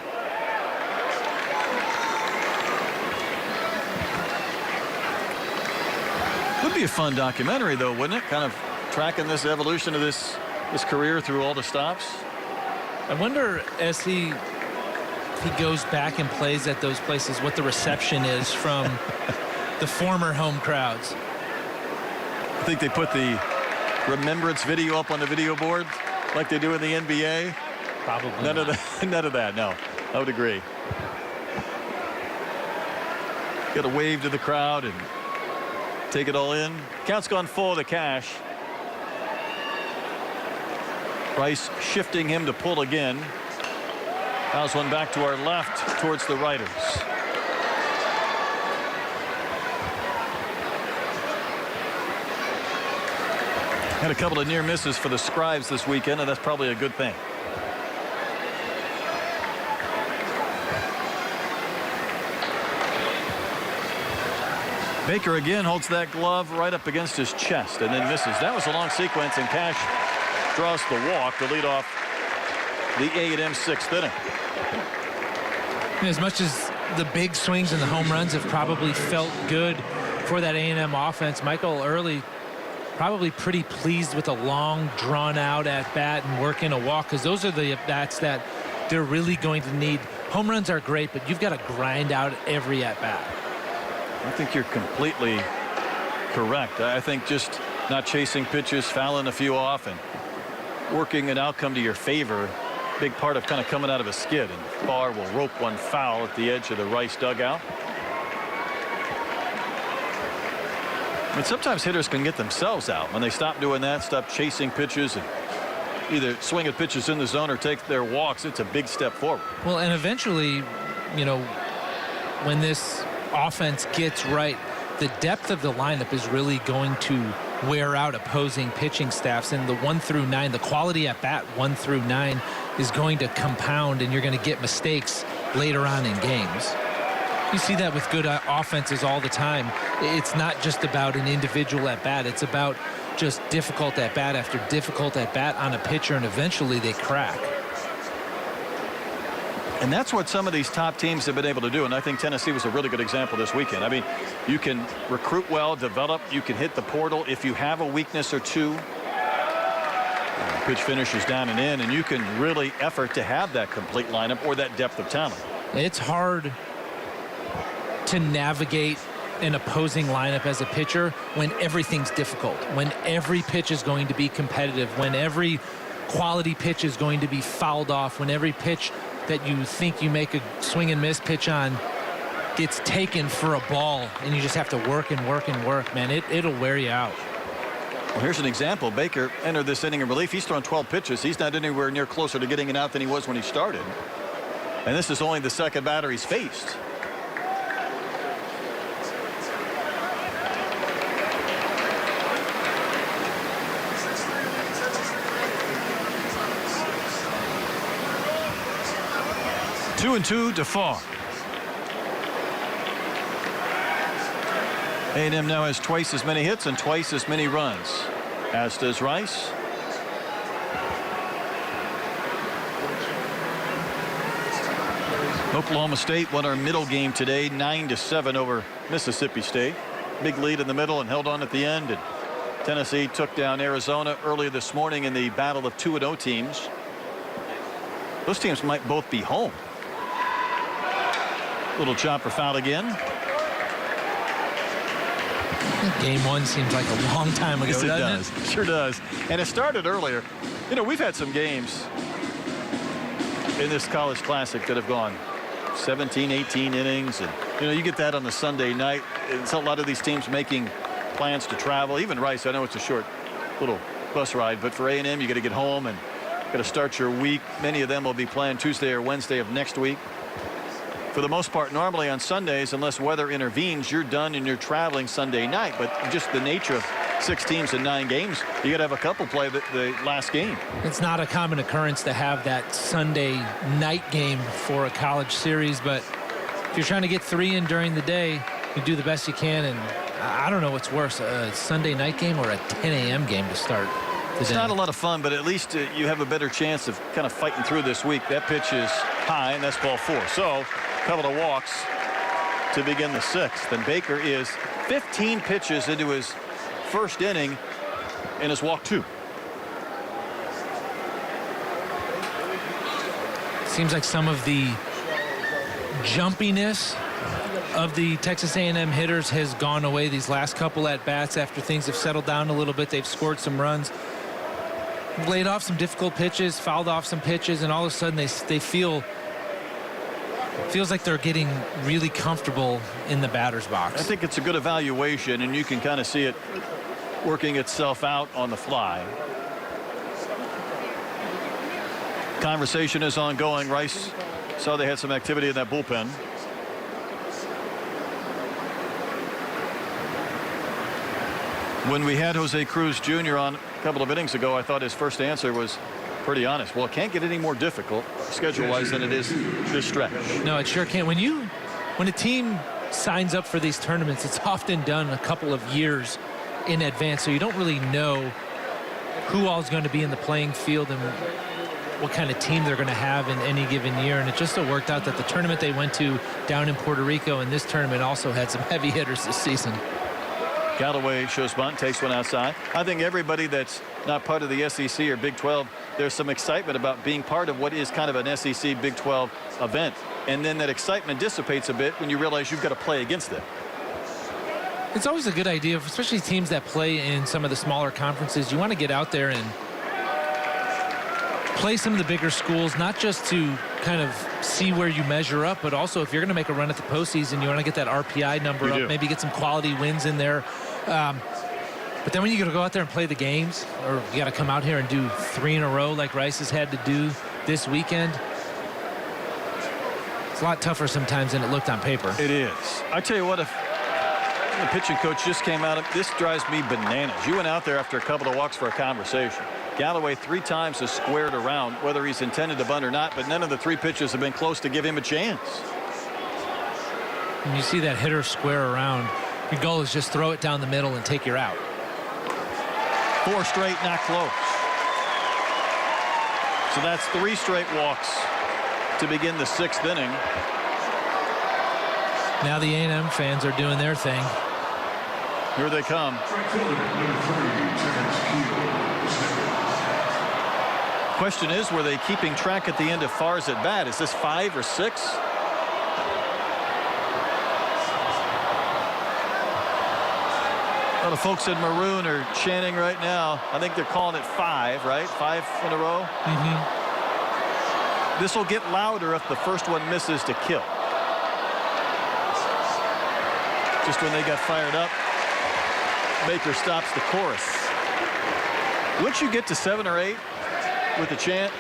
Would be a fun documentary, though, wouldn't it? Kind of tracking this evolution of this career through all the stops. I wonder, as he goes back and plays at those places, what the reception is from the former home crowds. I think they put the remembrance video up on the video board like they do in the NBA. Probably none of that. No, I would agree. Got to wave to the crowd and take it all in. Count's gone full to Cash. Price shifting him to pull again. Fouls one back to our left towards the Raiders. Had a couple of near misses for the Scribes this weekend, and that's probably a good thing. Baker again holds that glove right up against his chest and then misses. That was a long sequence, and Cash draws the walk to lead off the A&M 6th inning. As much as the big swings and the home runs have probably felt good for that A&M offense, Michael Early probably pretty pleased with a long, drawn-out at-bat and working a walk, because those are the at-bats that they're really going to need. Home runs are great, but you've got to grind out every at-bat. I think you're completely correct. I think just not chasing pitches, fouling a few off, and working an outcome to your favor, big part of kind of coming out of a skid. And Barr will rope one foul at the edge of the Rice dugout. I mean, sometimes hitters can get themselves out when they stop doing that, stop chasing pitches, and either swing at pitches in the zone or take their walks. It's a big step forward. Well, and eventually, you know, when this offense gets right, the depth of the lineup is really going to wear out opposing pitching staffs, and the 1 through 9, the quality at bat 1 through 9 is going to compound, and you're going to get mistakes later on in games. You see that with good offenses all the time. It's not just about an individual at bat, it's about just difficult at bat after difficult at bat on a pitcher, and eventually they crack. And that's what some of these top teams have been able to do. And I think Tennessee was a really good example this weekend. I mean, you can recruit well, develop, you can hit the portal if you have a weakness or two. Pitch finishes down and in, and you can really effort to have that complete lineup or that depth of talent. It's hard to navigate an opposing lineup as a pitcher when everything's difficult, when every pitch is going to be competitive, when every quality pitch is going to be fouled off, when every pitch that you think you make a swing and miss pitch on gets taken for a ball, and you just have to work and work and work. Man, it'll wear you out. Well, here's an example. Baker entered this inning in relief. He's thrown 12 pitches. He's not anywhere near closer to getting it out than he was when he started. And this is only the second batter he's faced. Two and two to Farr. A&M now has twice as many hits and twice as many runs, as does Rice. Oklahoma State won our middle game today, 9-7 over Mississippi State. Big lead in the middle and held on at the end. And Tennessee took down Arizona earlier this morning in the battle of 2-0 teams. Those teams might both be home. Little chopper foul again. Game one seems like a long time ago, yes, doesn't it? Sure does. And it started earlier. You know, we've had some games in this College Classic that have gone 17, 18 innings. And, you know, you get that on the Sunday night. It's a lot of these teams making plans to travel. Even Rice, I know it's a short little bus ride, but for A&M, you got to get home and got to start your week. Many of them will be playing Tuesday or Wednesday of next week. For the most part, normally on Sundays, unless weather intervenes, you're done and you're traveling Sunday night. But just the nature of 6 teams and 9 games, you got to have a couple play the last game. It's not a common occurrence to have that Sunday night game for a college series, but if you're trying to get 3 in during the day, you do the best you can. And I don't know what's worse, a Sunday night game or a 10 a.m. game to start the It's day. not a lot of fun, but at least you have a better chance of kind of fighting through this week. That pitch is high, and that's ball 4. So a couple of walks to begin the 6th. And Baker is 15 pitches into his first inning and has walked 2. Seems like some of the jumpiness of the Texas A&M hitters has gone away these last couple at bats after things have settled down a little bit. They've scored some runs, laid off some difficult pitches, fouled off some pitches, and all of a sudden they feels like they're getting really comfortable in the batter's box. I think it's a good evaluation, and you can kind of see it working itself out on the fly. Conversation is ongoing. Rice saw they had some activity in that bullpen. When we had Jose Cruz Jr. on a couple of innings ago, I thought his first answer was pretty honest. Well, it can't get any more difficult schedule-wise than it is this stretch. No, it sure can't. When a team signs up for these tournaments, it's often done a couple of years in advance, so you don't really know who all is going to be in the playing field and what kind of team they're going to have in any given year. And it just so worked out that the tournament they went to down in Puerto Rico and this tournament also had some heavy hitters this season. Galloway shows bunt, takes one outside. I think everybody that's not part of the SEC or Big 12, there's some excitement about being part of what is kind of an SEC Big 12 event. And then that excitement dissipates a bit when you realize you've got to play against them. It's always a good idea, especially teams that play in some of the smaller conferences. You want to get out there and play some of the bigger schools, not just to kind of see where you measure up, but also if you're going to make a run at the postseason, you want to get that RPI number up, maybe get some quality wins in there. But then when you got to go out there and play the games, or you got to come out here and do 3 in a row like Rice has had to do this weekend, it's a lot tougher sometimes than it looked on paper. It is. I tell you what, if the pitching coach just came out, this drives me bananas. You went out there after a couple of walks for a conversation. Galloway 3 times has squared around, whether he's intended to bunt or not, but none of the 3 pitches have been close to give him a chance. When you see that hitter square around, your goal is just throw it down the middle and take your out. 4 straight, not close. So that's 3 straight walks to begin the 6th inning. Now the A&M fans are doing their thing. Here they come. Question is, were they keeping track at the end of Farr's at bat? Is this 5 or 6? Well, the folks in maroon are chanting right now. I think they're calling it 5, right? 5 in a row. This will get louder if the first one misses to kill. Just when they got fired up, Baker stops the chorus. Once you get to 7 or 8 with the chant,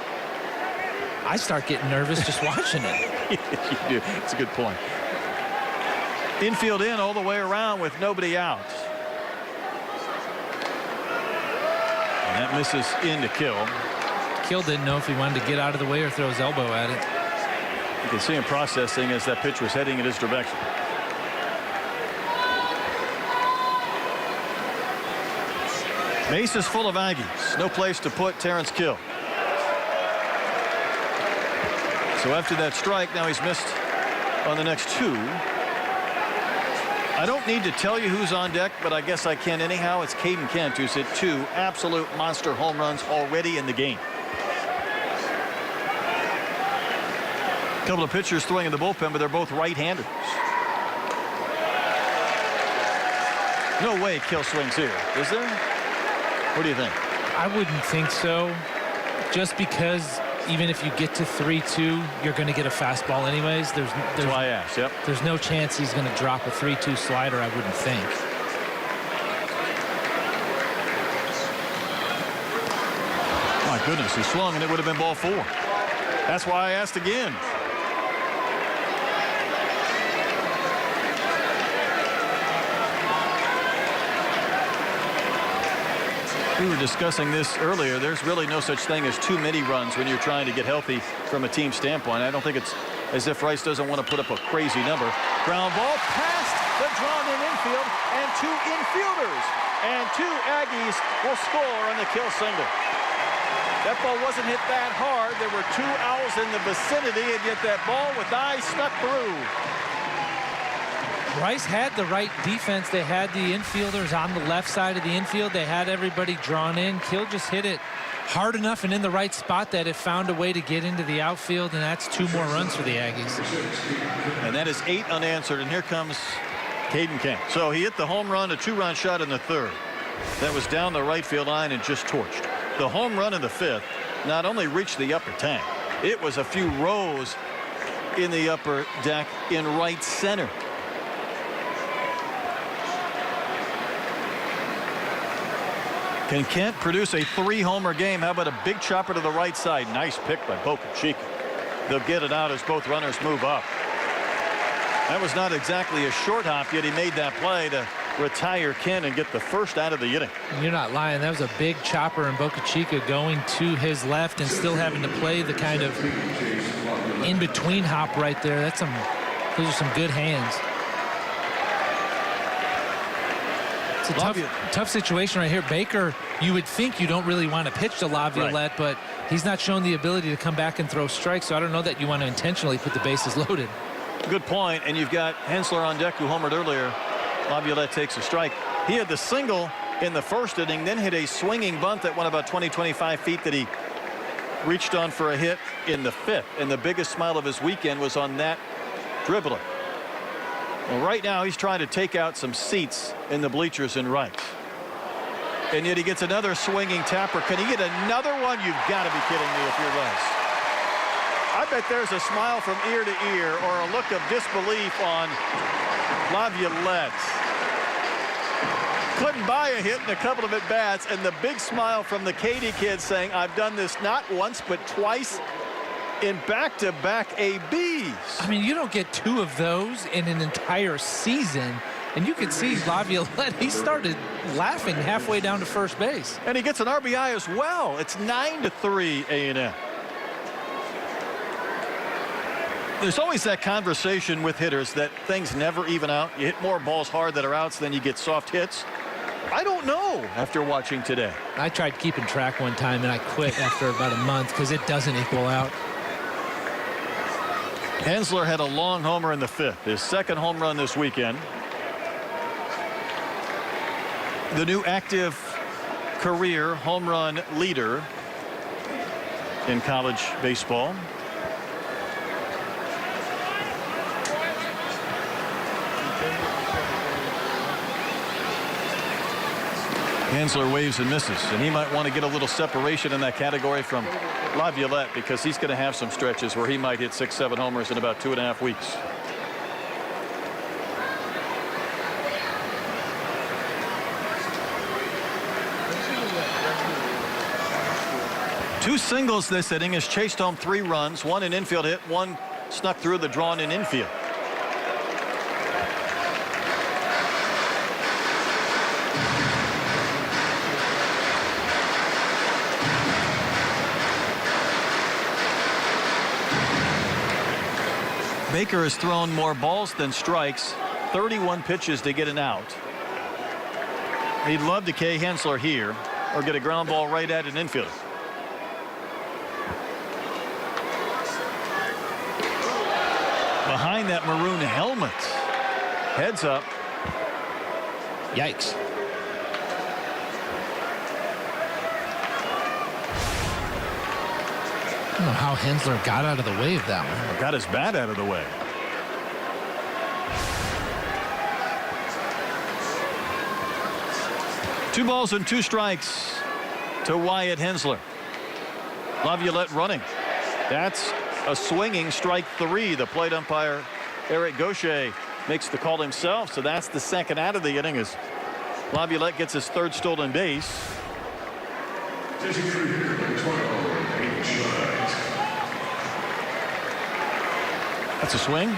I start getting nervous just watching it. You do. It's a good point. Infield in all the way around with nobody out. And that misses in to Kill. Kill didn't know if he wanted to get out of the way or throw his elbow at it. You can see him processing as that pitch was heading in his direction. Base is full of Aggies. No place to put Terrence Kill. So after that strike, now he's missed on the next 2. I don't need to tell you who's on deck, but I guess I can anyhow. It's Caden Kent, who's hit 2 absolute monster home runs already in the game. A couple of pitchers throwing in the bullpen, but they're both right-handers. No way Kill swings here, is there? What do you think? I wouldn't think so, just because even if you get to 3-2, you're going to get a fastball anyways. There's why I asked. Yep. There's no chance he's going to drop a 3-2 slider, I wouldn't think. My goodness, he swung and it would have been ball 4. That's why I asked again. We were discussing this earlier. There's really no such thing as too many runs when you're trying to get healthy from a team standpoint. I don't think it's as if Rice doesn't want to put up a crazy number. Ground ball past the drawn-in infield and 2 infielders. And 2 Aggies will score on the Kill single. That ball wasn't hit that hard. There were 2 Owls in the vicinity, and yet that ball with eyes snuck through. Rice had the right defense. They had the infielders on the left side of the infield. They had everybody drawn in. Kill just hit it hard enough and in the right spot that it found a way to get into the outfield, and that's 2 more runs for the Aggies. And that is 8 unanswered, and here comes Caden Kent. So he hit the home run, a 2-run shot in the 3rd. That was down the right field line and just torched. The home run in the 5th not only reached the upper tank, it was a few rows in the upper deck in right center. Can Kent produce a 3-homer game? How about a big chopper to the right side? Nice pick by Boca Chica. They'll get it out as both runners move up. That was not exactly a short hop, yet he made that play to retire Kent and get the first out of the inning. You're not lying. That was a big chopper, and Boca Chica going to his left and still having to play the kind of in-between hop right there. Those are some good hands. It's a tough situation right here. Baker, you would think you don't really want to pitch to Laviolette, but he's not shown the ability to come back and throw strikes, so I don't know that you want to intentionally put the bases loaded. Good point, and you've got Hensler on deck who homered earlier. Laviolette takes a strike. He had the single in the first inning, then hit a swinging bunt that went about 20-25 feet that he reached on for a hit in the fifth, and the biggest smile of his weekend was on that dribbler. Well, right now he's trying to take out some seats in the bleachers in right. And yet he gets another swinging tapper. Can he get another one? You've got to be kidding me if you're Les. I bet there's a smile from ear to ear or a look of disbelief on Laviolette. Couldn't buy a hit in a couple of at-bats, and the big smile from the Katy kid saying, I've done this not once but twice in back-to-back ABs. I mean, you don't get 2 of those in an entire season. And you can see Laviolette, he started laughing halfway down to first base. And he gets an RBI as well. It's 9-3 A&M. There's always that conversation with hitters that things never even out. You hit more balls hard that are outs than you get soft hits. I don't know after watching today. I tried keeping track one time, and I quit after about a month because it doesn't equal out. Hensler had a long homer in the fifth, his second home run this weekend. The new active career home run leader in college baseball. Hensler waves and misses, and he might want to get a little separation in that category from Laviolette because he's going to have some stretches where he might hit 6-7 homers in about 2.5 weeks. Two singles this inning has chased home 3 runs, one an infield hit, one snuck through the drawn in infield. Baker has thrown more balls than strikes, 31 pitches to get an out. He'd love to K. Hensler here or get a ground ball right at an infielder. Behind that maroon helmet. Heads up. Yikes. I don't know how Hensler got out of the way of that one. Or got his bat out of the way. Two balls and 2 strikes to Wyatt Hensler. Laviolette running. That's a swinging strike 3. The plate umpire Eric Gaucher makes the call himself, so that's the second out of the inning as Laviolette gets his 3rd stolen base. That's a swing.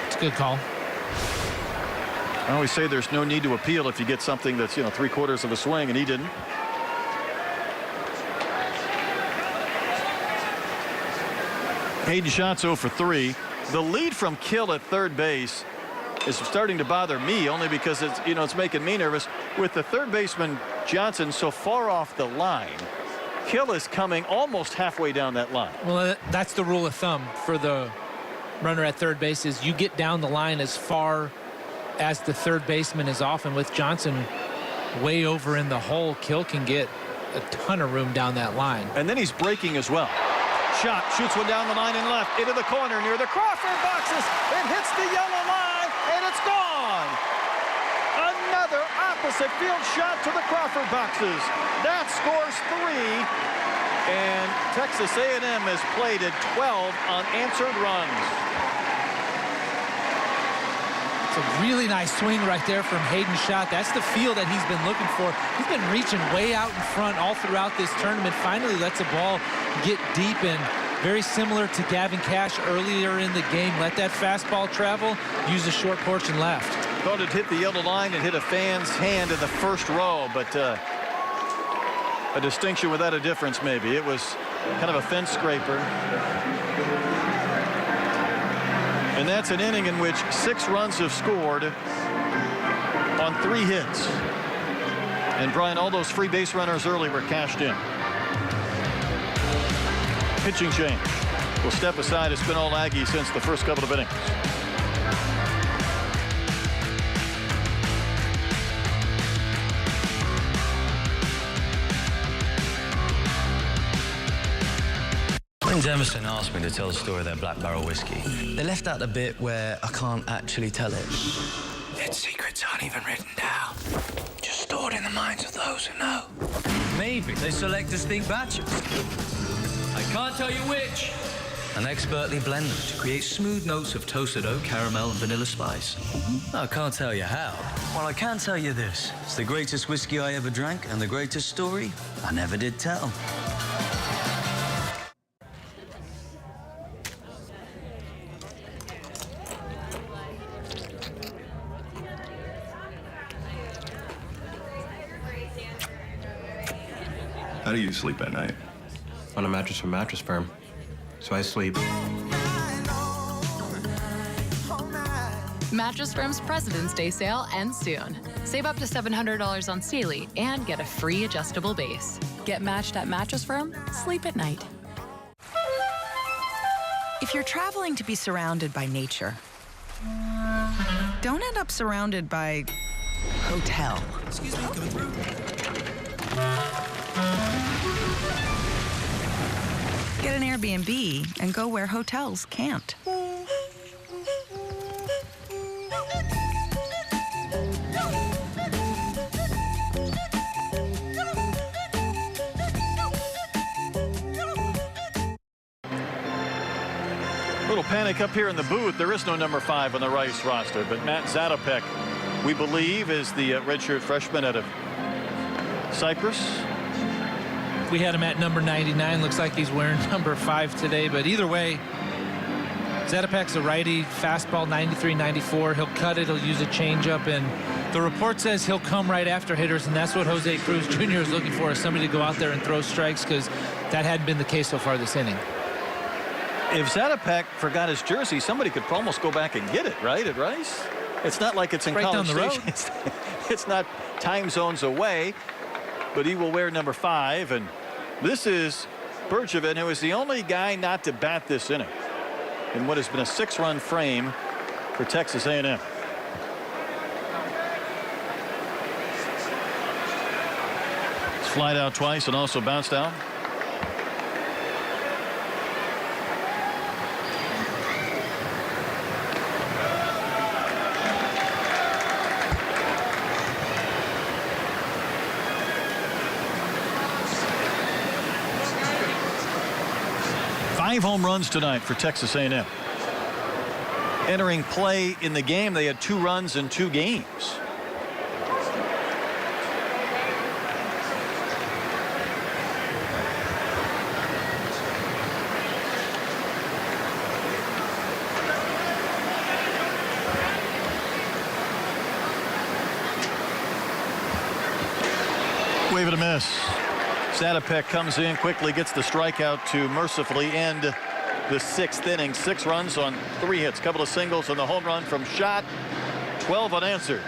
It's a good call. I always say there's no need to appeal if you get something that's, 3/4 of a swing, and he didn't. Hayden Schatz 0 for 3. The lead from Kill at third base is starting to bother me only because it's, it's making me nervous. With the third baseman Johnson so far off the line, Kill is coming almost halfway down that line. Well, that's the rule of thumb for the runner at third base is you get down the line as far as the third baseman is off, and with Johnson way over in the hole, Kill can get a ton of room down that line. And then he's breaking as well. Shot, shoots one down the line and left into the corner near the Crawford boxes. It hits the yellow line and it's gone. Another opposite field shot to the Crawford boxes. That scores 3. And Texas A&M has played at 12 unanswered runs. It's a really nice swing right there from Hayden Schott. That's the feel that he's been looking for. He's been reaching way out in front all throughout this tournament. Finally lets a ball get deep, and very similar to Gavin Cash earlier in the game. Let that fastball travel, use the short porch and left. Thought it hit the yellow line and hit a fan's hand in the first row, but a distinction without a difference maybe. It was kind of a fence scraper. And that's an inning in which 6 runs have scored. on 3 hits. And Brian, all those free base runners early were cashed in. Pitching change. Will step aside. It's been all Aggie since the first couple of innings. When Emerson asked me to tell the story of their Black Barrel whiskey, they left out the bit where I can't actually tell it. Its secrets aren't even written down, just stored in the minds of those who know. Maybe they select distinct batches. I can't tell you which. And expertly blend them to create smooth notes of toasted oak, caramel, and vanilla spice. I can't tell you how. Well, I can tell you this. It's the greatest whiskey I ever drank and the greatest story I never did tell. How do you sleep at night? On a mattress from Mattress Firm. So I sleep. Mattress Firm's President's Day sale ends soon. Save up to $700 on Sealy and get a free adjustable base. Get matched at Mattress Firm. Sleep at night. If you're traveling to be surrounded by nature, don't end up surrounded by hotel. Excuse me, coming through. Get an Airbnb and go where hotels can't. Little panic up here in the booth. There is no number 5 on the Rice roster, but Matt Zatopek, we believe, is the redshirt freshman out of Cyprus. We had him at number 99. Looks like he's wearing number 5 today. But either way, Zatopek's a righty, fastball 93, 94. He'll cut it. He'll use a changeup. And the report says he'll come right after hitters. And that's what Jose Cruz Jr. is looking for, is somebody to go out there and throw strikes, because that hadn't been the case so far this inning. If Zatopek forgot his jersey, somebody could almost go back and get it, right, at Rice? It's not like it's in right College down the road. Station. It's not time zones away, but he will wear number 5. And this is Bergevin, who is the only guy not to bat this inning in what has been a 6-run frame for Texas A&M. It's flied out twice and also bounced out. Five home runs tonight for Texas A&M. Entering play in the game, they had 2 runs in 2 games. Wave and a miss. Zatopek comes in quickly, gets the strikeout to mercifully end the 6th inning. 6 runs on 3 hits, couple of singles, and the home run from Schott. 12 unanswered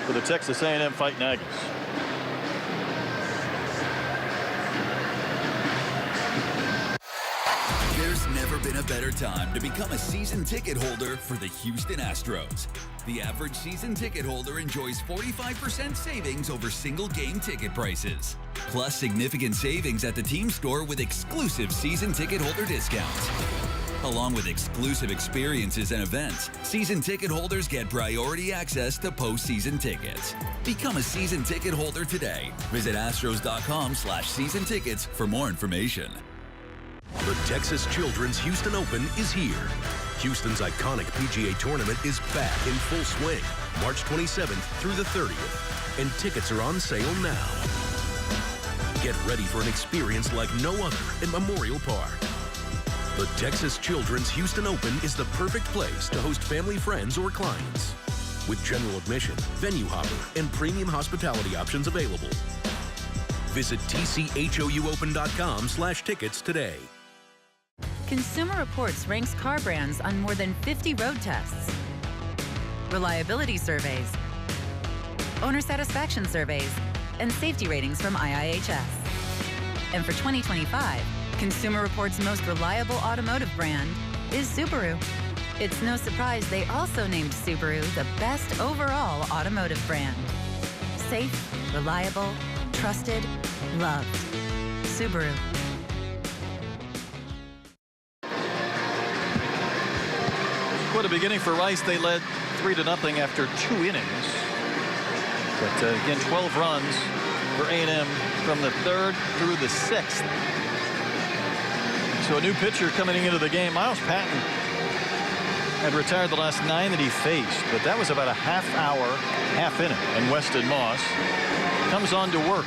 for the Texas A&M Fighting Aggies. There's never been a better time to become a season ticket holder for the Houston Astros. The average season ticket holder enjoys 45% savings over single game ticket prices, plus significant savings at the team store with exclusive season ticket holder discounts. Along with exclusive experiences and events, season ticket holders get priority access to postseason tickets. Become a season ticket holder today. Visit astros.com/season tickets for more information. The Texas Children's Houston Open is here. Houston's iconic PGA tournament is back in full swing, March 27th through the 30th, and tickets are on sale now. Get ready for an experience like no other in Memorial Park. The Texas Children's Houston Open is the perfect place to host family, friends, or clients. With general admission, venue hopper, and premium hospitality options available. Visit tchouopen.com/tickets today. Consumer Reports ranks car brands on more than 50 road tests, reliability surveys, owner satisfaction surveys, and safety ratings from IIHS. And for 2025, Consumer Reports' most reliable automotive brand is Subaru. It's no surprise they also named Subaru the best overall automotive brand. Safe, reliable, trusted, loved. Subaru. What a beginning for Rice. They led 3-0 after 2 innings. But again, 12 runs for A&M from the 3rd through the 6th. So a new pitcher coming into the game. Miles Patton had retired the last 9 that he faced, but that was about a half-hour, half-inning. And Weston Moss comes on to work.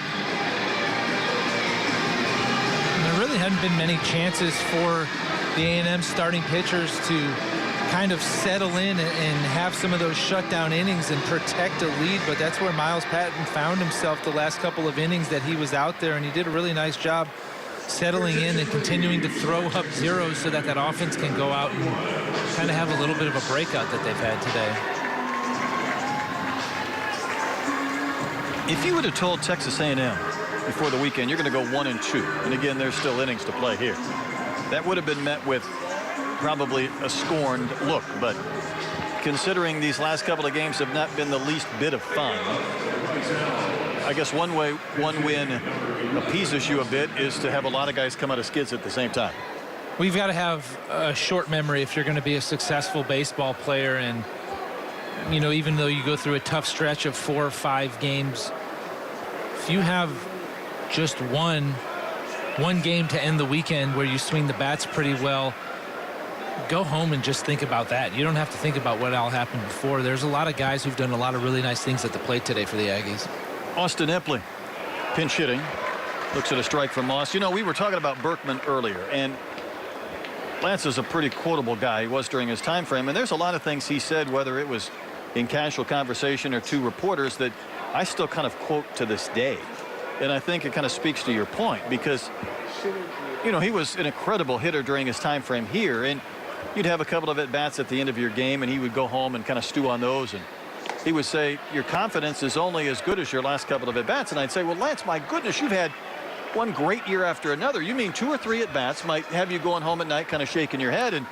There really hadn't been many chances for the A&M starting pitchers to kind of settle in and have some of those shutdown innings and protect a lead, but that's where Miles Patton found himself the last couple of innings that he was out there, and he did a really nice job settling in and continuing to throw up zeros so that that offense can go out and kind of have a little bit of a breakout that they've had today. If you would have told Texas A&M before the weekend you're going to go 1-2, and again there's still innings to play here, that would have been met with probably a scorned look. But considering these last couple of games have not been the least bit of fun, I guess one way one win appeases you a bit is to have a lot of guys come out of skids at the same time. We've got to have a short memory if you're going to be a successful baseball player. And, you know, even though you go through a tough stretch of 4 or 5 games, if you have just one game to end the weekend where you swing the bats pretty well, go home and just think about that. You don't have to think about what all happened before. There's a lot of guys who've done a lot of really nice things at the plate today for the Aggies. Austin Epley, pinch hitting, looks at a strike from Moss. You know, we were talking about Berkman earlier, and Lance is a pretty quotable guy. He was during his time frame, and there's a lot of things he said, whether it was in casual conversation or to reporters, that I still kind of quote to this day. And I think it kind of speaks to your point, because, you know, he was an incredible hitter during his time frame here, and you'd have a couple of at-bats at the end of your game, and he would go home and kind of stew on those, and he would say, your confidence is only as good as your last couple of at-bats. And I'd say, well, Lance, my goodness, you've had one great year after another. You mean 2 or 3 at-bats might have you going home at night kind of shaking your head? And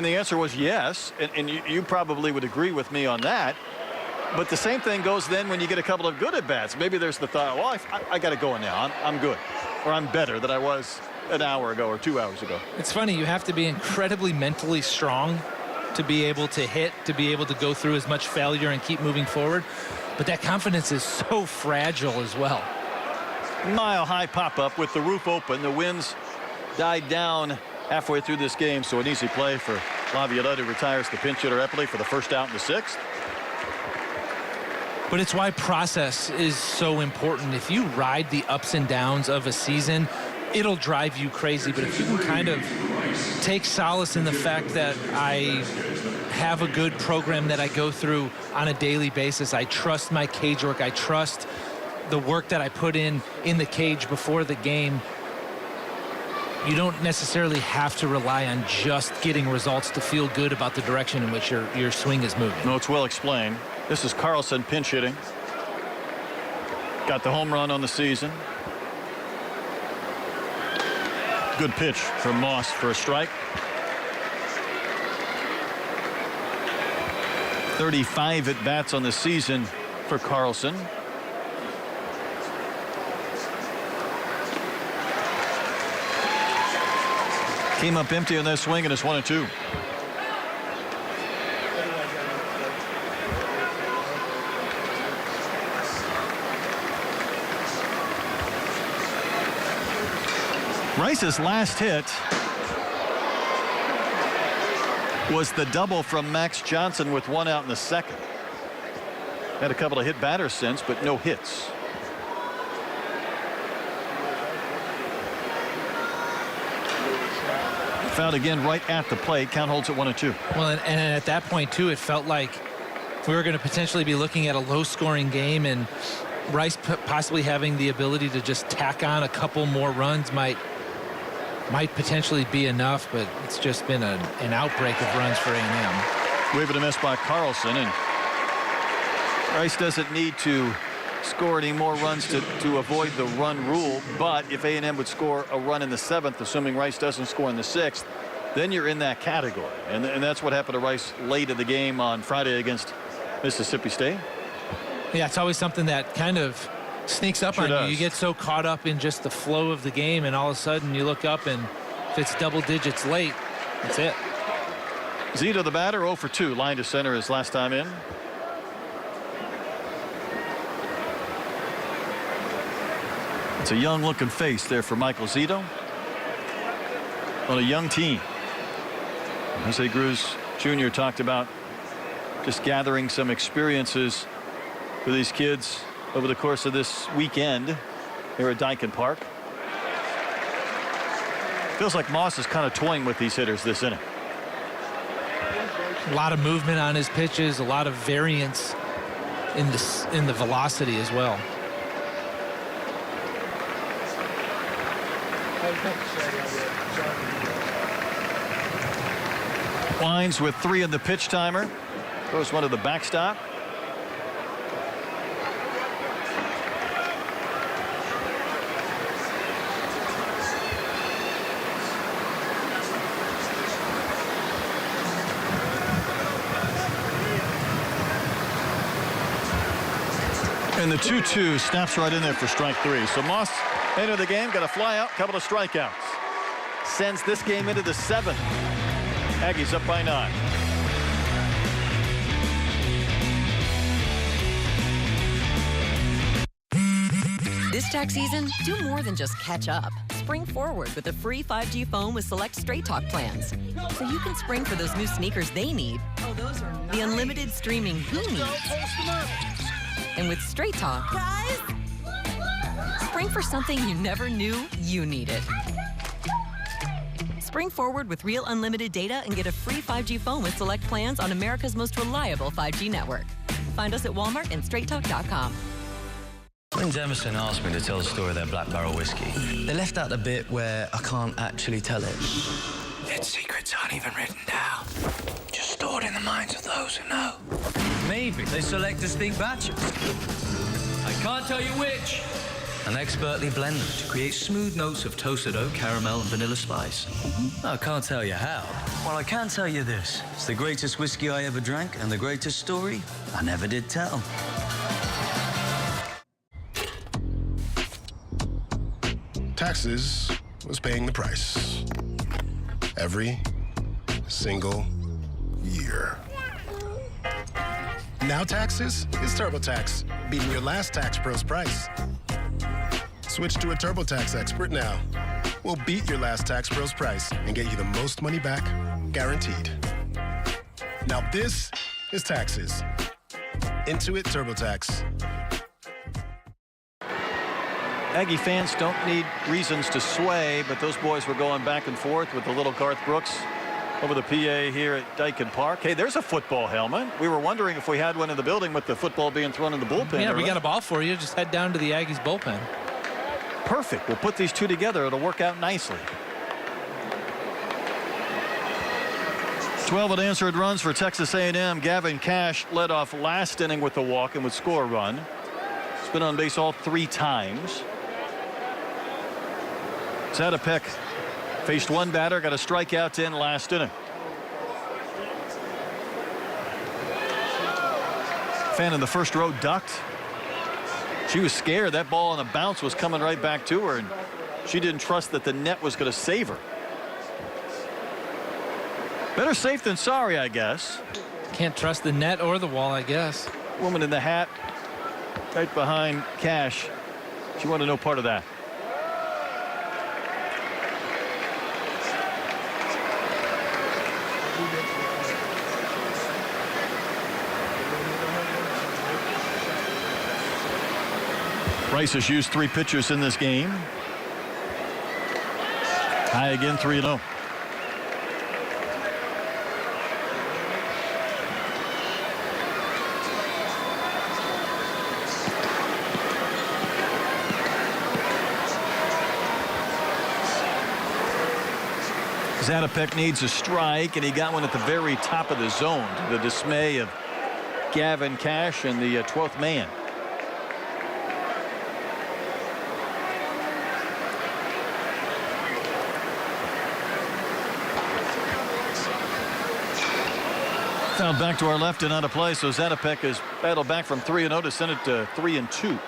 the answer was yes, and you probably would agree with me on that. But the same thing goes then when you get a couple of good at-bats. Maybe there's the thought, well, I got to go now. I'm good, or I'm better than I was an hour ago or 2 hours ago. It's funny, you have to be incredibly mentally strong to be able to hit, to be able to go through as much failure and keep moving forward. But that confidence is so fragile as well. Mile-high pop-up with the roof open. The winds died down halfway through this game, so an easy play for Laviolette, who retires the pinch hitter Epley for the first out in the 6th. But it's why process is so important. If you ride the ups and downs of a season, it'll drive you crazy. But if you can kind of take solace in the fact that I have a good program that I go through on a daily basis, I trust my cage work, I trust the work that I put in the cage before the game, you don't necessarily have to rely on just getting results to feel good about the direction in which your swing is moving. No, it's well explained. This is Carlson pinch hitting. Got the home run on the season. Good pitch from Moss for a strike. 35 at-bats on the season for Carlson. Came up empty on that swing, and it's 1-2. Rice's last hit was the double from Max Johnson with 1 out in the 2nd. Had a couple of hit batters since, but no hits. Fouled again right at the plate. Count holds at 1-2. Well, and at that point, too, it felt like we were going to potentially be looking at a low-scoring game, and Rice possibly having the ability to just tack on a couple more runs might potentially be enough, but it's just been an outbreak of runs for A&M. Wave and a miss by Carlson, and Rice doesn't need to score any more runs to avoid the run rule, but if A&M would score a run in the 7th, assuming Rice doesn't score in the 6th, then you're in that category. And that's what happened to Rice late in the game on Friday against Mississippi State. Yeah, it's always something that kind of sneaks up on you. You get so caught up in just the flow of the game, and all of a sudden you look up, and if it's double digits late, that's it. Zito, the batter, 0 for 2. Line to center his last time in. It's a young-looking face there for Michael Zito on a young team. Jose Cruz Jr. talked about just gathering some experiences for these kids over the course of this weekend here at Daikin Park. Feels like Moss is kind of toying with these hitters this inning. A lot of movement on his pitches, a lot of variance in the velocity as well. Wines with 3 in the pitch timer. Throws one to the backstop. And the 2-2 snaps right in there for strike 3. So Moss entered the game, got a fly out, couple of strikeouts. Sends this game into the 7th. Aggies up by 9. This tax season, do more than just catch up. Spring forward with a free 5G phone with select Straight Talk plans. So you can spring for those new sneakers they need. Oh, those are nice. The unlimited streaming he needs. And with Straight Talk, guys, spring for something you never knew you needed. Spring forward with real unlimited data and get a free 5G phone with select plans on America's most reliable 5G network. Find us at Walmart and straighttalk.com. When Emerson asked me to tell the story of their Black Barrel whiskey, they left out the bit where I can't actually tell it. Its secrets aren't even written down, just stored in the minds of those who know. Maybe they select distinct batches. I can't tell you which. And expertly blend them to create smooth notes of toasted oak, caramel, and vanilla spice. I can't tell you how. Well, I can tell you this. It's the greatest whiskey I ever drank and the greatest story I never did tell. Taxes was paying the price. Every single year. Now taxes is TurboTax, beating your last Tax Pro's price. Switch to a TurboTax expert now. We'll beat your last Tax Pro's price and get you the most money back, guaranteed. Now this is taxes. Intuit TurboTax. Aggie fans don't need reasons to sway, but those boys were going back and forth with the little Garth Brooks over the PA here at Daikin Park. Hey, there's a football helmet. We were wondering if we had one in the building with the football being thrown in the bullpen. Yeah, we got a ball for you. Just head down to the Aggies bullpen. Perfect. We'll put these two together. It'll work out nicely. 12 unanswered runs for Texas A&M. Gavin Cash led off last inning with a walk and would score a run. He's been on base all 3 times. Zatopek faced one batter, got a strikeout in last inning. Fan in the first row ducked. She was scared. That ball on a bounce was coming right back to her, and she didn't trust that the net was going to save her. Better safe than sorry, I guess. Can't trust the net or the wall, I guess. Woman in the hat right behind Cash. She wanted no part of that. Rice has used 3 pitchers in this game. High again, 3-0. Zatopek needs a strike, and he got one at the very top of the zone, to the dismay of Gavin Cash and the 12th man. Fouled back to our left and out of play, so Zatopek has battled back from 3-0 to send it to 3-2.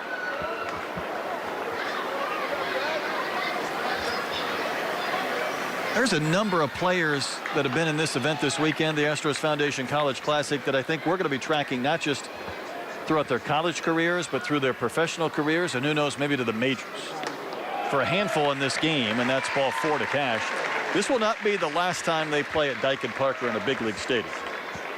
There's a number of players that have been in this event this weekend, the Astros Foundation College Classic, that I think we're going to be tracking not just throughout their college careers, but through their professional careers, and who knows, maybe to the majors. For a handful in this game, and that's ball 4 to Cash. This will not be the last time they play at Daikin Park or in a big league stadium.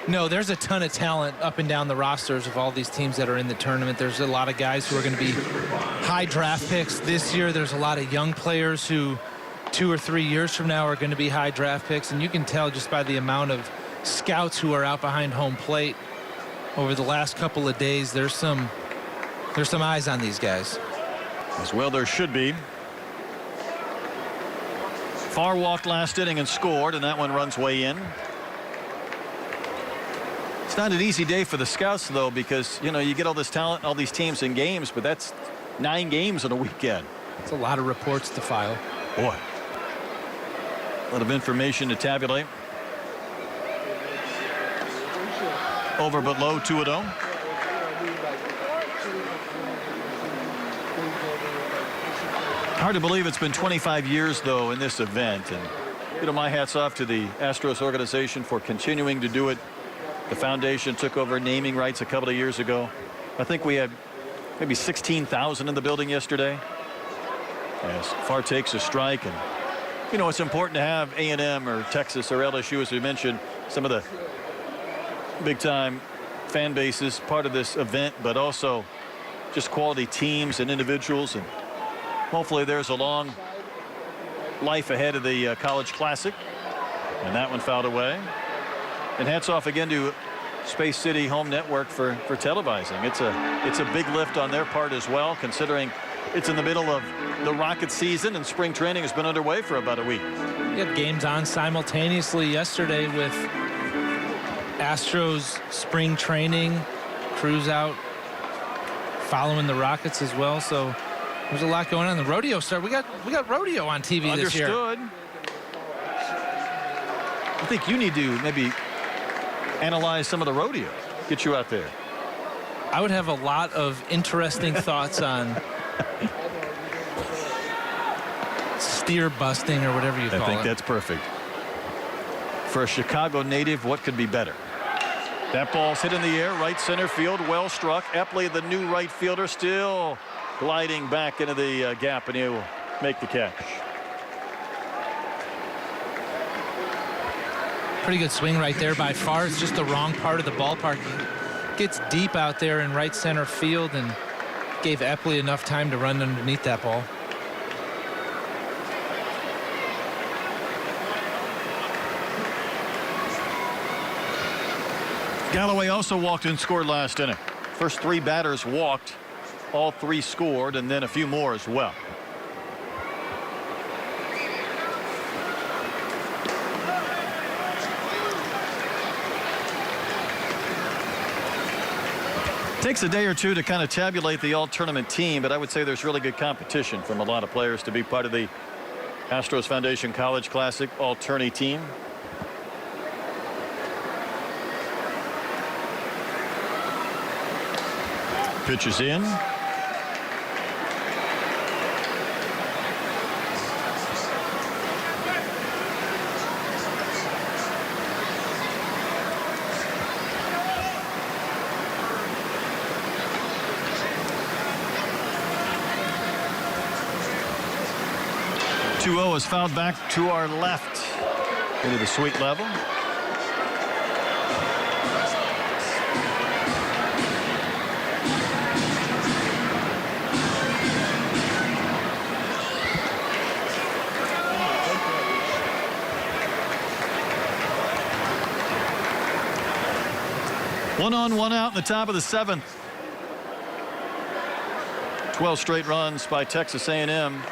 No, there's a ton of talent up and down the rosters of all these teams that are in the tournament. There's a lot of guys who are going to be high draft picks this year. There's a lot of young players who 2 or 3 years from now are going to be high draft picks, and you can tell just by the amount of scouts who are out behind home plate over the last couple of days. There's some eyes on these guys. As well there should be. Farr walked last inning and scored, and that one runs way in. It's not an easy day for the scouts, though, because, you know, you get all this talent, all these teams in games, but that's 9 games in a weekend. It's a lot of reports to file. Boy. A lot of information to tabulate. Over but low, 2-0. Hard to believe it's been 25 years, though, in this event. And, you know, my hat's off to the Astros organization for continuing to do it. The foundation took over naming rights a couple of years ago. I think we had maybe 16,000 in the building yesterday. As Farr takes a strike, and you know it's important to have A&M or Texas or LSU, as we mentioned, some of the big-time fan bases part of this event, but also just quality teams and individuals, and hopefully there's a long life ahead of the College Classic. And that one fouled away. And hats off again to Space City Home Network for televising. It's a big lift on their part as well, considering it's in the middle of the Rocket season and spring training has been underway for about a week. We had games on simultaneously yesterday with Astros spring training, crews out following the Rockets as well. So there's a lot going on. The rodeo start. We got rodeo on TV this year. Understood. I think you need to maybe analyze some of the rodeo. Get you out there. I would have a lot of interesting thoughts on steer busting or whatever you call it. I think that's perfect. For a Chicago native, what could be better? That ball's hit in the air, right center field, well struck. Epley, the new right fielder, still gliding back into the gap, and he'll make the catch. Pretty good swing right there by Farr. It's just the wrong part of the ballpark. Gets deep out there in right center field and gave Epley enough time to run underneath that ball. Galloway also walked and scored last inning. First 3 batters walked. All 3 scored, and then a few more as well. Takes a day or two to kind of tabulate the all-tournament team, but I would say there's really good competition from a lot of players to be part of the Astros Foundation College Classic all-tourney team. Pitch is in. Is fouled back to our left into the sweet level. One on, one out in the top of the 7th. 12 straight runs by Texas A&M.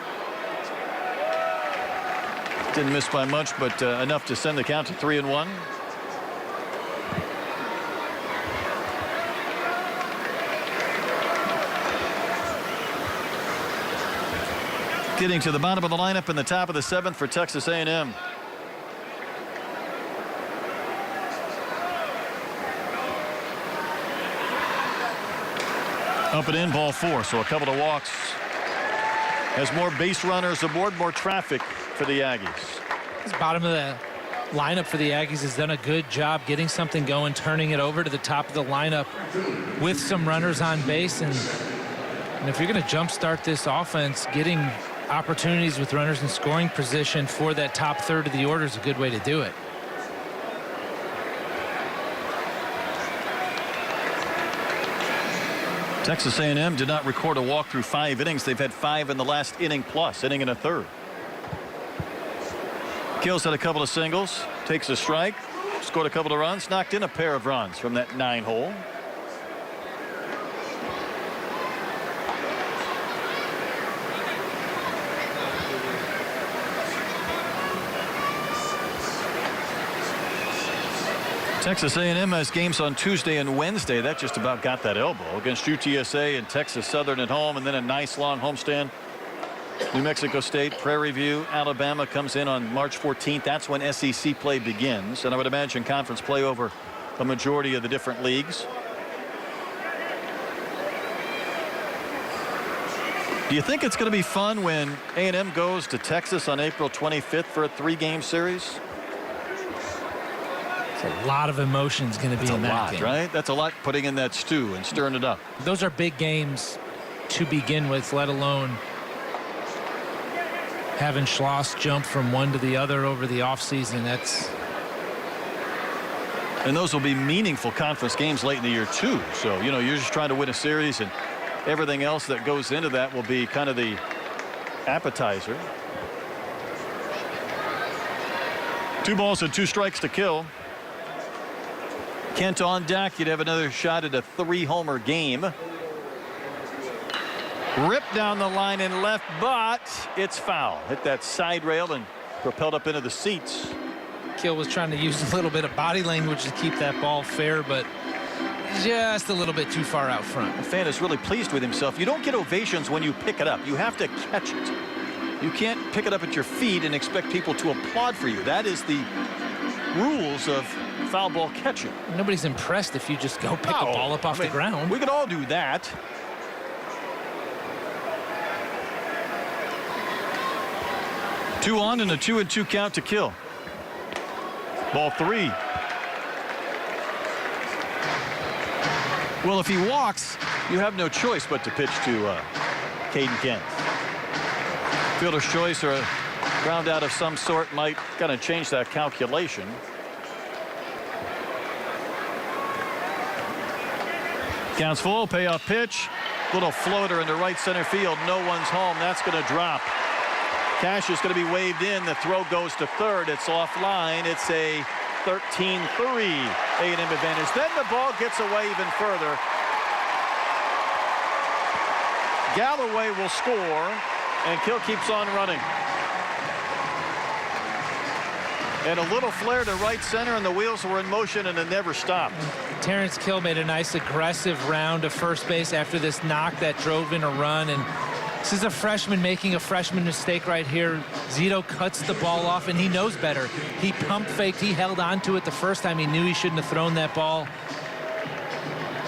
Didn't miss by much, but enough to send the count to 3-1. Getting to the bottom of the lineup in the top of the 7th for Texas A&M. Up and in, ball 4, so a couple of walks. Has more base runners aboard, more traffic for the Aggies. This bottom of the lineup for the Aggies has done a good job getting something going, turning it over to the top of the lineup with some runners on base. And if you're going to jumpstart this offense, getting opportunities with runners in scoring position for that top third of the order is a good way to do it. Texas A&M did not record a walk through 5 innings. They've had 5 in the last inning plus, inning and a third. Kills had a couple of singles, takes a strike, scored a couple of runs, knocked in a pair of runs from that 9-hole. Texas A&M has games on Tuesday and Wednesday. That just about got that elbow against UTSA and Texas Southern at home, and then a nice long homestand. New Mexico State, Prairie View, Alabama comes in on March 14th. That's when SEC play begins, and I would imagine conference play over a majority of the different leagues. Do you think it's going to be fun when A&M goes to Texas on April 25th for a 3-game series? A lot of emotions going to be in that game. Right? That's a lot putting in that stew and stirring it up. Those are big games to begin with, let alone having Schloss jump from one to the other over the offseason. And those will be meaningful conference games late in the year too. So, you know, you're just trying to win a series, and everything else that goes into that will be kind of the appetizer. 2 balls and 2 strikes to kill. Kent on deck. You'd have another shot at a 3-homer game. Ripped down the line and left, but it's foul. Hit that side rail and propelled up into the seats. Kill was trying to use a little bit of body language to keep that ball fair, but just a little bit too far out front. The fan is really pleased with himself. You don't get ovations when you pick it up. You have to catch it. You can't pick it up at your feet and expect people to applaud for you. That is the rules of foul ball catching. Nobody's impressed if you just go pick a ball up off the ground. We could all do that. Two on and a 2-2 count to kill. Ball 3. Well, if he walks, you have no choice but to pitch to Caden Kent. Fielder's choice or a ground out of some sort might kind of change that calculation. Counts full, payoff pitch. Little floater into right center field. No one's home. That's going to drop. Cash is going to be waved in. The throw goes to third. It's offline. It's a 13-3 A&M advantage. Then the ball gets away even further. Galloway will score, and Kill keeps on running. And a little flare to right center, and the wheels were in motion, and it never stopped. Terrence Kill made a nice aggressive round to first base after this knock that drove in a run. And this is a freshman making a freshman mistake right here. Zito cuts the ball off, and he knows better. He pump faked. He held on to it the first time. He knew he shouldn't have thrown that ball.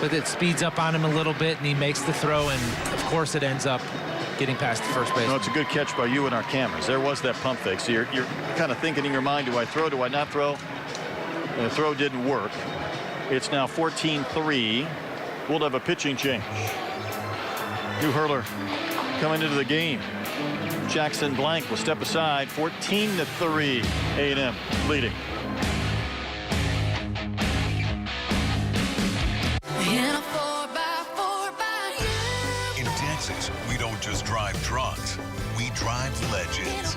But it speeds up on him a little bit, and he makes the throw, and of course it ends up getting past the first base. No, it's a good catch by you and our cameras. There was that pump fake. So you're kind of thinking in your mind, do I throw, do I not throw? And the throw didn't work. It's now 14-3. We'll have a pitching change. New hurler coming into the game. Jackson Blank will step aside. 14-3. A&M leading. In Texas, we don't just drive trucks, we drive legends.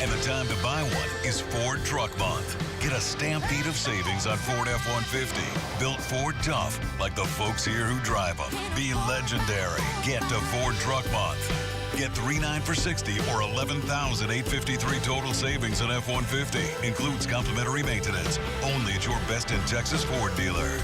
And the time to buy one is Ford Truck Month. Get a stampede of savings on Ford F-150. Built Ford tough, like the folks here who drive them. Be legendary. Get to Ford Truck Month. Get 3.9 for 60 or 11,853 total savings on F-150. Includes complimentary maintenance. Only at your best in Texas Ford dealer.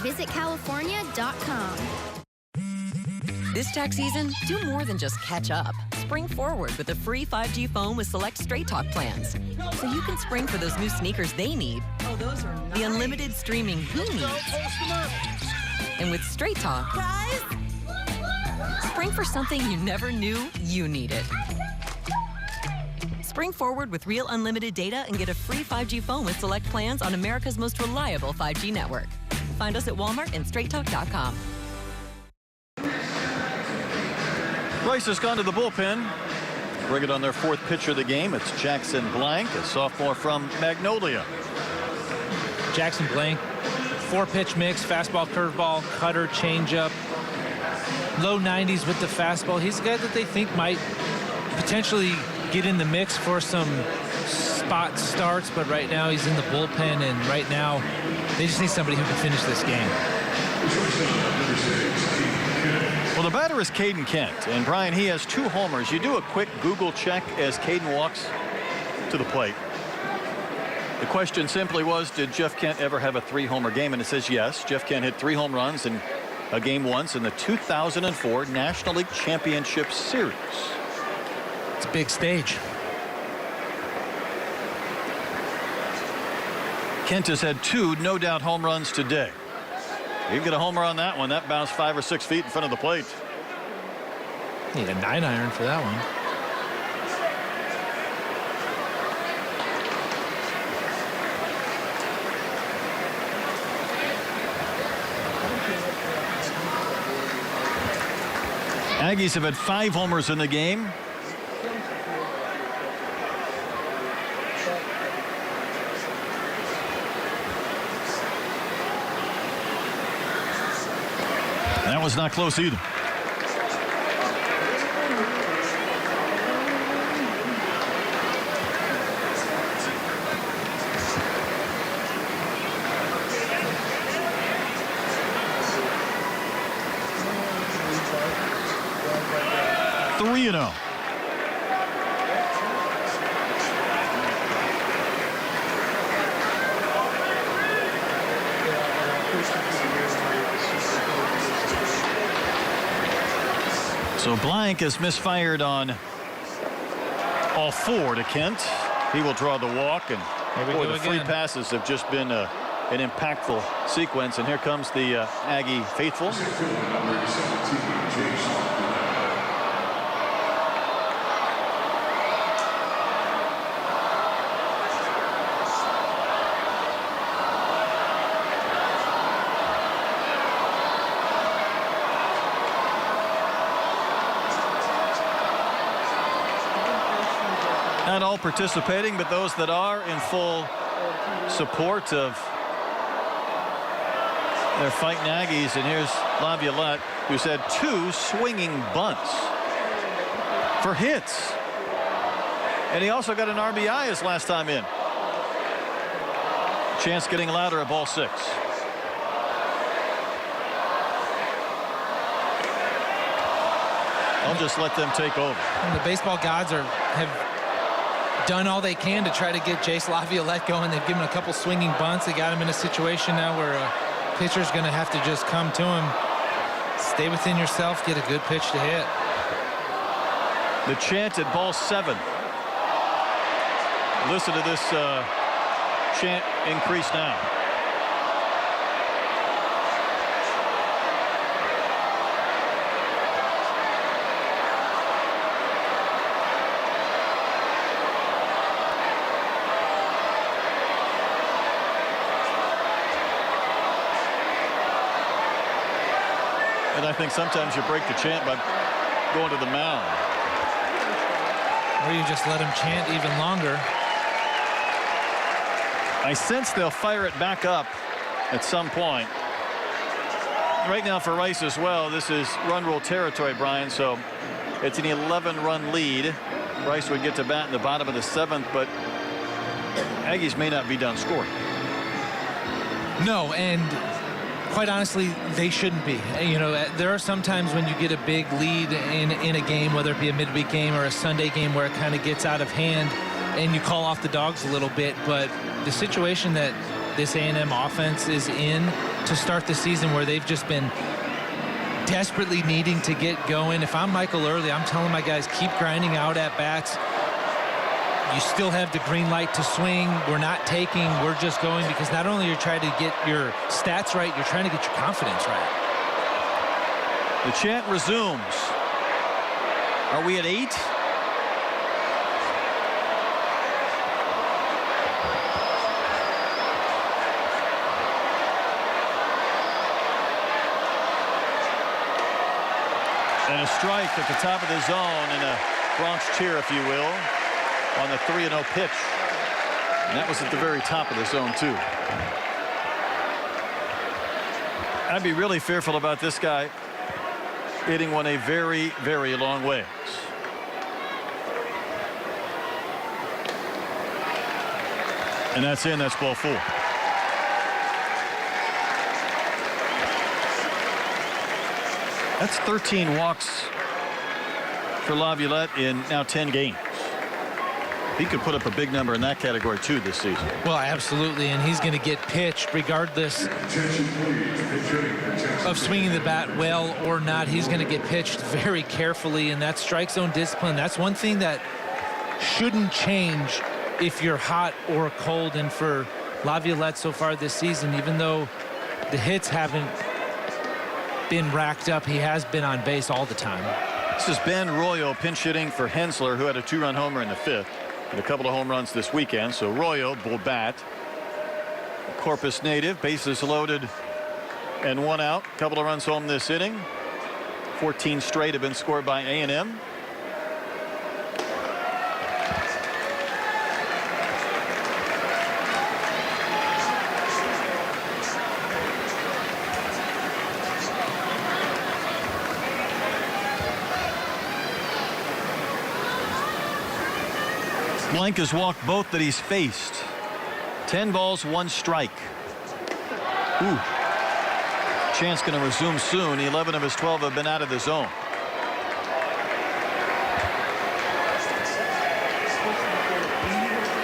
Visit California.com. This tax season, do more than just catch up. Spring forward with a free 5G phone with select Straight Talk plans. So you can spring for those new sneakers they need. Oh, those are nice. The unlimited streaming he needs. And with Straight Talk, spring for something you never knew you needed. Spring forward with real unlimited data and get a free 5G phone with select plans on America's most reliable 5G network. Find us at Walmart and StraightTalk.com. Rice has gone to the bullpen. Bring it on their fourth pitcher of the game. It's Jackson Blank, a sophomore from Magnolia. Jackson Blank, 4-pitch mix, fastball, curveball, cutter, changeup, low 90s with the fastball. He's a guy that they think might potentially get in the mix for some spot starts, but right now he's in the bullpen, and right now they just need somebody who can finish this game. Well, the batter is Caden Kent, and Brian, he has 2 homers. You do a quick Google check as Caden walks to the plate. The question simply was, did Jeff Kent ever have a 3-homer game? And it says yes. Jeff Kent hit 3 home runs in a game once in the 2004 National League Championship Series. It's a big stage. Kent has had 2 no-doubt home runs today. You get a homer on that one. That bounced 5 or 6 feet in front of the plate. Need a 9-iron for that one. Aggies have had 5 homers in the game. That was not close either. Three and 0. So Blank is misfired on all 4 to Kent. He will draw the walk, and boy, the free passes have just been an impactful sequence. And here comes the Aggie faithful. Not all participating, but those that are in full support of their fighting Aggies. And here's Laviolette, who's had 2 swinging bunts for hits. And he also got an RBI his last time in. Chance getting louder at ball 6. I'll just let them take over. And the baseball gods have done all they can to try to get Jace Laviolette going. They've given him a couple swinging bunts. They got him in a situation now where a pitcher's going to have to just come to him. Stay within yourself, get a good pitch to hit. The chant at ball 7. Listen to this chant increase now. And I think sometimes you break the chant by going to the mound. Or you just let him chant even longer. I sense they'll fire it back up at some point. Right now for Rice as well, this is run rule territory, Brian, so it's an 11-run lead. Rice would get to bat in the bottom of the 7th, but Aggies may not be done scoring. No, and quite honestly, they shouldn't be. You know, there are some times when you get a big lead in a game, whether it be a midweek game or a Sunday game, where it kind of gets out of hand and you call off the dogs a little bit. But the situation that this A&M offense is in, to start the season where they've just been desperately needing to get going. If I'm Michael Early, I'm telling my guys, keep grinding out at bats. You still have the green light to swing. We're not taking, we're just going, because not only you're trying to get your stats right, you're trying to get your confidence right. The chant resumes. Are we at 8? And a strike at the top of the zone in a Bronx cheer, if you will, on the 3-0 pitch. And that was at the very top of the zone, too. I'd be really fearful about this guy hitting one a very, very long ways. And that's in. That's ball 4. That's 13 walks for Laviolette in now 10 games. He could put up a big number in that category too this season. Well, absolutely, and he's going to get pitched regardless of swinging the bat well or not. He's going to get pitched very carefully, and that strike zone discipline, that's one thing that shouldn't change if you're hot or cold. And for Laviolette so far this season, even though the hits haven't been racked up, he has been on base all the time. This is Ben Royo pinch hitting for Hensler, who had a 2-run homer in the 5th and a couple of home runs this weekend. So Royo will bat. Corpus native, bases loaded and 1 out. Couple of runs home this inning. 14 straight have been scored by A&M. Blank has walked both that he's faced. 10 balls, 1 strike. Ooh. Chance going to resume soon. 11 of his 12 have been out of the zone.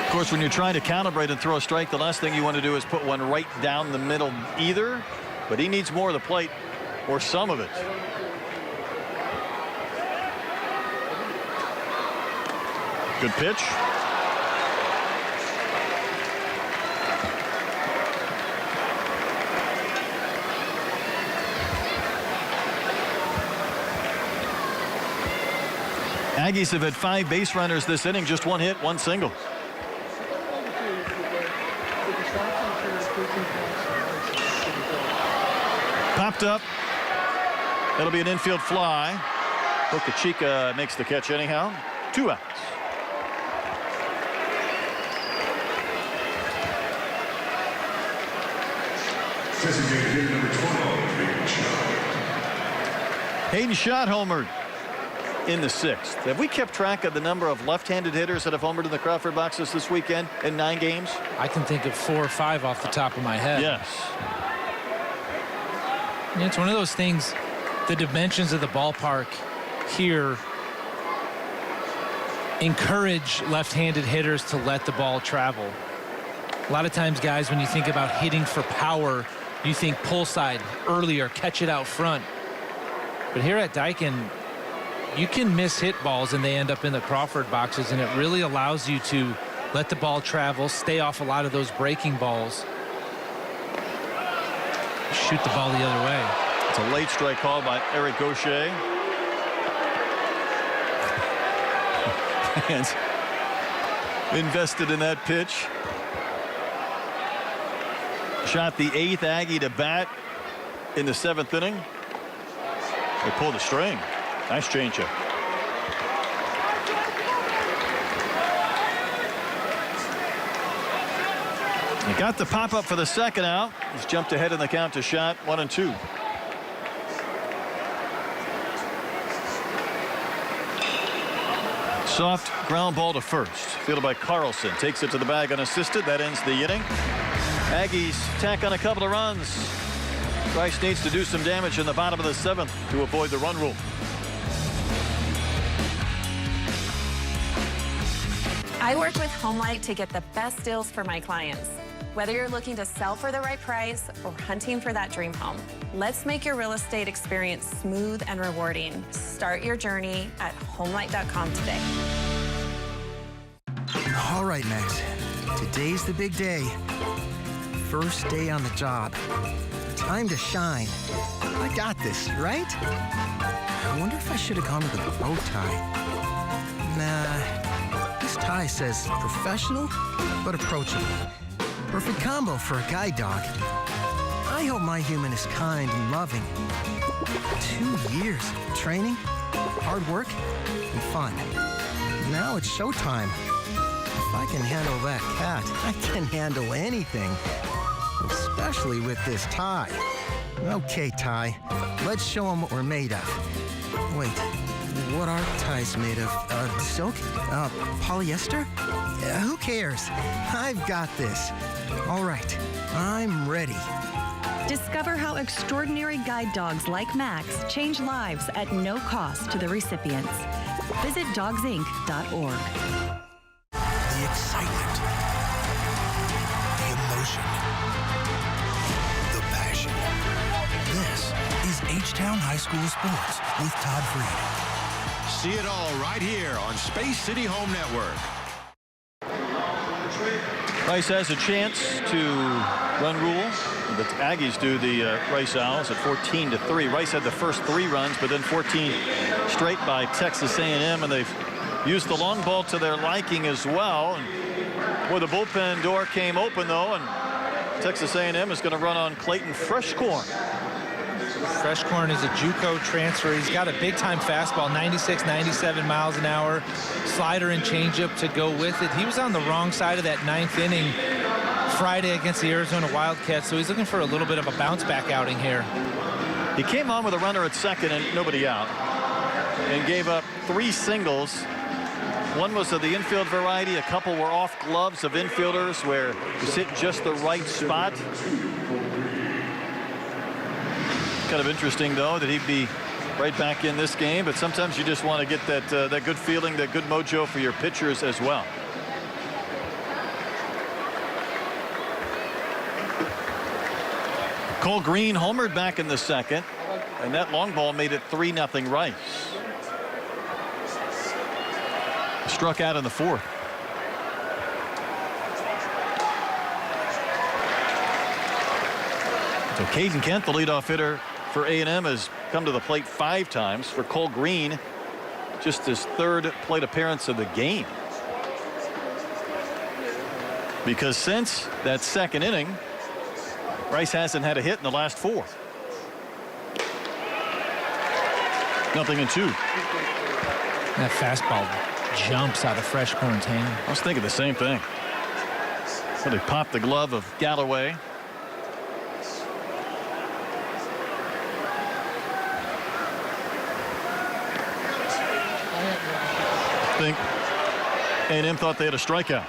Of course, when you're trying to calibrate and throw a strike, the last thing you want to do is put one right down the middle either. But he needs more of the plate, or some of it. Good pitch. Aggies have had 5 base runners this inning, just 1 hit, 1 single. Popped up. That'll be an infield fly. Okachika makes the catch anyhow. 2 outs. Designated hitter number 12, Hayden Schott homered in the 6th. Have we kept track of the number of left-handed hitters that have homered in the Crawford boxes this weekend in 9 games? I can think of 4 or 5 off the top of my head. Yes. And it's one of those things, the dimensions of the ballpark here encourage left-handed hitters to let the ball travel. A lot of times, guys, when you think about hitting for power, you think pull side earlier, catch it out front. But here at Daikin, you can miss hit balls and they end up in the Crawford boxes, and it really allows you to let the ball travel, stay off a lot of those breaking balls, shoot the ball the other way. It's a late strike call by Eric Gaucher. Fans invested in that pitch. Shot the 8th Aggie to bat in the 7th inning. They pulled the string. Nice changeup. He got the pop up for the 2nd out. He's jumped ahead in the count to Schott, 1-2. Soft ground ball to first. Fielded by Carlson. Takes it to the bag unassisted. That ends the inning. Aggies tack on a couple of runs. Rice needs to do some damage in the bottom of the 7th to avoid the run rule. I work with HomeLight to get the best deals for my clients. Whether you're looking to sell for the right price or hunting for that dream home, let's make your real estate experience smooth and rewarding. Start your journey at homelight.com today. All right, Max. Today's the big day. First day on the job. Time to shine. I got this, right? I wonder if I should have gone with a bow tie. Nah, this tie says professional, but approachable. Perfect combo for a guide dog. I hope my human is kind and loving. 2 years of training, hard work, and fun. Now it's showtime. If I can handle that cat, I can handle anything. Especially with this tie. Okay, tie. Let's show them what we're made of. Wait, what are ties made of? Silk? Polyester? Who cares? I've got this. All right, I'm ready. Discover how extraordinary guide dogs like Max change lives at no cost to the recipients. Visit dogsinc.org. The excitement, the emotion, the passion. This is H-Town High School Sports with Todd Freed. See it all right here on Space City Home Network. Rice has a chance to run rule. The Aggies do the Rice Owls at 14-3. Rice had the first 3 runs, but then 14 straight by Texas A&M, and they've used the long ball to their liking as well. And boy, the bullpen door came open though, and Texas A&M is going to run on Clayton Freshcorn. Freshcorn is a JUCO transfer. He's got a big-time fastball, 96, 97 miles an hour, slider and changeup to go with it. He was on the wrong side of that 9th inning Friday against the Arizona Wildcats, so he's looking for a little bit of a bounce-back outing here. He came on with a runner at second and nobody out, and gave up 3 singles. One was of the infield variety. A couple were off gloves of infielders where he's hit just the right spot. Kind of interesting, though, that he'd be right back in this game, but sometimes you just want to get that good feeling, that good mojo for your pitchers as well. Cole Green homered back in the second, and that long ball made it 3-0 Rice. Struck out in the 4th. So Caden Kent, the leadoff hitter for A&M, has come to the plate 5 times. For Cole Green, just his 3rd plate appearance of the game. Because since that 2nd inning, Rice hasn't had a hit in the last 4. 0-2. That fastball jumps out of Freshcorn's hand. I was thinking the same thing. Well, they popped the glove of Galloway. I think A&M thought they had a strikeout.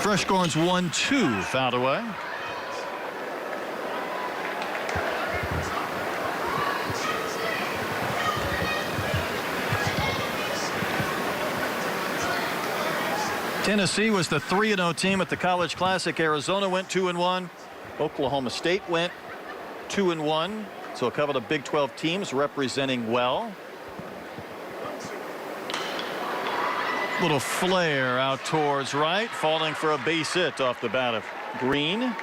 Freshcorn's 1-2 fouled away. Tennessee was the 3-0 team at the College Classic. Arizona went 2-1. Oklahoma State went 2-1. So a couple of Big 12 teams representing well. Little flare out towards right, falling for a base hit off the bat of Green.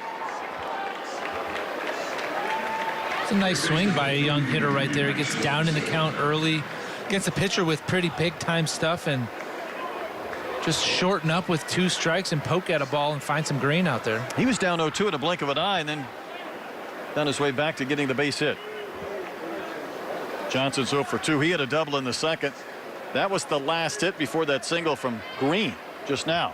It's a nice swing by a young hitter right there. He gets down in the count early, gets a pitcher with pretty big time stuff, and just shorten up with 2 strikes and poke at a ball and find some green out there. He was down 0-2 in a blink of an eye, and then on his way back to getting the base hit. Johnson's 0 for 2. He had a double in the second. That was the last hit before that single from Green just now.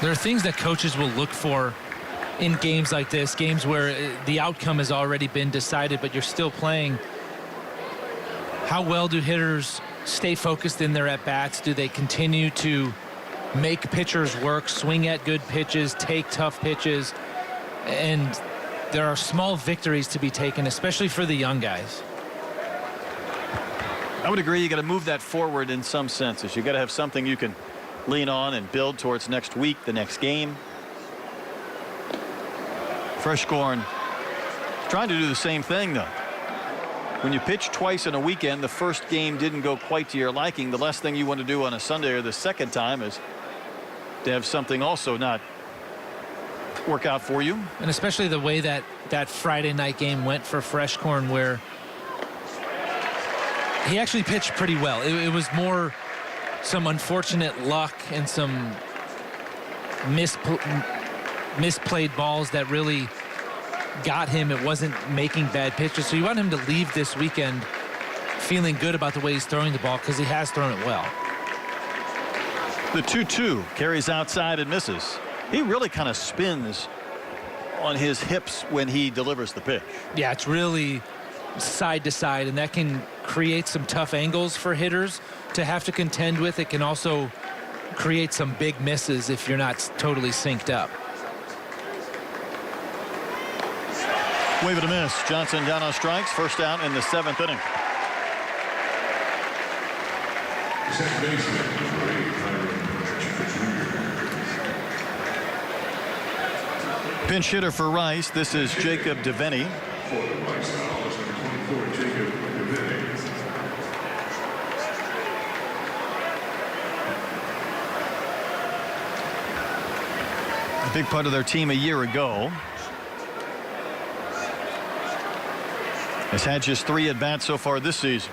There are things that coaches will look for in games like this, games where the outcome has already been decided, but you're still playing. How well do hitters stay focused in their at-bats? Do they continue to make pitchers work, swing at good pitches, take tough pitches, and there are small victories to be taken, especially for the young guys. I would agree. You got to move that forward in some senses. You got to have something you can lean on and build towards next week, the next game. Freshcorn trying to do the same thing, though. When you pitch twice in a weekend, the first game didn't go quite to your liking. The last thing you want to do on a Sunday or the second time is to have something also not work out for you. And especially the way that Friday night game went for Freshcorn, where he actually pitched pretty well. It was more some unfortunate luck and some misplayed balls that really got him. It wasn't making bad pitches. So you want him to leave this weekend feeling good about the way he's throwing the ball, because he has thrown it well. The 2-2 carries outside and misses. He really kind of spins on his hips when he delivers the pitch. Yeah, it's really side to side, and that can create some tough angles for hitters to have to contend with. It can also create some big misses if you're not totally synced up. Wave it a miss. Johnson down on strikes. First out in the 7th inning. Pinch hitter for Rice. This is Jacob Devaney. A big part of their team a year ago. Has had just 3 at-bats so far this season.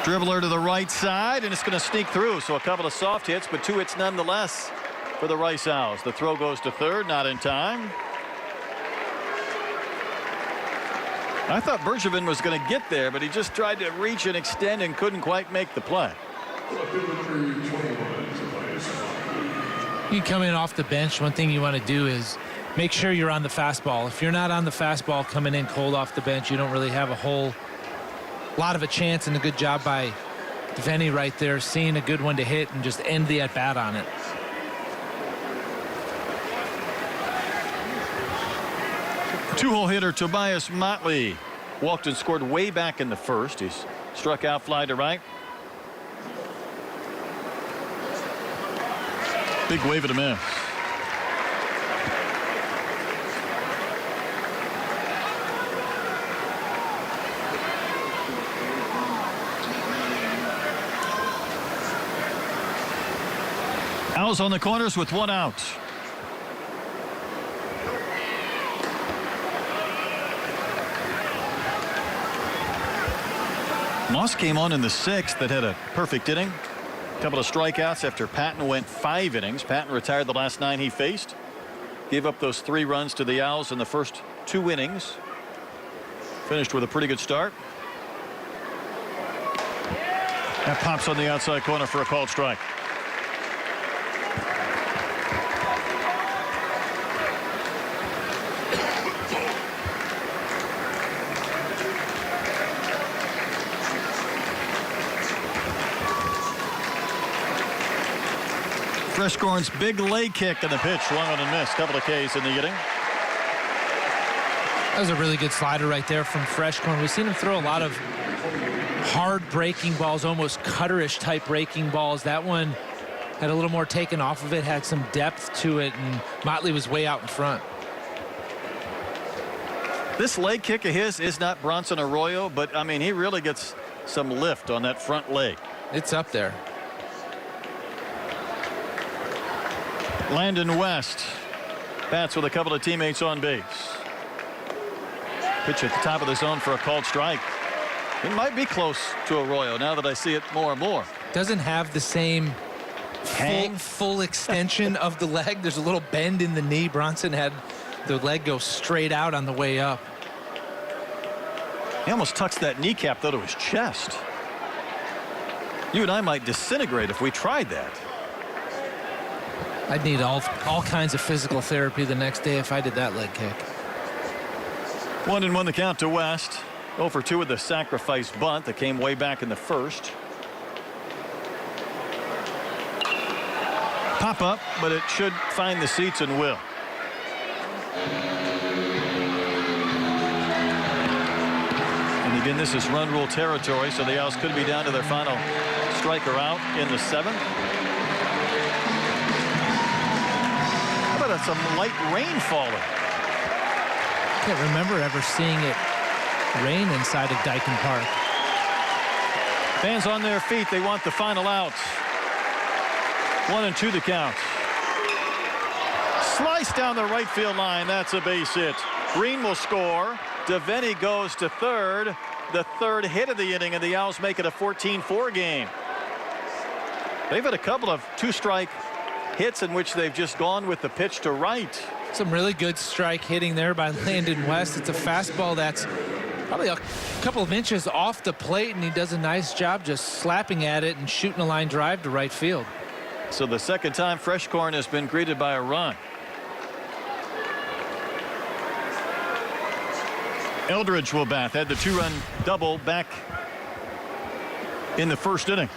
Dribbler to the right side, and it's going to sneak through. So a couple of soft hits, but 2 hits nonetheless for the Rice Owls. The throw goes to third, not in time. I thought Bergevin was going to get there, but he just tried to reach and extend and couldn't quite make the play. You come in off the bench, one thing you want to do is make sure you're on the fastball. If you're not on the fastball coming in cold off the bench, you don't really have a whole lot of a chance, and a good job by Devaney right there, seeing a good one to hit and just end the at-bat on it. Two-hole hitter Tobias Motley walked and scored way back in the first. He's struck out fly to right. Big wave and a miss. Owls on the corners with 1 out. Moss came on in the 6th that had a perfect inning. A couple of strikeouts after Patton went 5 innings. Patton retired the last 9 he faced. Gave up those 3 runs to the Owls in the first 2 innings. Finished with a pretty good start. That pops on the outside corner for a called strike. Freshcorn's big leg kick and the pitch, swung on and missed. Couple of Ks in the inning. That was a really good slider right there from Freshcorn. We've seen him throw a lot of hard breaking balls, almost cutterish type breaking balls. That one had a little more taken off of it, had some depth to it, and Motley was way out in front. This leg kick of his is not Bronson Arroyo, but I mean, he really gets some lift on that front leg. It's up there. Landon West bats with a couple of teammates on base. Pitch at the top of the zone for a called strike. It might be close to Arroyo now that I see it more and more. Doesn't have the same full extension of the leg. There's a little bend in the knee. Bronson had the leg go straight out on the way up. He almost tucks that kneecap though to his chest. You and I might disintegrate if we tried that. I'd need all kinds of physical therapy the next day if I did that leg kick. 1-1 the count to West. 0 for 2 with the sacrifice bunt that came way back in the first. pop up, but it should find the seats and will. And again, this is run rule territory, so the Owls could be down to their final striker out in the 7th. How about some light rain falling? Can't remember ever seeing it rain inside of Dyken Park. Fans on their feet. They want the final outs. 1-2 the count. Slice down the right field line. That's a base hit. Green will score. Devaney goes to third. The third hit of the inning, and the Owls make it a 14-4 game. They've had a couple of 2-strike hits in which they've just gone with the pitch to right. Some really good strike hitting there by Landon West. It's a fastball that's probably a couple of inches off the plate, and he does a nice job just slapping at it and shooting a line drive to right field. So the second time Freshcorn has been greeted by a run. Eldridge will bat. Had the 2-run double back in the first inning.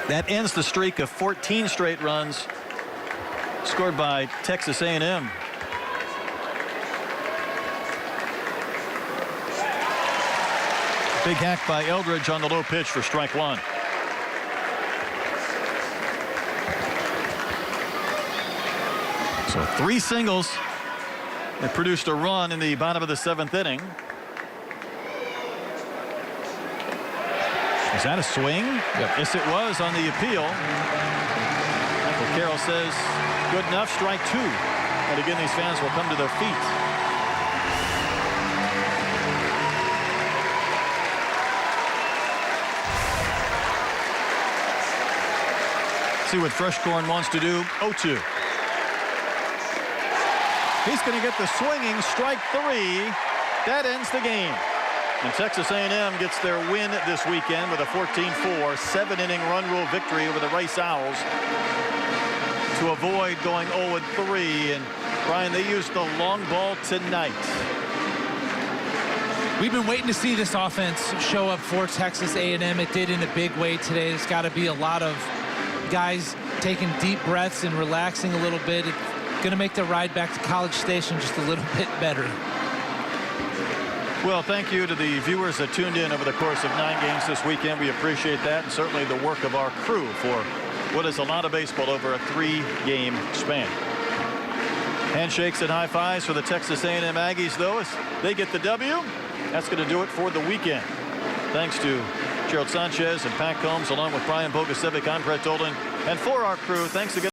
That ends the streak of 14 straight runs scored by Texas A&M. Big hack by Eldridge on the low pitch for strike 1. So 3 singles that produced a run in the bottom of the 7th inning. Is that a swing? Yep. Yes, it was on the appeal. Michael Carroll says good enough, strike 2. And again, these fans will come to their feet. See what Freshcorn wants to do. 0-2. He's going to get the swinging strike 3. That ends the game. And Texas A&M gets their win this weekend with a 14-4 7-inning run rule victory over the Rice Owls to avoid going 0-3. And Brian, they used the long ball tonight. We've been waiting to see this offense show up for Texas A&M. It did in a big way today. There's got to be a lot of guys taking deep breaths and relaxing a little bit. It's going to make the ride back to College Station just a little bit better. Well, thank you to the viewers that tuned in over the course of 9 games this weekend. We appreciate that, and certainly the work of our crew for what is a lot of baseball over a 3-game span. Handshakes and high fives for the Texas A&M Aggies, though, as they get the W. That's going to do it for the weekend. Thanks to Gerald Sanchez and Pat Combs, along with Brian Bogasevic. I'm Brett Dolan, and for our crew, thanks again.